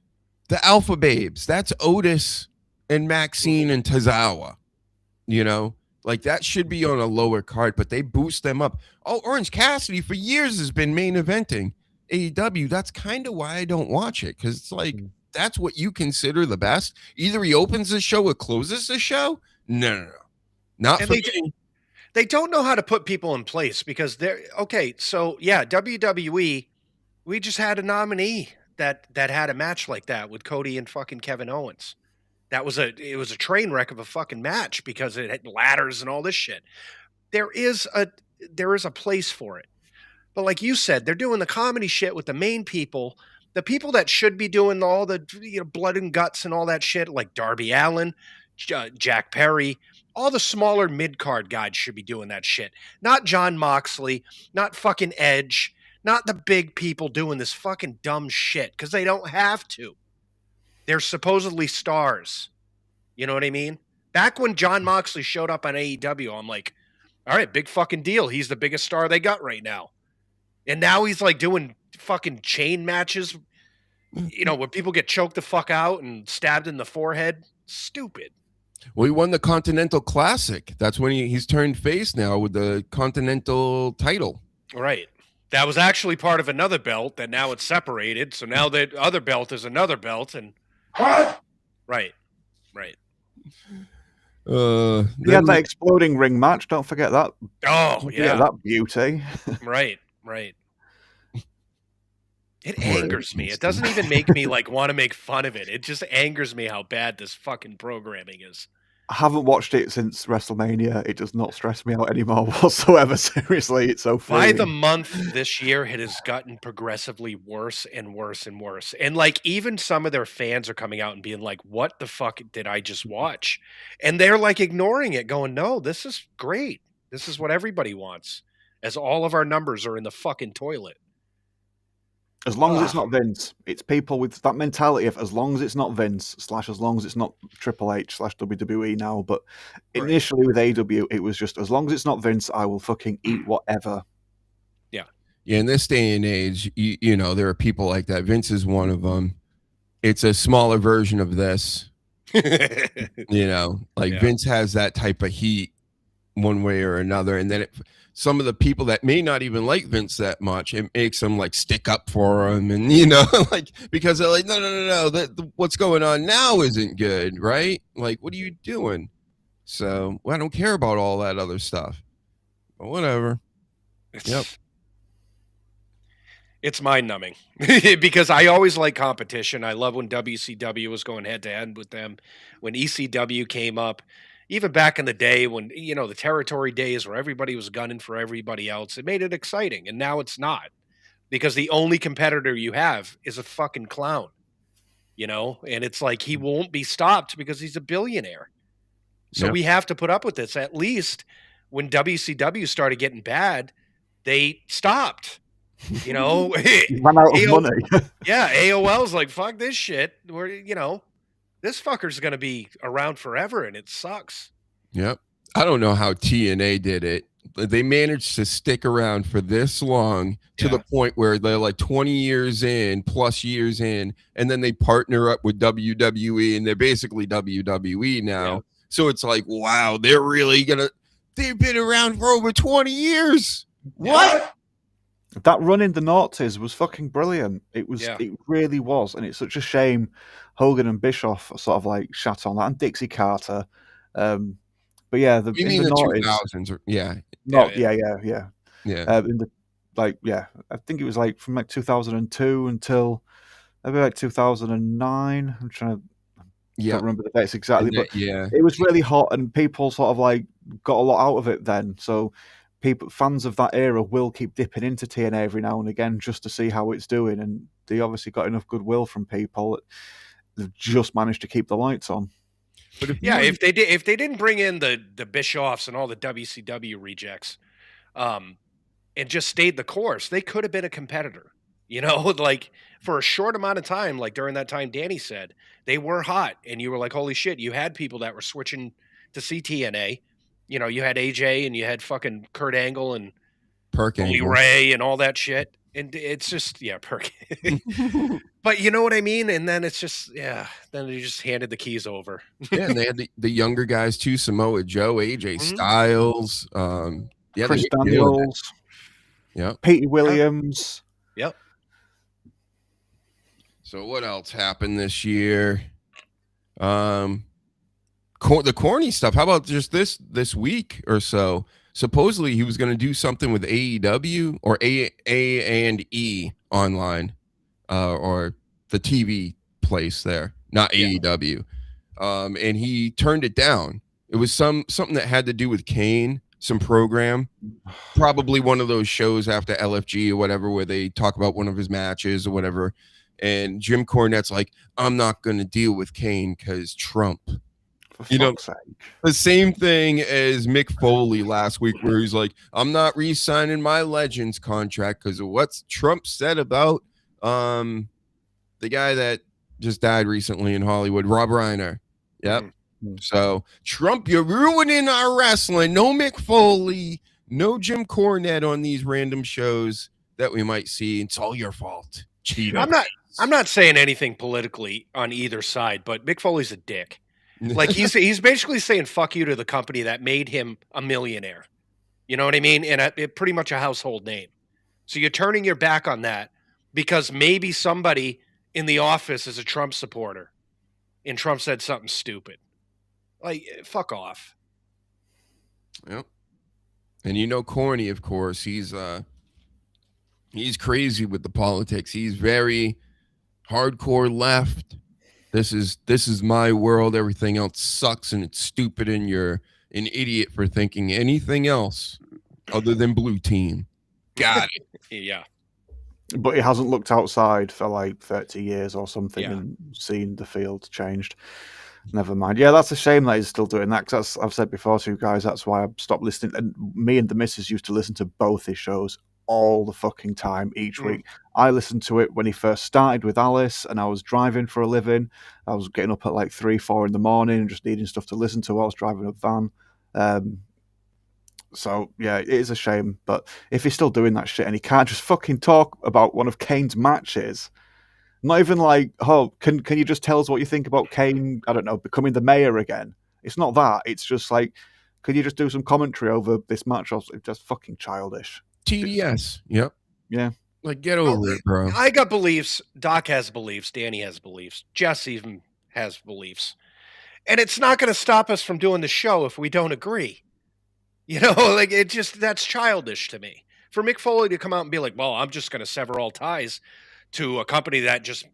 D: the Alpha Babes. That's Otis and Maxine and Tozawa. You know, like that should be on a lower card, but they boost them up. Oh, Orange Cassidy for years has been main eventing AEW. That's kind of why I don't watch it, because it's like that's what you consider the best. Either he opens the show or closes the show. No. Not for me.
E: They don't know how to put people in place, because they're okay. So yeah, WWE, we just had a nominee that had a match like that with Cody and fucking Kevin Owens. It was a train wreck of a fucking match because it had ladders and all this shit. There is a place for it. But like you said, they're doing the comedy shit with the main people, the people that should be doing all the blood and guts and all that shit, like Darby Allin, Jack Perry. All the smaller mid-card guys should be doing that shit. Not John Moxley, not fucking Edge, not the big people doing this fucking dumb shit, because they don't have to. They're supposedly stars. You know what I mean? Back when John Moxley showed up on AEW, I'm like, all right, big fucking deal. He's the biggest star they got right now. And now he's like doing fucking chain matches, where people get choked the fuck out and stabbed in the forehead. Stupid.
D: Well, he won the Continental Classic. That's when he's turned face now with the Continental title.
E: Right. That was actually part of another belt, and now it's separated. So now the other belt is another belt, and
F: What?
E: Right.
G: He had that exploding ring match. Don't forget that.
E: Oh, yeah.
G: That beauty.
E: Right. It angers me. It doesn't even make me want to make fun of it. It just angers me how bad this fucking programming is.
G: I haven't watched it since WrestleMania. It does not stress me out anymore whatsoever. Seriously, it's so funny.
E: By the month this year, it has gotten progressively worse and worse and worse. And even some of their fans are coming out and being like, what the fuck did I just watch? And they're ignoring it, going, no, this is great. This is what everybody wants, as all of our numbers are in the fucking toilet.
G: As long as it's not Vince, it's people with that mentality of as long as it's not Vince / as long as it's not Triple H / WWE now. But initially with AEW, it was just as long as it's not Vince, I will fucking eat whatever.
E: Yeah.
D: In this day and age, you know, there are people like that. Vince is one of them. It's a smaller version of this. Vince has that type of heat one way or another. And then some of the people that may not even like Vince that much, it makes them stick up for him, and because they're like, no, what's going on now isn't good, right? What are you doing? So I don't care about all that other stuff, but whatever.
E: It's mind numbing because I always like competition. I love when WCW was going head to head with them, when ECW came up. Even back in the day when, the territory days where everybody was gunning for everybody else, it made it exciting. And now it's not, because the only competitor you have is a fucking clown, and it's he won't be stopped because he's a billionaire. So we have to put up with this. At least when WCW started getting bad, they stopped,
G: Ran out of money.
E: Yeah. AOL's like, fuck this shit. This fucker's going to be around forever, and it sucks.
D: Yep. I don't know how TNA did it. They managed to stick around for this long to the point where they're 20 years in, plus years in, and then they partner up with WWE, and they're basically WWE now. Yeah. So it's wow, they're really they've been around for over 20 years. What?
G: That run in the noughties was fucking brilliant. It really was, and it's such a shame Hogan and Bischoff sort of shat on that, and Dixie Carter. But yeah, in the
D: 2000s, yeah.
G: I think it was from 2002 until maybe 2009. I'm trying to.
D: Yeah,
G: Don't remember the dates exactly, but
D: yeah,
G: it was really hot, and people sort of like got a lot out of it then. So fans of that era will keep dipping into TNA every now and again just to see how it's doing, and they obviously got enough goodwill from people. They've just managed to keep the lights on.
D: but
E: if they didn't bring in the Bischoffs and all the WCW rejects, and just stayed the course, they could have been a competitor. You know, like for a short amount of time, like during that time, Danny said they were hot, and you were like, holy shit, you had people that were switching to CTNA. You know, you had AJ and you had fucking Kurt Angle and Bully Ray and all that shit. And it's just, Perk. But you know what I mean? And then it's just, then they just handed the keys over.
D: Yeah, and they had the younger guys too, Samoa Joe, AJ Styles,
G: Chris Daniels, Pete Williams.
E: Yep.
D: So what else happened this year? The corny stuff. How about just this week or so? Supposedly he was going to do something with AEW or A&E online, or the TV place there, not AEW. And he turned it down. It was something that had to do with Kane, some program, probably one of those shows after LFG or whatever, where they talk about one of his matches or whatever. And Jim Cornette's like, I'm not going to deal with Kane because Trump. You know, the same thing as Mick Foley last week, where he's like, I'm not re-signing my Legends contract because of what Trump said about the guy that just died recently in Hollywood, Rob Reiner. Yep. Mm-hmm. So Trump, you're ruining our wrestling. No Mick Foley, no Jim Cornette on these random shows that we might see. It's all your fault. Cheater.
E: I'm not saying anything politically on either side, but Mick Foley's a dick. Like he's basically saying fuck you to the company that made him a millionaire. You know what I mean? And pretty much a household name. So you're turning your back on that because maybe somebody in the office is a Trump supporter and Trump said something stupid. Like, fuck off.
D: Yep. And you know Corny, of course, he's crazy with the politics. He's very hardcore left. This is my world. Everything else sucks and it's stupid, and you're an idiot for thinking anything else other than blue team. Got it.
E: Yeah.
G: But he hasn't looked outside for like 30 years or something and seen the field changed. Never mind. Yeah, that's a shame that he's still doing that, because I've said before to you guys, that's why I stopped listening. And me and the missus used to listen to both his shows all the fucking time each week. I listened to it when he first started with Alice, and I was driving for a living. I was getting up at like 3-4 in the morning and just needing stuff to listen to while I was driving a van. So yeah, it is a shame. But if he's still doing that shit and he can't just fucking talk about one of Kane's matches, not even like, oh, can you just tell us what you think about Kane, I don't know, becoming the mayor again? It's not that. It's just like, could you just do some commentary over this match? It's just fucking childish.
D: TDS. Yep.
G: Yeah.
D: Like, get over it, bro.
E: I got beliefs. Doc has beliefs. Danny has beliefs. Jess even has beliefs. And it's not going to stop us from doing the show if we don't agree. You know, like, that's childish to me. For Mick Foley to come out and be like, well, I'm just going to sever all ties to a company that just,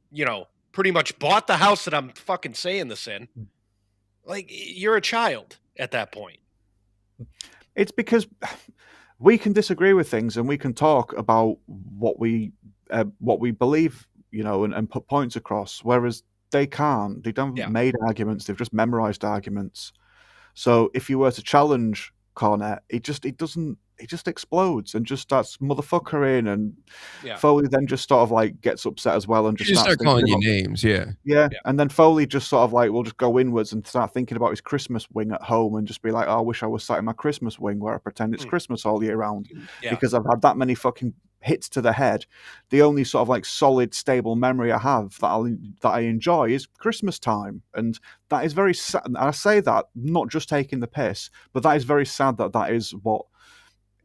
E: pretty much bought the house that I'm fucking saying this in. Like, you're a child at that point.
G: It's because we can disagree with things and we can talk about what we believe, and put points across, whereas they can't. They don't made arguments. They've just memorized arguments. So if you were to challenge Cornette, it just explodes and just starts motherfuckering, and Foley then just sort of like gets upset as well and just
D: start calling you names. Yeah.
G: And then Foley just sort of like will just go inwards and start thinking about his Christmas wing at home and just be like, oh, I wish I was sat in my Christmas wing where I pretend it's Christmas all year round because I've had that many fucking hits to the head. The only sort of like solid, stable memory I have that I enjoy is Christmas time, and that is very sad. And I say that not just taking the piss, but that is very sad that is what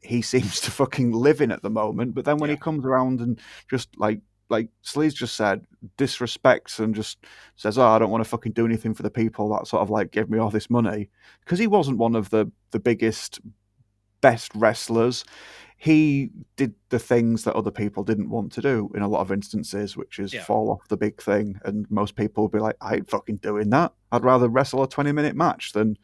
G: he seems to fucking live in at the moment. But then when he comes around and just like Sleaze just said, disrespects and just says, oh, I don't want to fucking do anything for the people that sort of like give me all this money, because he wasn't one of the biggest, best wrestlers. he did the things that other people didn't want to do in a lot of instances, which is fall off the big thing. And most people will be like, I ain't fucking doing that. I'd rather wrestle a 20-minute match than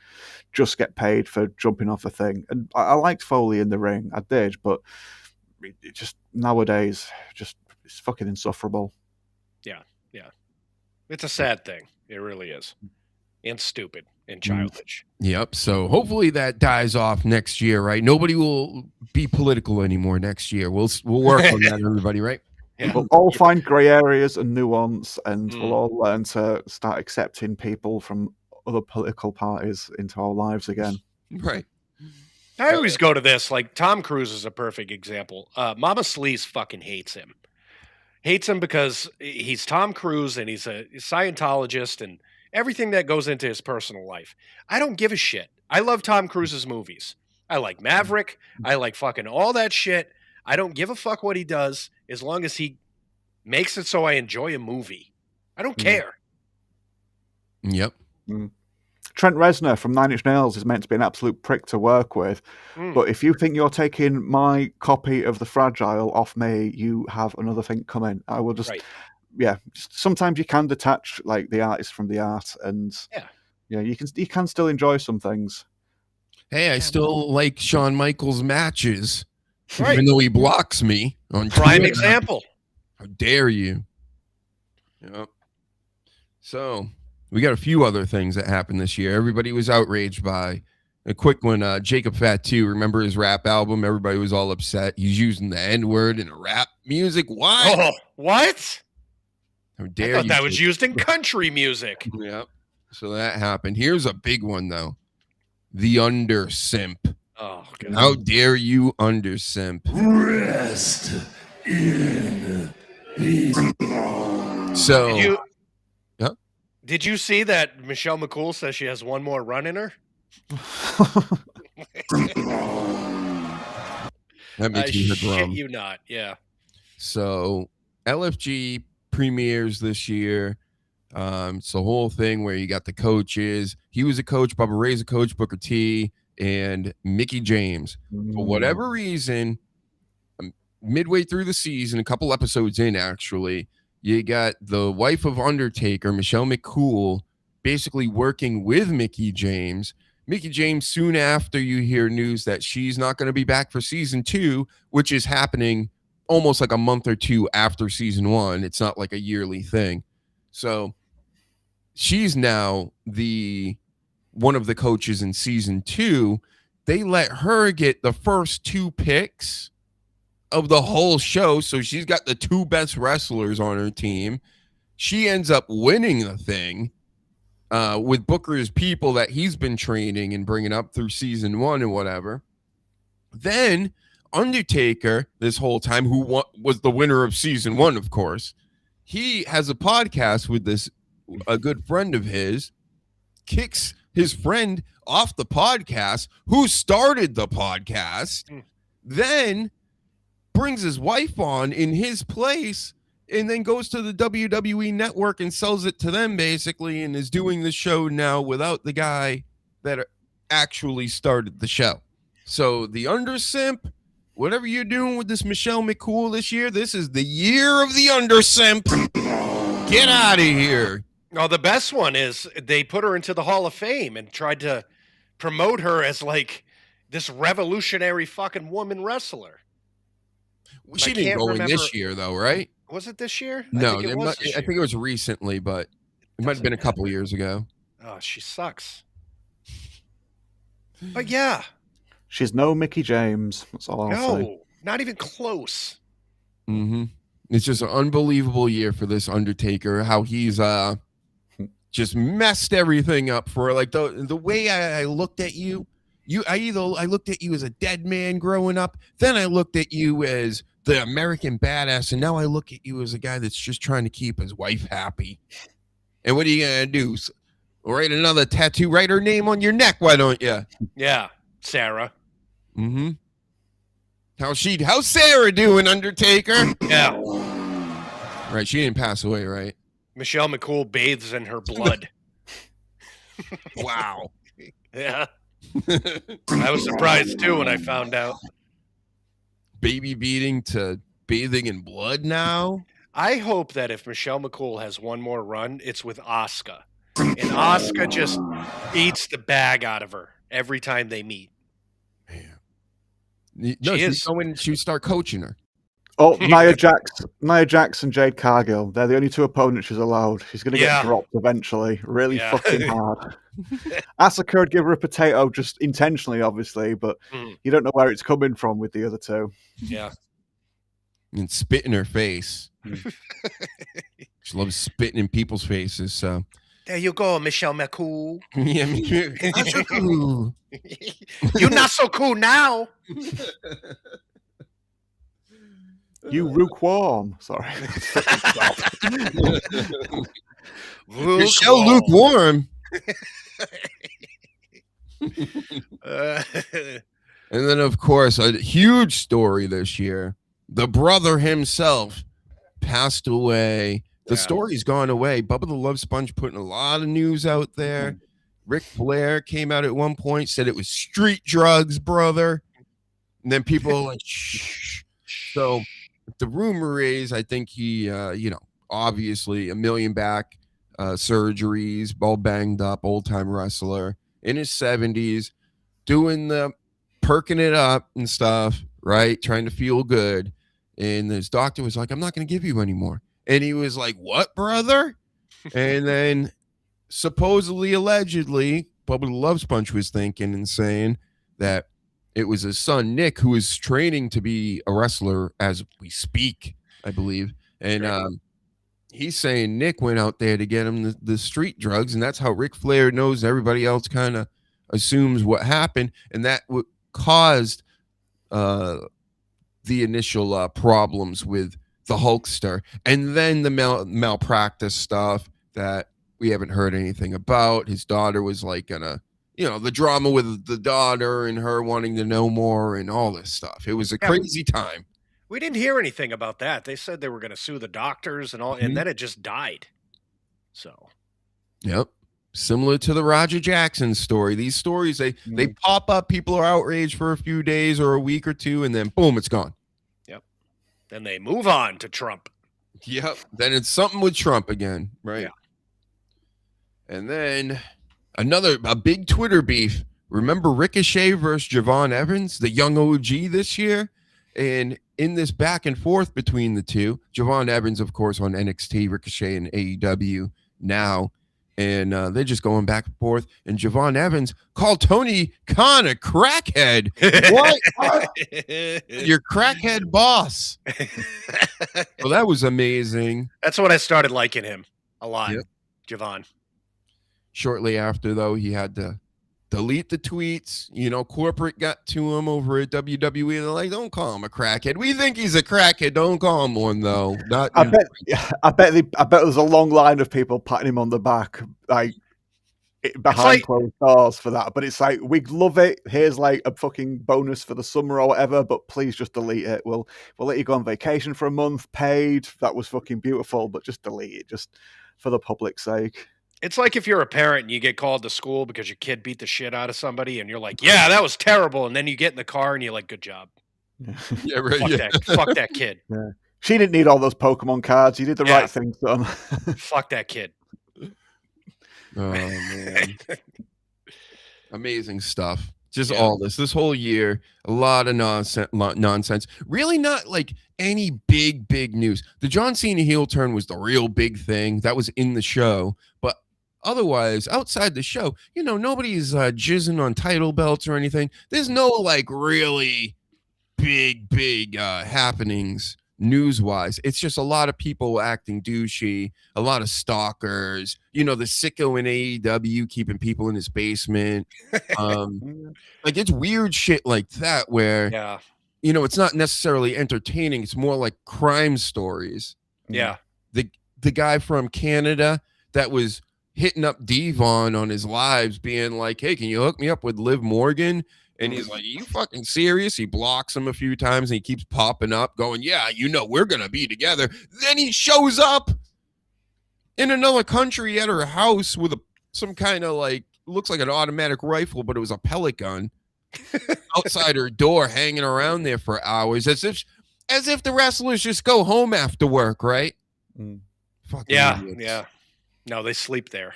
G: just get paid for jumping off a thing. And I liked Foley in the ring. I did, but it just nowadays, it's fucking insufferable.
E: Yeah. It's a sad thing. It really is. And stupid and childish.
D: Yep. So hopefully that dies off next year, right? Nobody will be political anymore next year. We'll work on that, everybody, right?
E: Yeah.
G: We'll all find grey areas and nuance, and we'll all learn to start accepting people from other political parties into our lives again.
D: Right.
E: I always go to this, like Tom Cruise is a perfect example. Mama Sleaze fucking hates him. Hates him because he's Tom Cruise and he's a Scientologist and everything that goes into his personal life. I don't give a shit. I love Tom Cruise's movies. I like Maverick. I like fucking all that shit. I don't give a fuck what he does as long as he makes it so I enjoy a movie. I don't care.
D: Yep.
G: Trent Reznor from Nine Inch Nails is meant to be an absolute prick to work with. But if you think you're taking my copy of The Fragile off me, you have another thing coming. I will just, sometimes you can detach like the artist from the art, and you can still enjoy some things.
D: Hey, I still like Shawn Michaels matches, even though he blocks me on
E: Prime
D: Twitter.
E: example.
D: How dare you? Yep. So we got a few other things that happened this year. Everybody was outraged by a quick one. Jacob Fatu, remember his rap album? Everybody was all upset. He's using the N-word in a rap music. Why?
E: Oh, what?
D: How dare you?
E: I thought that was used in country music.
D: Yep. So that happened. Here's a big one, though. The under simp.
E: Oh, God.
D: How dare you under simp?
A: Rest in peace.
D: So,
E: did you see that Michelle McCool says she has one more run in her?
D: that makes me
E: shit
D: drum.
E: you not, yeah.
D: So LFG premieres this year. It's the whole thing where you got the coaches. He was a coach, Bubba Ray's a coach, Booker T, and Mickey James. For whatever reason, midway through the season, a couple episodes in actually, you got the wife of Undertaker, Michelle McCool, basically working with Mickey James. Mickey James, soon after you hear news that she's not going to be back for season 2, which is happening almost like a month or two after season 1. It's not like a yearly thing. So she's now one of the coaches in season 2. They let her get the first 2 picks of the whole show. So she's got the 2 best wrestlers on her team. She ends up winning the thing with Booker's people that he's been training and bringing up through season 1 and whatever. Then Undertaker, this whole time, who was the winner of season 1, of course, he has a podcast with a good friend of his, kicks his friend off the podcast, who started the podcast, then brings his wife on in his place, and then goes to the WWE network and sells it to them, basically, and is doing the show now without the guy that actually started the show. So the undersimp, whatever you're doing with this Michelle McCool this year, this is the year of the undersimp. Get out of here.
E: No, the best one is they put her into the Hall of Fame and tried to promote her as like this revolutionary fucking woman wrestler.
D: She didn't go in this year, though, right?
E: Was it this year?
D: No, I think it was recently, but it might have been a couple years ago.
E: Oh, she sucks. But yeah.
G: She's no Mickey James. That's all I'll say.
E: No, not even close.
D: It's just an unbelievable year for this Undertaker. How he's just messed everything up for like the way I looked at you. I looked at you as a dead man growing up. Then I looked at you as the American badass, and now I look at you as a guy that's just trying to keep his wife happy. And what are you gonna do? Write another tattoo? Write her name on your neck? Why don't you?
E: Yeah, Sarah.
D: How's Sarah doing, Undertaker?
E: Yeah.
D: Right, she didn't pass away, right?
E: Michelle McCool bathes in her blood.
D: Wow.
E: Yeah. I was surprised too when I found out.
D: baby beating to bathing in blood now.
E: I hope that if Michelle McCool has one more run, it's with Asuka. And Asuka just eats the bag out of her every time they meet.
D: Man. No, she would start coaching her.
G: Oh, Nia Jax and Jade Cargill. They're the only two opponents she's allowed. She's going to get dropped eventually. Really fucking hard. Asuka would give her a potato just intentionally, obviously, but you don't know where it's coming from with the other two.
E: Yeah.
D: And spit in her face. She loves spitting in people's faces, so.
E: There you go, Michelle McCool.
D: Yeah, not so cool.
E: You're not so cool now.
G: You lukewarm. Sorry.
D: Michelle lukewarm. And then, of course, a huge story this year. The brother himself passed away. The story's gone away. Bubba the Love Sponge putting a lot of news out there. Ric Flair came out at one point, said it was street drugs, brother. And then people are like, shh. So the rumor is, I think he, obviously $1 million back surgeries, all banged up, old-time wrestler in his 70s, doing the perking it up and stuff, right? Trying to feel good. And his doctor was like, I'm not going to give you any more. And he was like, what, brother? And then supposedly, allegedly, Bubba the Love Sponge was thinking and saying that it was his son, Nick, who is training to be a wrestler as we speak, I believe. And he's saying Nick went out there to get him the street drugs. And that's how Ric Flair knows. Everybody else kind of assumes what happened. And that caused the initial problems with the Hulkster, and then the malpractice stuff that we haven't heard anything about. His daughter was like gonna, the drama with the daughter and her wanting to know more and all this stuff. It was a crazy time.
E: We didn't hear anything about that. They said they were going to sue the doctors and all, and then it just died. So,
D: yep. Similar to the Roger Jackson story. These stories, they pop up, people are outraged for a few days or a week or two, and then boom, it's gone.
E: Yep. Then they move on to Trump.
D: Yep. Then it's something with Trump again, right?
E: Yeah.
D: And then a big Twitter beef. Remember Ricochet versus Javon Evans, the young OG this year? And in this back and forth between the two, Javon Evans, of course, on NXT, Ricochet and AEW now. And they're just going back and forth. And Javon Evans called Tony Khan a crackhead. What? Your crackhead boss. Well, that was amazing.
E: That's when I started liking him a lot, Javon.
D: Shortly after, though, he had to delete the tweets. Corporate got to him over at WWE. They're like, don't call him a crackhead. We think he's a crackhead. Don't call him one, though.
G: I bet there's a long line of people patting him on the back, like behind closed doors for that. But it's like, we love it. Here's like a fucking bonus for the summer or whatever. But please just delete it. We'll let you go on vacation for a month, paid. That was fucking beautiful. But just delete it, just for the public's sake.
E: It's like if you're a parent and you get called to school because your kid beat the shit out of somebody and you're like, yeah, that was terrible. And then you get in the car and you're like, good job.
D: Yeah, right.
E: Fuck that kid.
G: Yeah. She didn't need all those Pokemon cards. You did the right thing, son.
E: Fuck that kid.
D: Oh, man. Amazing stuff. Just all this whole year, a lot of nonsense. Really not like any big news. The John Cena heel turn was the real big thing. That was in the show. But otherwise, outside the show, nobody's jizzing on title belts or anything. There's no like really big happenings news-wise. It's just a lot of people acting douchey, a lot of stalkers, the sicko in AEW keeping people in his basement. Like it's weird shit like that where it's not necessarily entertaining, it's more like crime stories.
E: Yeah.
D: The guy from Canada that was hitting up Devon on his lives being like, hey, can you hook me up with Liv Morgan? And he's like, are you fucking serious? He blocks him a few times and he keeps popping up going, yeah, we're going to be together. Then he shows up in another country at her house with some kind of like, looks like an automatic rifle, but it was a pellet gun. outside her door, hanging around there for hours, as if the wrestlers just go home after work, right? Fucking
E: Yeah,
D: idiots.
E: yeah. No, they sleep there.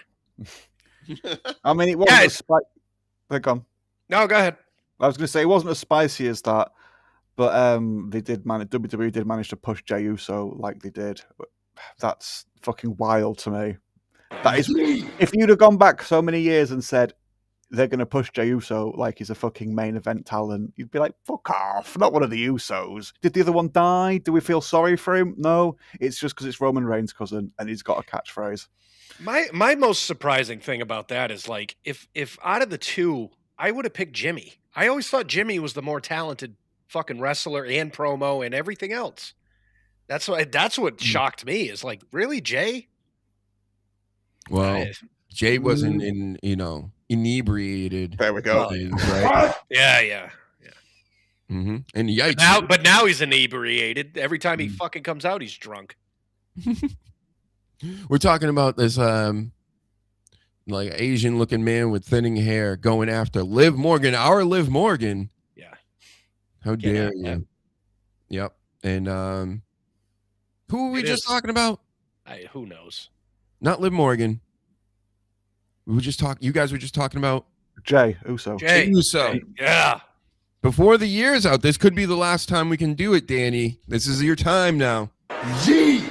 G: I mean, it wasn't as spicy.
E: No, go ahead.
G: I was going to say it wasn't as spicy as that, but WWE did manage to push Jey Uso like they did. That's fucking wild to me. That is, if you'd have gone back so many years and said they're going to push Jey Uso like he's a fucking main event talent, you'd be like, fuck off, not one of the Usos. Did the other one die? Do we feel sorry for him? No, it's just because it's Roman Reigns' cousin and he's got a catchphrase.
E: My most surprising thing about that is like if out of the two, I would have picked Jimmy. I always thought Jimmy was the more talented fucking wrestler and promo and everything else. That's what shocked me is like, really, Jay?
D: Well, Jay wasn't inebriated.
G: There we go.
D: Right?
E: Yeah.
D: Mm-hmm. And yikes.
E: But now he's inebriated. Every time he fucking comes out, he's drunk.
D: We're talking about this like Asian looking man with thinning hair going after Liv Morgan, our Liv Morgan.
E: Yeah.
D: How dare you? Yep. And who were we just talking about?
E: Who knows?
D: Not Liv Morgan. You guys were just talking about
G: Jey Uso.
D: Jey Uso.
E: Yeah.
D: Before the year's out, this could be the last time we can do it, Danny. This is your time now.
H: G.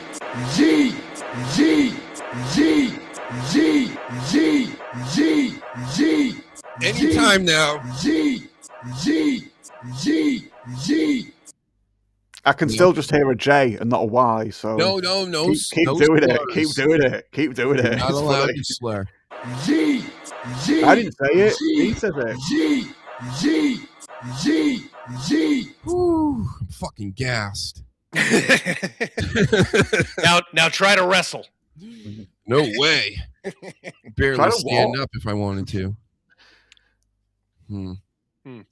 D: Anytime now.
G: I can still just hear a J and not a Y. So
D: no.
G: Keep doing it. Keep doing it. Keep doing it.
D: Not allowed to slur.
G: I didn't say it. He says it.
D: Whew, I'm fucking gassed.
E: now try to wrestle.
D: No way. Barely stand up if I wanted to.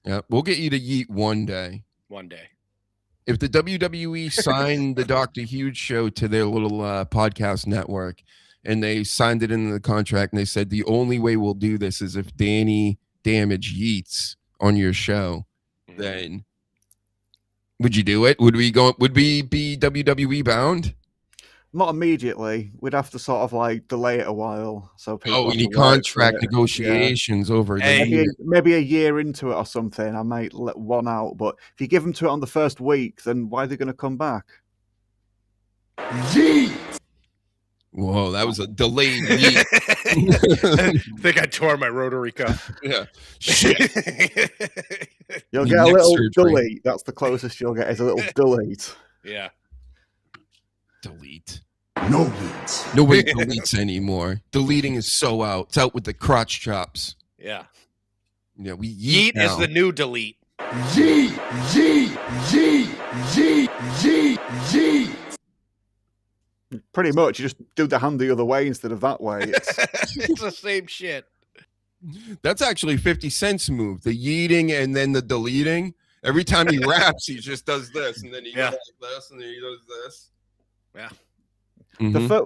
D: Yeah, we'll get you to yeet one day.
E: One day.
D: If the WWE signed the Dr. Huge show to their little podcast network and they signed it into the contract and they said the only way we'll do this is if Danny Damage yeets on your show, then would you do it? Would we be WWE bound?
G: Not immediately. We'd have to sort of like delay it a while. So people
D: we need contract negotiations over
G: maybe a year into it or something. I might let one out, but if you give them to it on the first week, then why are they going to come back?
D: Whoa, that was a delayed yeet.
E: I think I tore my rotary cuff.
D: Yeah. Shit.
G: You'll get a little delete. That's the closest you'll get is a little delete.
E: Yeah.
D: Delete.
A: No yeets.
D: Nobody deletes anymore. Deleting is so out. It's out with the crotch chops.
E: Yeah.
D: Yeah, we yeet now.
E: Is the new delete.
H: G.
G: Pretty much, you just do the hand the other way instead of that way.
E: It's the same shit.
D: That's actually 50 Cent's move. The yeeting and then the deleting. Every time he raps, he just does this, and then he goes like this, and then he does this.
E: Yeah.
D: Mm-hmm.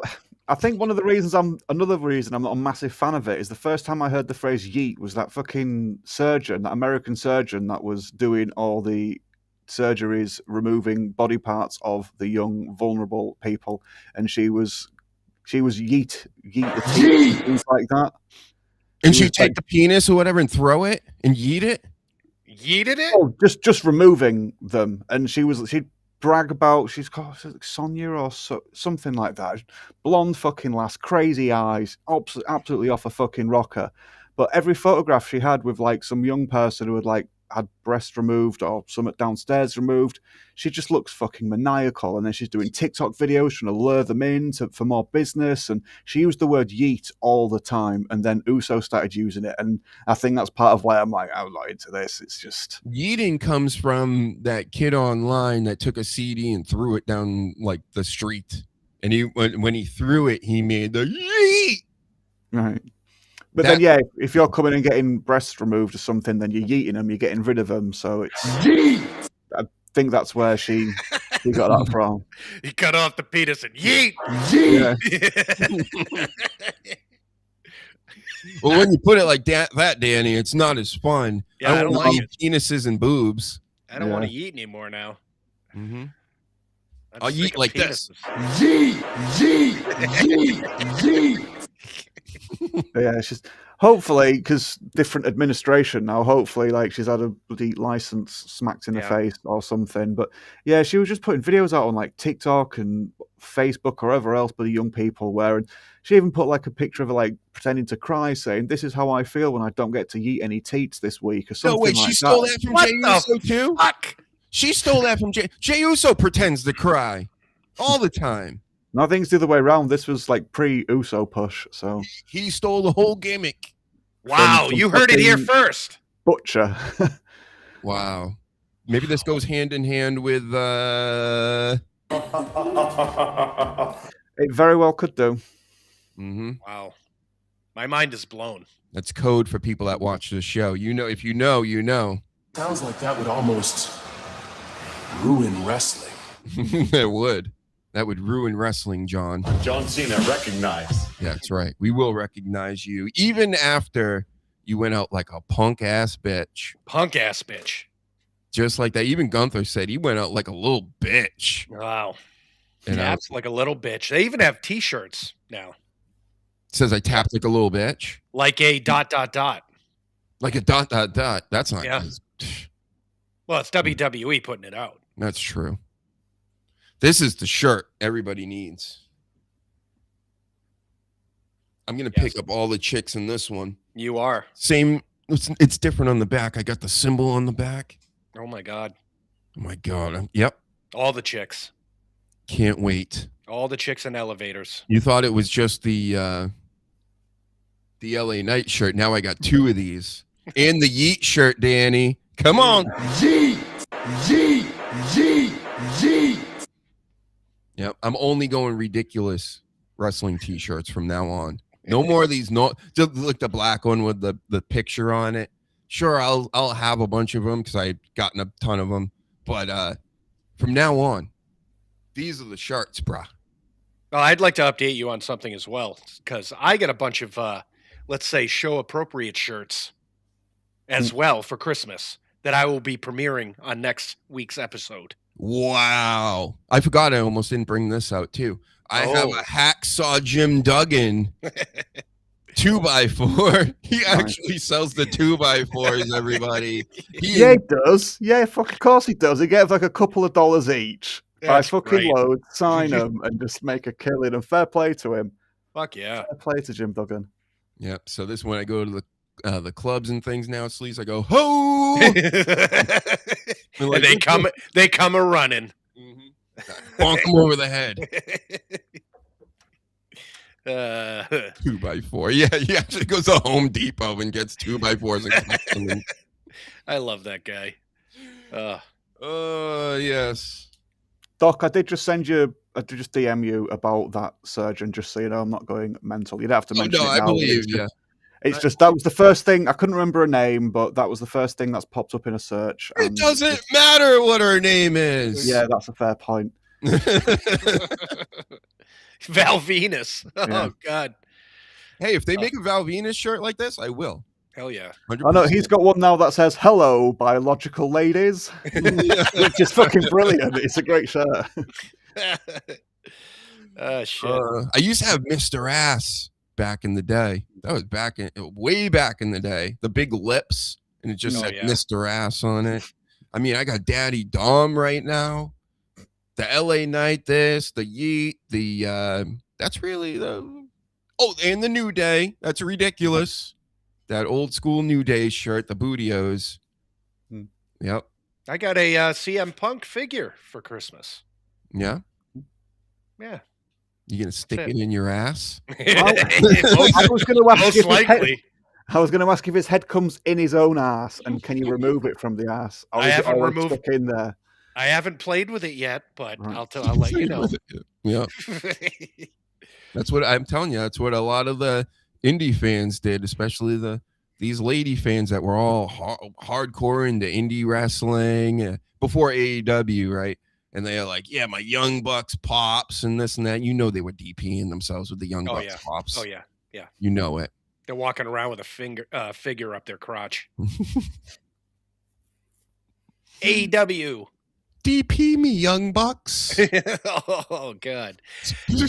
G: I think another reason I'm not a massive fan of it is the first time I heard the phrase yeet was that fucking surgeon, that American surgeon that was doing all the surgeries removing body parts of the young vulnerable people, and she was yeet the teeth, things like that.
D: And she'd take the penis or whatever and throw it and yeet it.
E: Yeeted it?
G: Oh, just removing them, and she'd brag about she's called Sonia or something like that. Blonde fucking lass, crazy eyes, absolutely off a fucking rocker. But every photograph she had with like some young person who had breast removed or something downstairs removed, she just looks fucking maniacal. And then she's doing TikTok videos trying to lure them in for more business. And she used the word yeet all the time. And then Uso started using it. And I think that's part of why I'm like, I'm not into this. It's just...
D: Yeeting comes from that kid online that took a CD and threw it down like the street. And when he threw it, he made the yeet.
G: Right. But then, yeah, if you're coming and getting breasts removed or something, then you're yeeting them, you're getting rid of them. So it's... I think that's where she got that from.
E: He cut off the penis and yeet.
G: Yeah.
D: Well, when you put it like that, Danny, it's not as fun.
E: Yeah, I don't
D: wanna
E: like
D: eat penises and boobs.
E: I don't want to eat anymore now.
D: Mm-hmm.
E: I'm
D: I'll
E: sick
D: eat
E: of
D: like this.
G: Yeah, it's just hopefully because different administration now. Hopefully, like she's had a bloody license smacked in the face or something. But yeah, she was just putting videos out on like TikTok and Facebook or wherever else, but the young people were. And she even put like a picture of her like pretending to cry, saying, "This is how I feel when I don't get to eat any teats this week," or something.
D: No, wait,
G: like
D: she stole that from Jey Uso too.
E: Fuck.
D: She stole that from Jey Uso. Pretends to cry all the time.
G: No, I think it's the other way around. This was like pre-Uso push, so
D: he stole the whole gimmick.
E: Wow, you heard it here first.
G: Butcher.
D: Wow. Maybe this goes hand in hand with
G: It very well could do.
D: Mm-hmm.
E: Wow. My mind is blown.
D: That's code for people that watch the show. You know, if you know, you know.
I: Sounds like that would almost ruin wrestling.
D: It would. That would ruin wrestling, John.
J: John Cena, recognize.
D: Yeah, that's right. We will recognize you even after you went out like a punk ass bitch.
E: Punk ass bitch.
D: Just like that. Even Gunther said he went out like a little bitch.
E: Wow.
D: And
E: Taps like a little bitch. They even have T-shirts now.
D: Says I tapped like a little bitch.
E: Like a ...
D: Like a ... That's not good.
E: Well, it's WWE putting it out.
D: That's true. This is the shirt everybody needs. I'm going to pick up all the chicks in this one.
E: You are.
D: Same. It's different on the back. I got the symbol on the back.
E: Oh, my God.
D: Oh, my God. Yep.
E: All the chicks.
D: Can't wait.
E: All the chicks in elevators.
D: You thought it was just the LA Knight shirt. Now I got two of these. And the Yeet shirt, Danny. Come on.
A: Yeet.
D: Yep. I'm only going ridiculous wrestling t-shirts from now on. No more of these. No, just look the black one with the picture on it. Sure, I'll have a bunch of them because I've gotten a ton of them. But from now on, these are the shirts, brah.
E: Well, I'd like to update you on something as well, because I got a bunch of, let's say, show-appropriate shirts as well for Christmas that I will be premiering on next week's episode.
D: Wow. I forgot I almost didn't bring this out, too. I have a Hacksaw Jim Duggan 2x4. He actually sells the 2x4s, everybody.
G: Yeah, he does. Yeah, of course he does. He gets like a couple of dollars each. Buy fucking loads, sign them, and just make a killing. And fair play to him.
E: Fuck yeah.
G: Fair play to Jim Duggan.
D: Yep. So this when I go to the clubs and things now, sleeves, I go, ho!
E: And they come a running.
D: Bonk them over the head. 2x4. Yeah, he actually goes to Home Depot and gets 2x4s and collects them.
E: I love that guy.
D: Yes.
G: Doc, I did just DM you about that surgeon, just so you know I'm not going mental. You don't have to mention it now.
D: I believe you.
G: It's just that was the first thing. I couldn't remember her name, but that was the first thing that's popped up in a search.
D: It doesn't matter what her name is.
G: Yeah, that's a fair point.
E: Val Venus. Oh, God.
D: Hey, if they make a Val Venus shirt like this, I will.
E: Hell yeah.
D: 100%.
G: I know he's got one now that says "Hello, biological ladies," which is fucking brilliant. It's a great shirt.
E: Shit.
D: I used to have Mr. Ass back in the day. That was way back in the day. The big lips, and it just said Mr. Ass on it. I mean, I got Daddy Dom right now. The LA Knight, the Yeet, that's really and the New Day. That's ridiculous. That old school New Day shirt, the Bootios. Yep.
E: I got a CM Punk figure for Christmas.
D: Yeah.
E: Yeah.
D: You gonna stick it in your ass?
G: I was going to ask
E: most likely.
G: I was going to ask if his head comes in his own ass, and can you remove it from the ass?
E: I haven't removed
G: it in there.
E: I haven't played with it yet, but I'll let you know.
D: Yeah. That's what I'm telling you. That's what a lot of the indie fans did, especially these lady fans that were all hardcore into indie wrestling before AEW, right? And they're like, yeah, my Young Bucks pops and this and that. You know they were DPing themselves with the Young Bucks pops.
E: Oh, yeah. Yeah.
D: You know it.
E: They're walking around with a figure up their crotch. AEW.
D: DP me, Young Bucks.
E: Oh, God.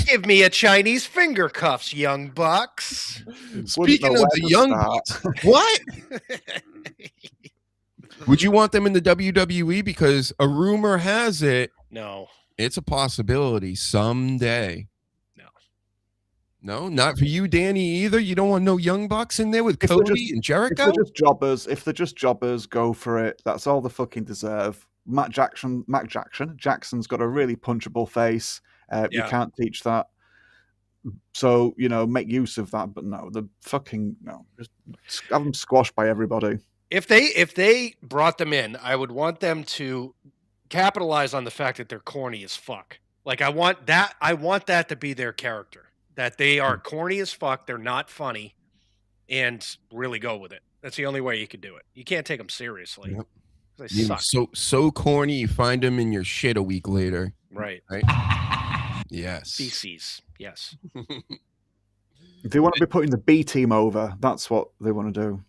E: Give me a Chinese finger cuffs, Young Bucks.
D: Speaking of the Young Bucks, what? Would you want them in the WWE? Because a rumor has it.
E: No.
D: It's a possibility someday. No, not for you, Danny, either. You don't want no Young Bucks in there with Cody and Jericho?
G: If they're just jobbers, go for it. That's all they fucking deserve. Matt Jackson's got a really punchable face. You can't teach that. So, make use of that. But no, just have them squashed by everybody.
E: If they brought them in, I would want them to capitalize on the fact that they're corny as fuck. Like I want that to be their character. That they are corny as fuck, they're not funny, and really go with it. That's the only way you could do it. You can't take them seriously.
D: Yep.
E: They suck.
D: So corny, you find them in your shit a week later.
E: Right.
D: Yes.
E: Feces. Yes.
G: They want to be putting the B team over. That's what they want to do.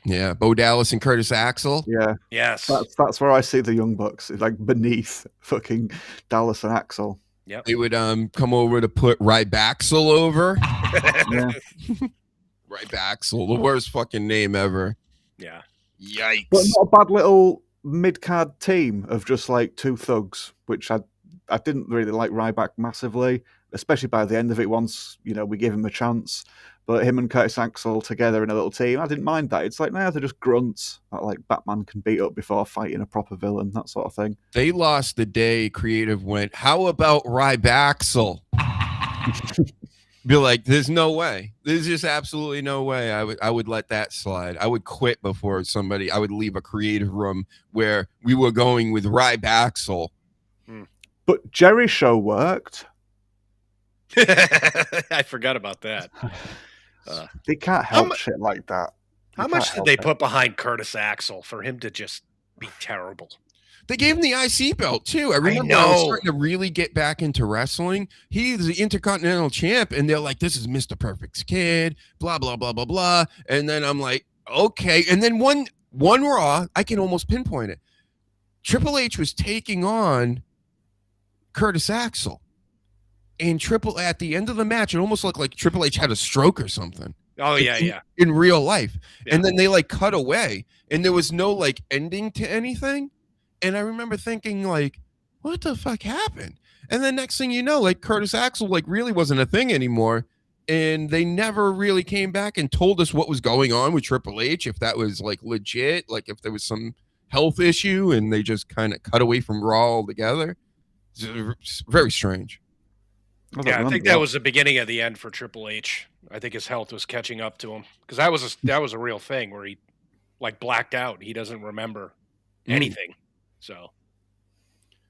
D: Yeah. Bo Dallas and Curtis Axel.
G: Yeah.
E: Yes.
G: That's where I see the Young Bucks. It's like beneath fucking Dallas and Axel.
E: Yep.
D: They would come over to put Rybaxel over.
G: Yeah.
D: Rybaxel, the worst fucking name ever.
E: Yeah.
D: Yikes.
G: But not a bad little mid-card team of just like two thugs, which I didn't really like Ryback massively, especially by the end of it once, we gave him a chance. But him and Curtis Axel together in a little team, I didn't mind that. It's like, they're just grunts that like Batman can beat up before fighting a proper villain, that sort of thing.
D: They lost the day creative went, how about Rybaxel? Be like, there's no way. There's just absolutely no way I would let that slide. I would quit before I would leave a creative room where we were going with Rybaxel.
G: But Jerry's show worked.
E: I forgot about that.
G: They can't help shit like that.
E: How much did they put behind Curtis Axel for him to just be terrible?
D: They gave him the IC belt too. I remember I was starting to really get back into wrestling. He's the Intercontinental Champ, and they're like, "This is Mr. Perfect's kid." Blah blah blah blah blah. And then I'm like, "Okay." And then one Raw, I can almost pinpoint it. Triple H was taking on Curtis Axel. And at the end of the match, it almost looked like Triple H had a stroke or something.
E: Oh, yeah.
D: In real life.
E: Yeah.
D: And then they like cut away and there was no like ending to anything. And I remember thinking like, what the fuck happened? And then next thing you know, like Curtis Axel like really wasn't a thing anymore. And they never really came back and told us what was going on with Triple H, if that was like legit, like if there was some health issue and they just kind of cut away from Raw altogether. It's very strange.
E: Yeah, I think that was the beginning of the end for Triple H. I think his health was catching up to him because that was a real thing where he like blacked out. He doesn't remember anything. So,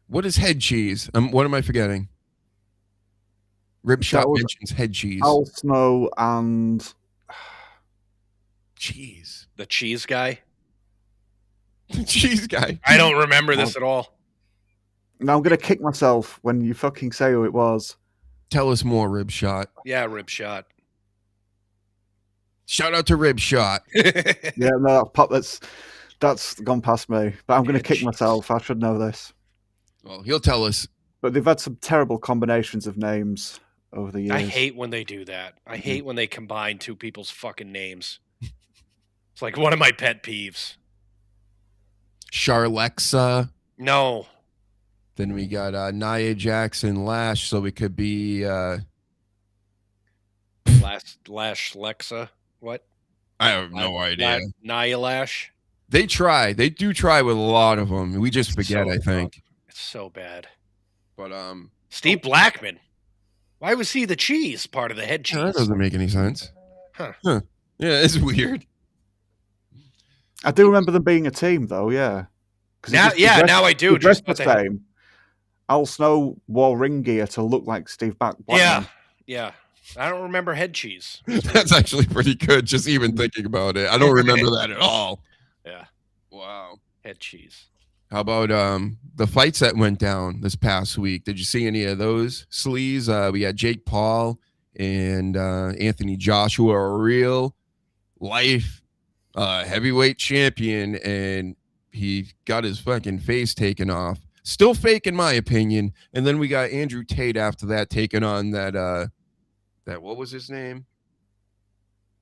D: what is head cheese? What am I forgetting? Rib Shop mentions head cheese.
G: Al Snow and
D: cheese.
E: The cheese guy.
D: The cheese guy.
E: I don't remember this at all.
G: Now I'm gonna kick myself when you fucking say who it was.
D: Tell us more, Rib Shot.
E: Yeah, Rib Shot.
D: Shout out to Rib Shot.
G: Yeah, no, that's gone past me. But I'm going to kick myself. I should know this.
D: Well, he'll tell us.
G: But they've had some terrible combinations of names over the years.
E: I hate when they do that. I hate when they combine two people's fucking names. It's like one of my pet peeves.
D: Charlexa.
E: No.
D: Then we got Nia Jackson Lash, so it could be
E: Lash Lexa. What?
D: I have no idea.
E: Nia Lash.
D: They try. They do try with a lot of them. We just forget, I think.
E: It's so bad.
D: But
E: Steve Blackman. Why was he the cheese part of the head cheese?
D: That doesn't make any sense.
E: Huh.
D: Yeah, it's weird.
G: I do remember them being a team, though. Yeah.
E: Now I do.
G: Just the same. Al Snow wore ring gear to look like Steve Blackman.
E: Yeah. I don't remember head cheese.
D: That's actually pretty good, just even thinking about it. I don't remember that at all.
E: Yeah.
D: Wow.
E: Head cheese.
D: How about the fights that went down this past week? Did you see any of those sleaze? We had Jake Paul and Anthony Joshua, a real life heavyweight champion, and he got his fucking face taken off. Still fake in my opinion. And then we got Andrew Tate after that taking on that what was his name?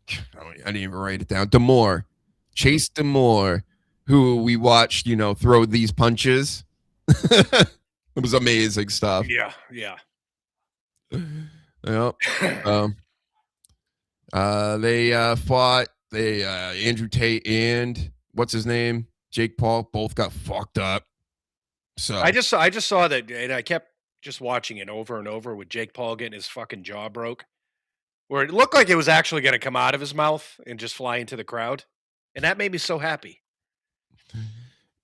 D: I didn't even write it down. D'Amore. Chase D'Amore, who we watched, throw these punches. It was amazing stuff.
E: Yeah, yeah.
D: Yep. They fought. Andrew Tate and what's his name? Jake Paul both got fucked up. So
E: I just saw that, and I kept just watching it over and over with Jake Paul getting his fucking jaw broke, where it looked like it was actually going to come out of his mouth and just fly into the crowd, and that made me so happy.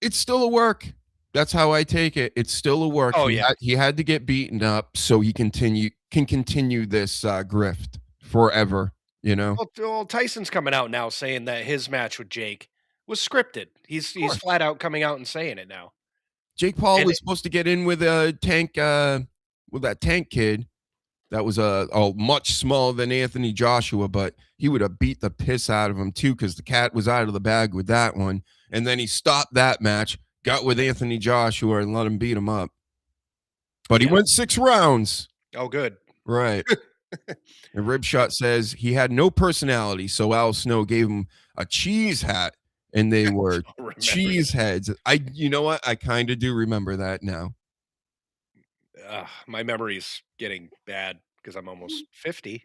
D: It's still a work. That's how I take it. It's still a work.
E: Oh,
D: He had to get beaten up so he can continue this grift forever.
E: Well, Tyson's coming out now saying that his match with Jake was scripted. He's flat out coming out and saying it now.
D: Jake Paul was supposed to get in with a tank, with that tank kid that was much smaller than Anthony Joshua, but he would have beat the piss out of him too because the cat was out of the bag with that one. And then he stopped that match, got with Anthony Joshua, and let him beat him up. But he went 6 rounds.
E: Oh, good.
D: Right. And Ribshot says he had no personality, so Al Snow gave him a cheese hat, and they were cheese heads. You know what? I kind of do remember that now.
E: My memory's getting bad because I'm almost 50.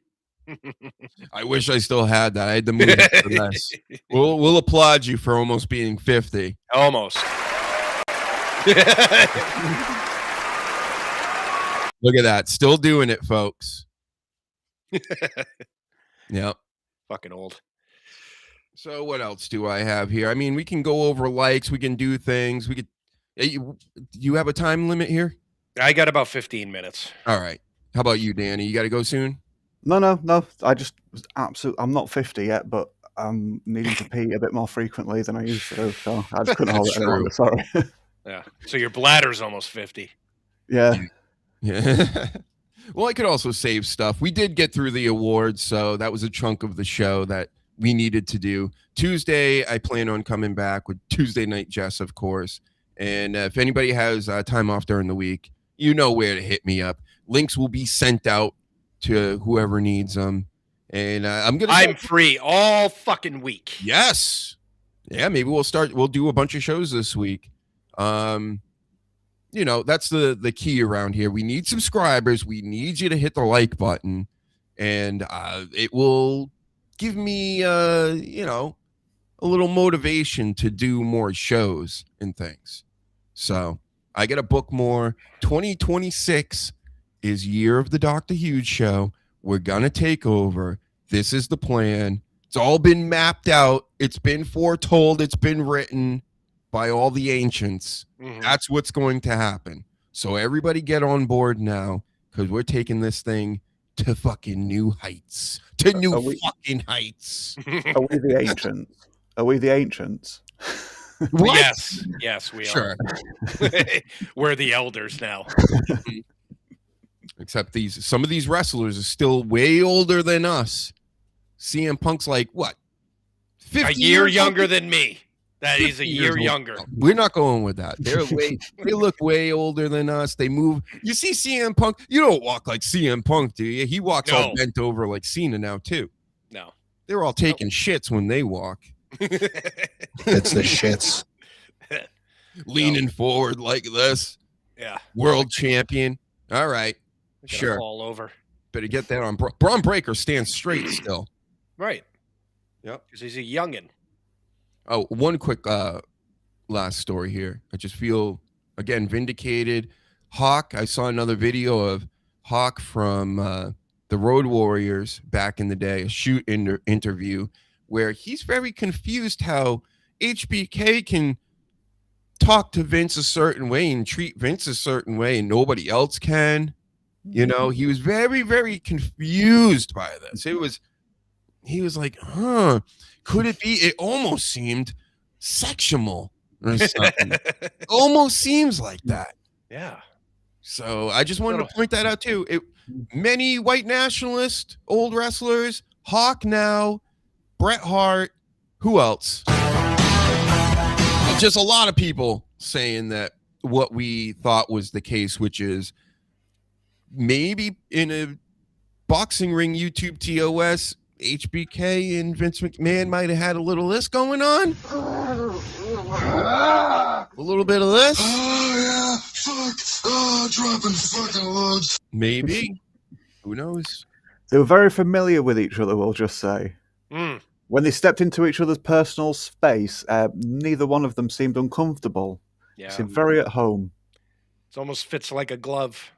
D: I wish I still had that. I had to move it for less. We'll applaud you for almost being 50.
E: Almost.
D: Look at that. Still doing it, folks. Yep.
E: Fucking old.
D: So what else do I have here? I mean, we can go over likes. We can do things. We could. You have a time limit here?
E: I got about 15 minutes.
D: All right. How about you, Danny? You got to go soon?
G: No. I just was I'm not 50 yet, but I'm needing to pee a bit more frequently than I used to. So I just couldn't hold it any longer. Sorry.
E: Yeah. So your bladder's almost 50.
G: Yeah.
D: Yeah. Well, I could also save stuff. We did get through the awards, so that was a chunk of the show that we needed to do. Tuesday, I plan on coming back with Tuesday Night Jess, of course. And if anybody has time off during the week, you know where to hit me up. Links will be sent out to whoever needs them. And I'm
E: free all fucking week.
D: Yes. Yeah, maybe we'll do a bunch of shows this week. That's the key around here. We need subscribers. We need you to hit the like button, and it will give me a little motivation to do more shows and things. So I got to book more. 2026 is year of the Dr. Huge Show. We're gonna take over. This is the plan. It's all been mapped out. It's been foretold. It's been written by all the ancients. Mm-hmm. That's what's going to happen. So everybody get on board now, because we're taking this thing to fucking new heights. Fucking heights.
G: Are we the ancients? Are we the ancients?
E: What? Yes, we
D: are.
E: We're the elders now.
D: Except some of these wrestlers are still way older than us. CM Punk's like, what?
E: 50 a year younger than me. That is a year younger.
D: We're not going with that. They look way older than us. They move. You see CM Punk, you don't walk like CM Punk, do you? He walks all bent over like Cena now, too.
E: No.
D: They're all taking shits when they walk.
K: It's the shits.
D: Leaning forward like this.
E: Yeah.
D: World champion. All right. Sure.
E: Fall over.
D: Better get that on. Braun Breaker stands straight still.
E: Right.
D: Yep.
E: Because he's a youngin'.
D: Oh, one quick last story here. I just feel, again, vindicated. Hawk, I saw another video of Hawk from the Road Warriors back in the day, a shoot interview, where he's very confused how HBK can talk to Vince a certain way and treat Vince a certain way and nobody else can. You know, he was very, very confused by this. He was like, could it be? It almost seemed sexual or something. Almost seems like that.
E: Yeah.
D: So I just wanted to point that out too. Many white nationalist old wrestlers, Hawk now, Bret Hart, who else? Just a lot of people saying that what we thought was the case, which is maybe in a boxing ring YouTube TOS, HBK and Vince McMahon might have had a little of this going on. A little bit of this.
B: Oh, yeah. Fuck. Oh, dropping fucking loads.
D: Maybe. Who knows?
G: They were very familiar with each other, we'll just say. When they stepped into each other's personal space, neither one of them seemed uncomfortable.
E: Yeah.
G: They seemed very at home.
E: It almost fits like a glove.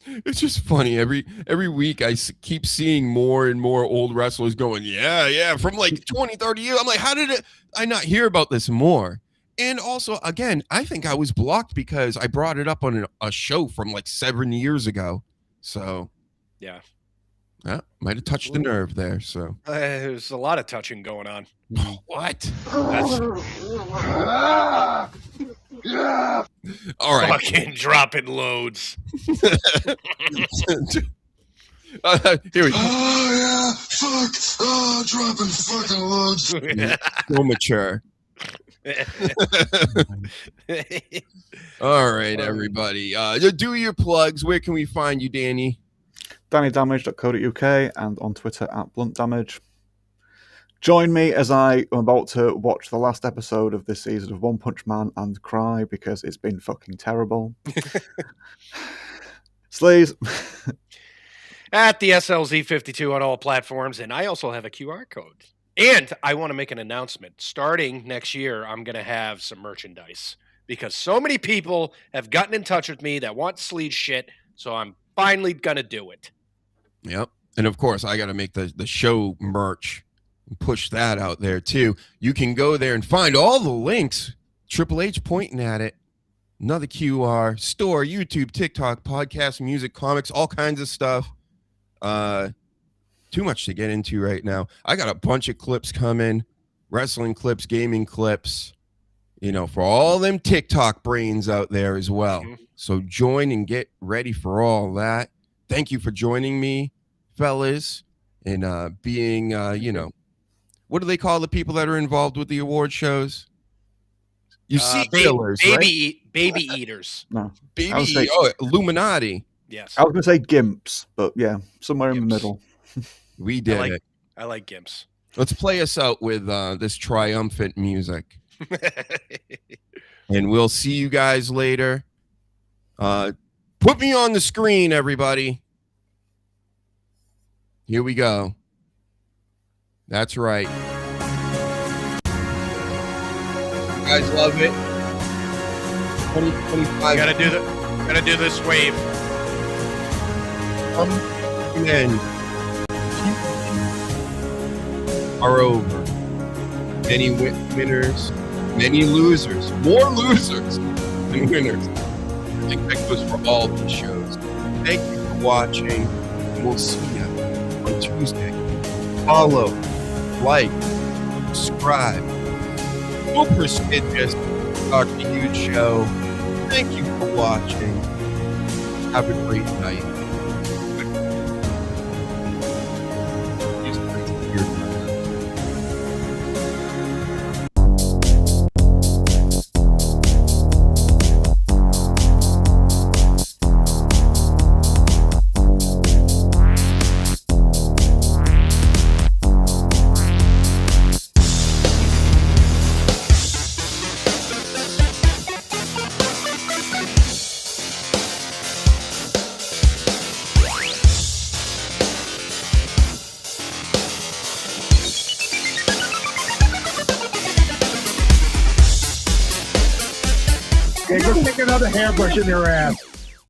D: It's just funny. Every week I keep seeing more and more old wrestlers going, yeah, from like 20, 30 years. I'm like, how did I not hear about this more? And also, again, I think I was blocked because I brought it up on a show from like 7 years ago. So,
E: yeah,
D: might have touched the nerve there. So
E: there's a lot of touching going on.
D: What?
B: Yeah.
D: All right.
E: Fucking dropping loads.
D: Here we go.
B: Oh, yeah. Fuck. Oh, dropping fucking loads.
D: So mature. All right, everybody. Do your plugs. Where can we find you, Danny?
G: DannyDamage.co.uk and on Twitter @BluntDamage. Join me as I am about to watch the last episode of this season of One Punch Man and cry because it's been fucking terrible. Sleaze.
E: At the SLZ52 on all platforms, and I also have a QR code. And I want to make an announcement. Starting next year, I'm going to have some merchandise because so many people have gotten in touch with me that want Sleaze shit, so I'm finally going to do it.
D: Yep. And of course, I got to make the show merch and push that out there too. You can go there and find all the links. Triple H pointing at it. Another QR, store, YouTube, TikTok, podcast, music, comics, all kinds of stuff. Too much to get into right now. I got a bunch of clips coming, wrestling clips, gaming clips, for all them TikTok brains out there as well. So join and get ready for all that. Thank you for joining me, fellas, and being, what do they call the people that are involved with the award shows? You see killers,
E: baby eaters.
G: No.
D: Illuminati.
E: Yes.
G: I was going to say gimps, but yeah, somewhere in the middle.
D: We did it.
E: I like gimps.
D: Let's play us out with this triumphant music. And we'll see you guys later. Put me on the screen, everybody. Here we go. That's right. You guys love it. 2025.
E: Gotta do this wave.
D: And are over. Many winners, many losers, more losers than winners. I think that goes for all these shows. Thank you for watching, and we'll see you on Tuesday. Follow, like, subscribe. So prestigious. Dr. Huge Show. Thank you for watching. Have a great night.
F: Okay, go stick another hairbrush in their ass.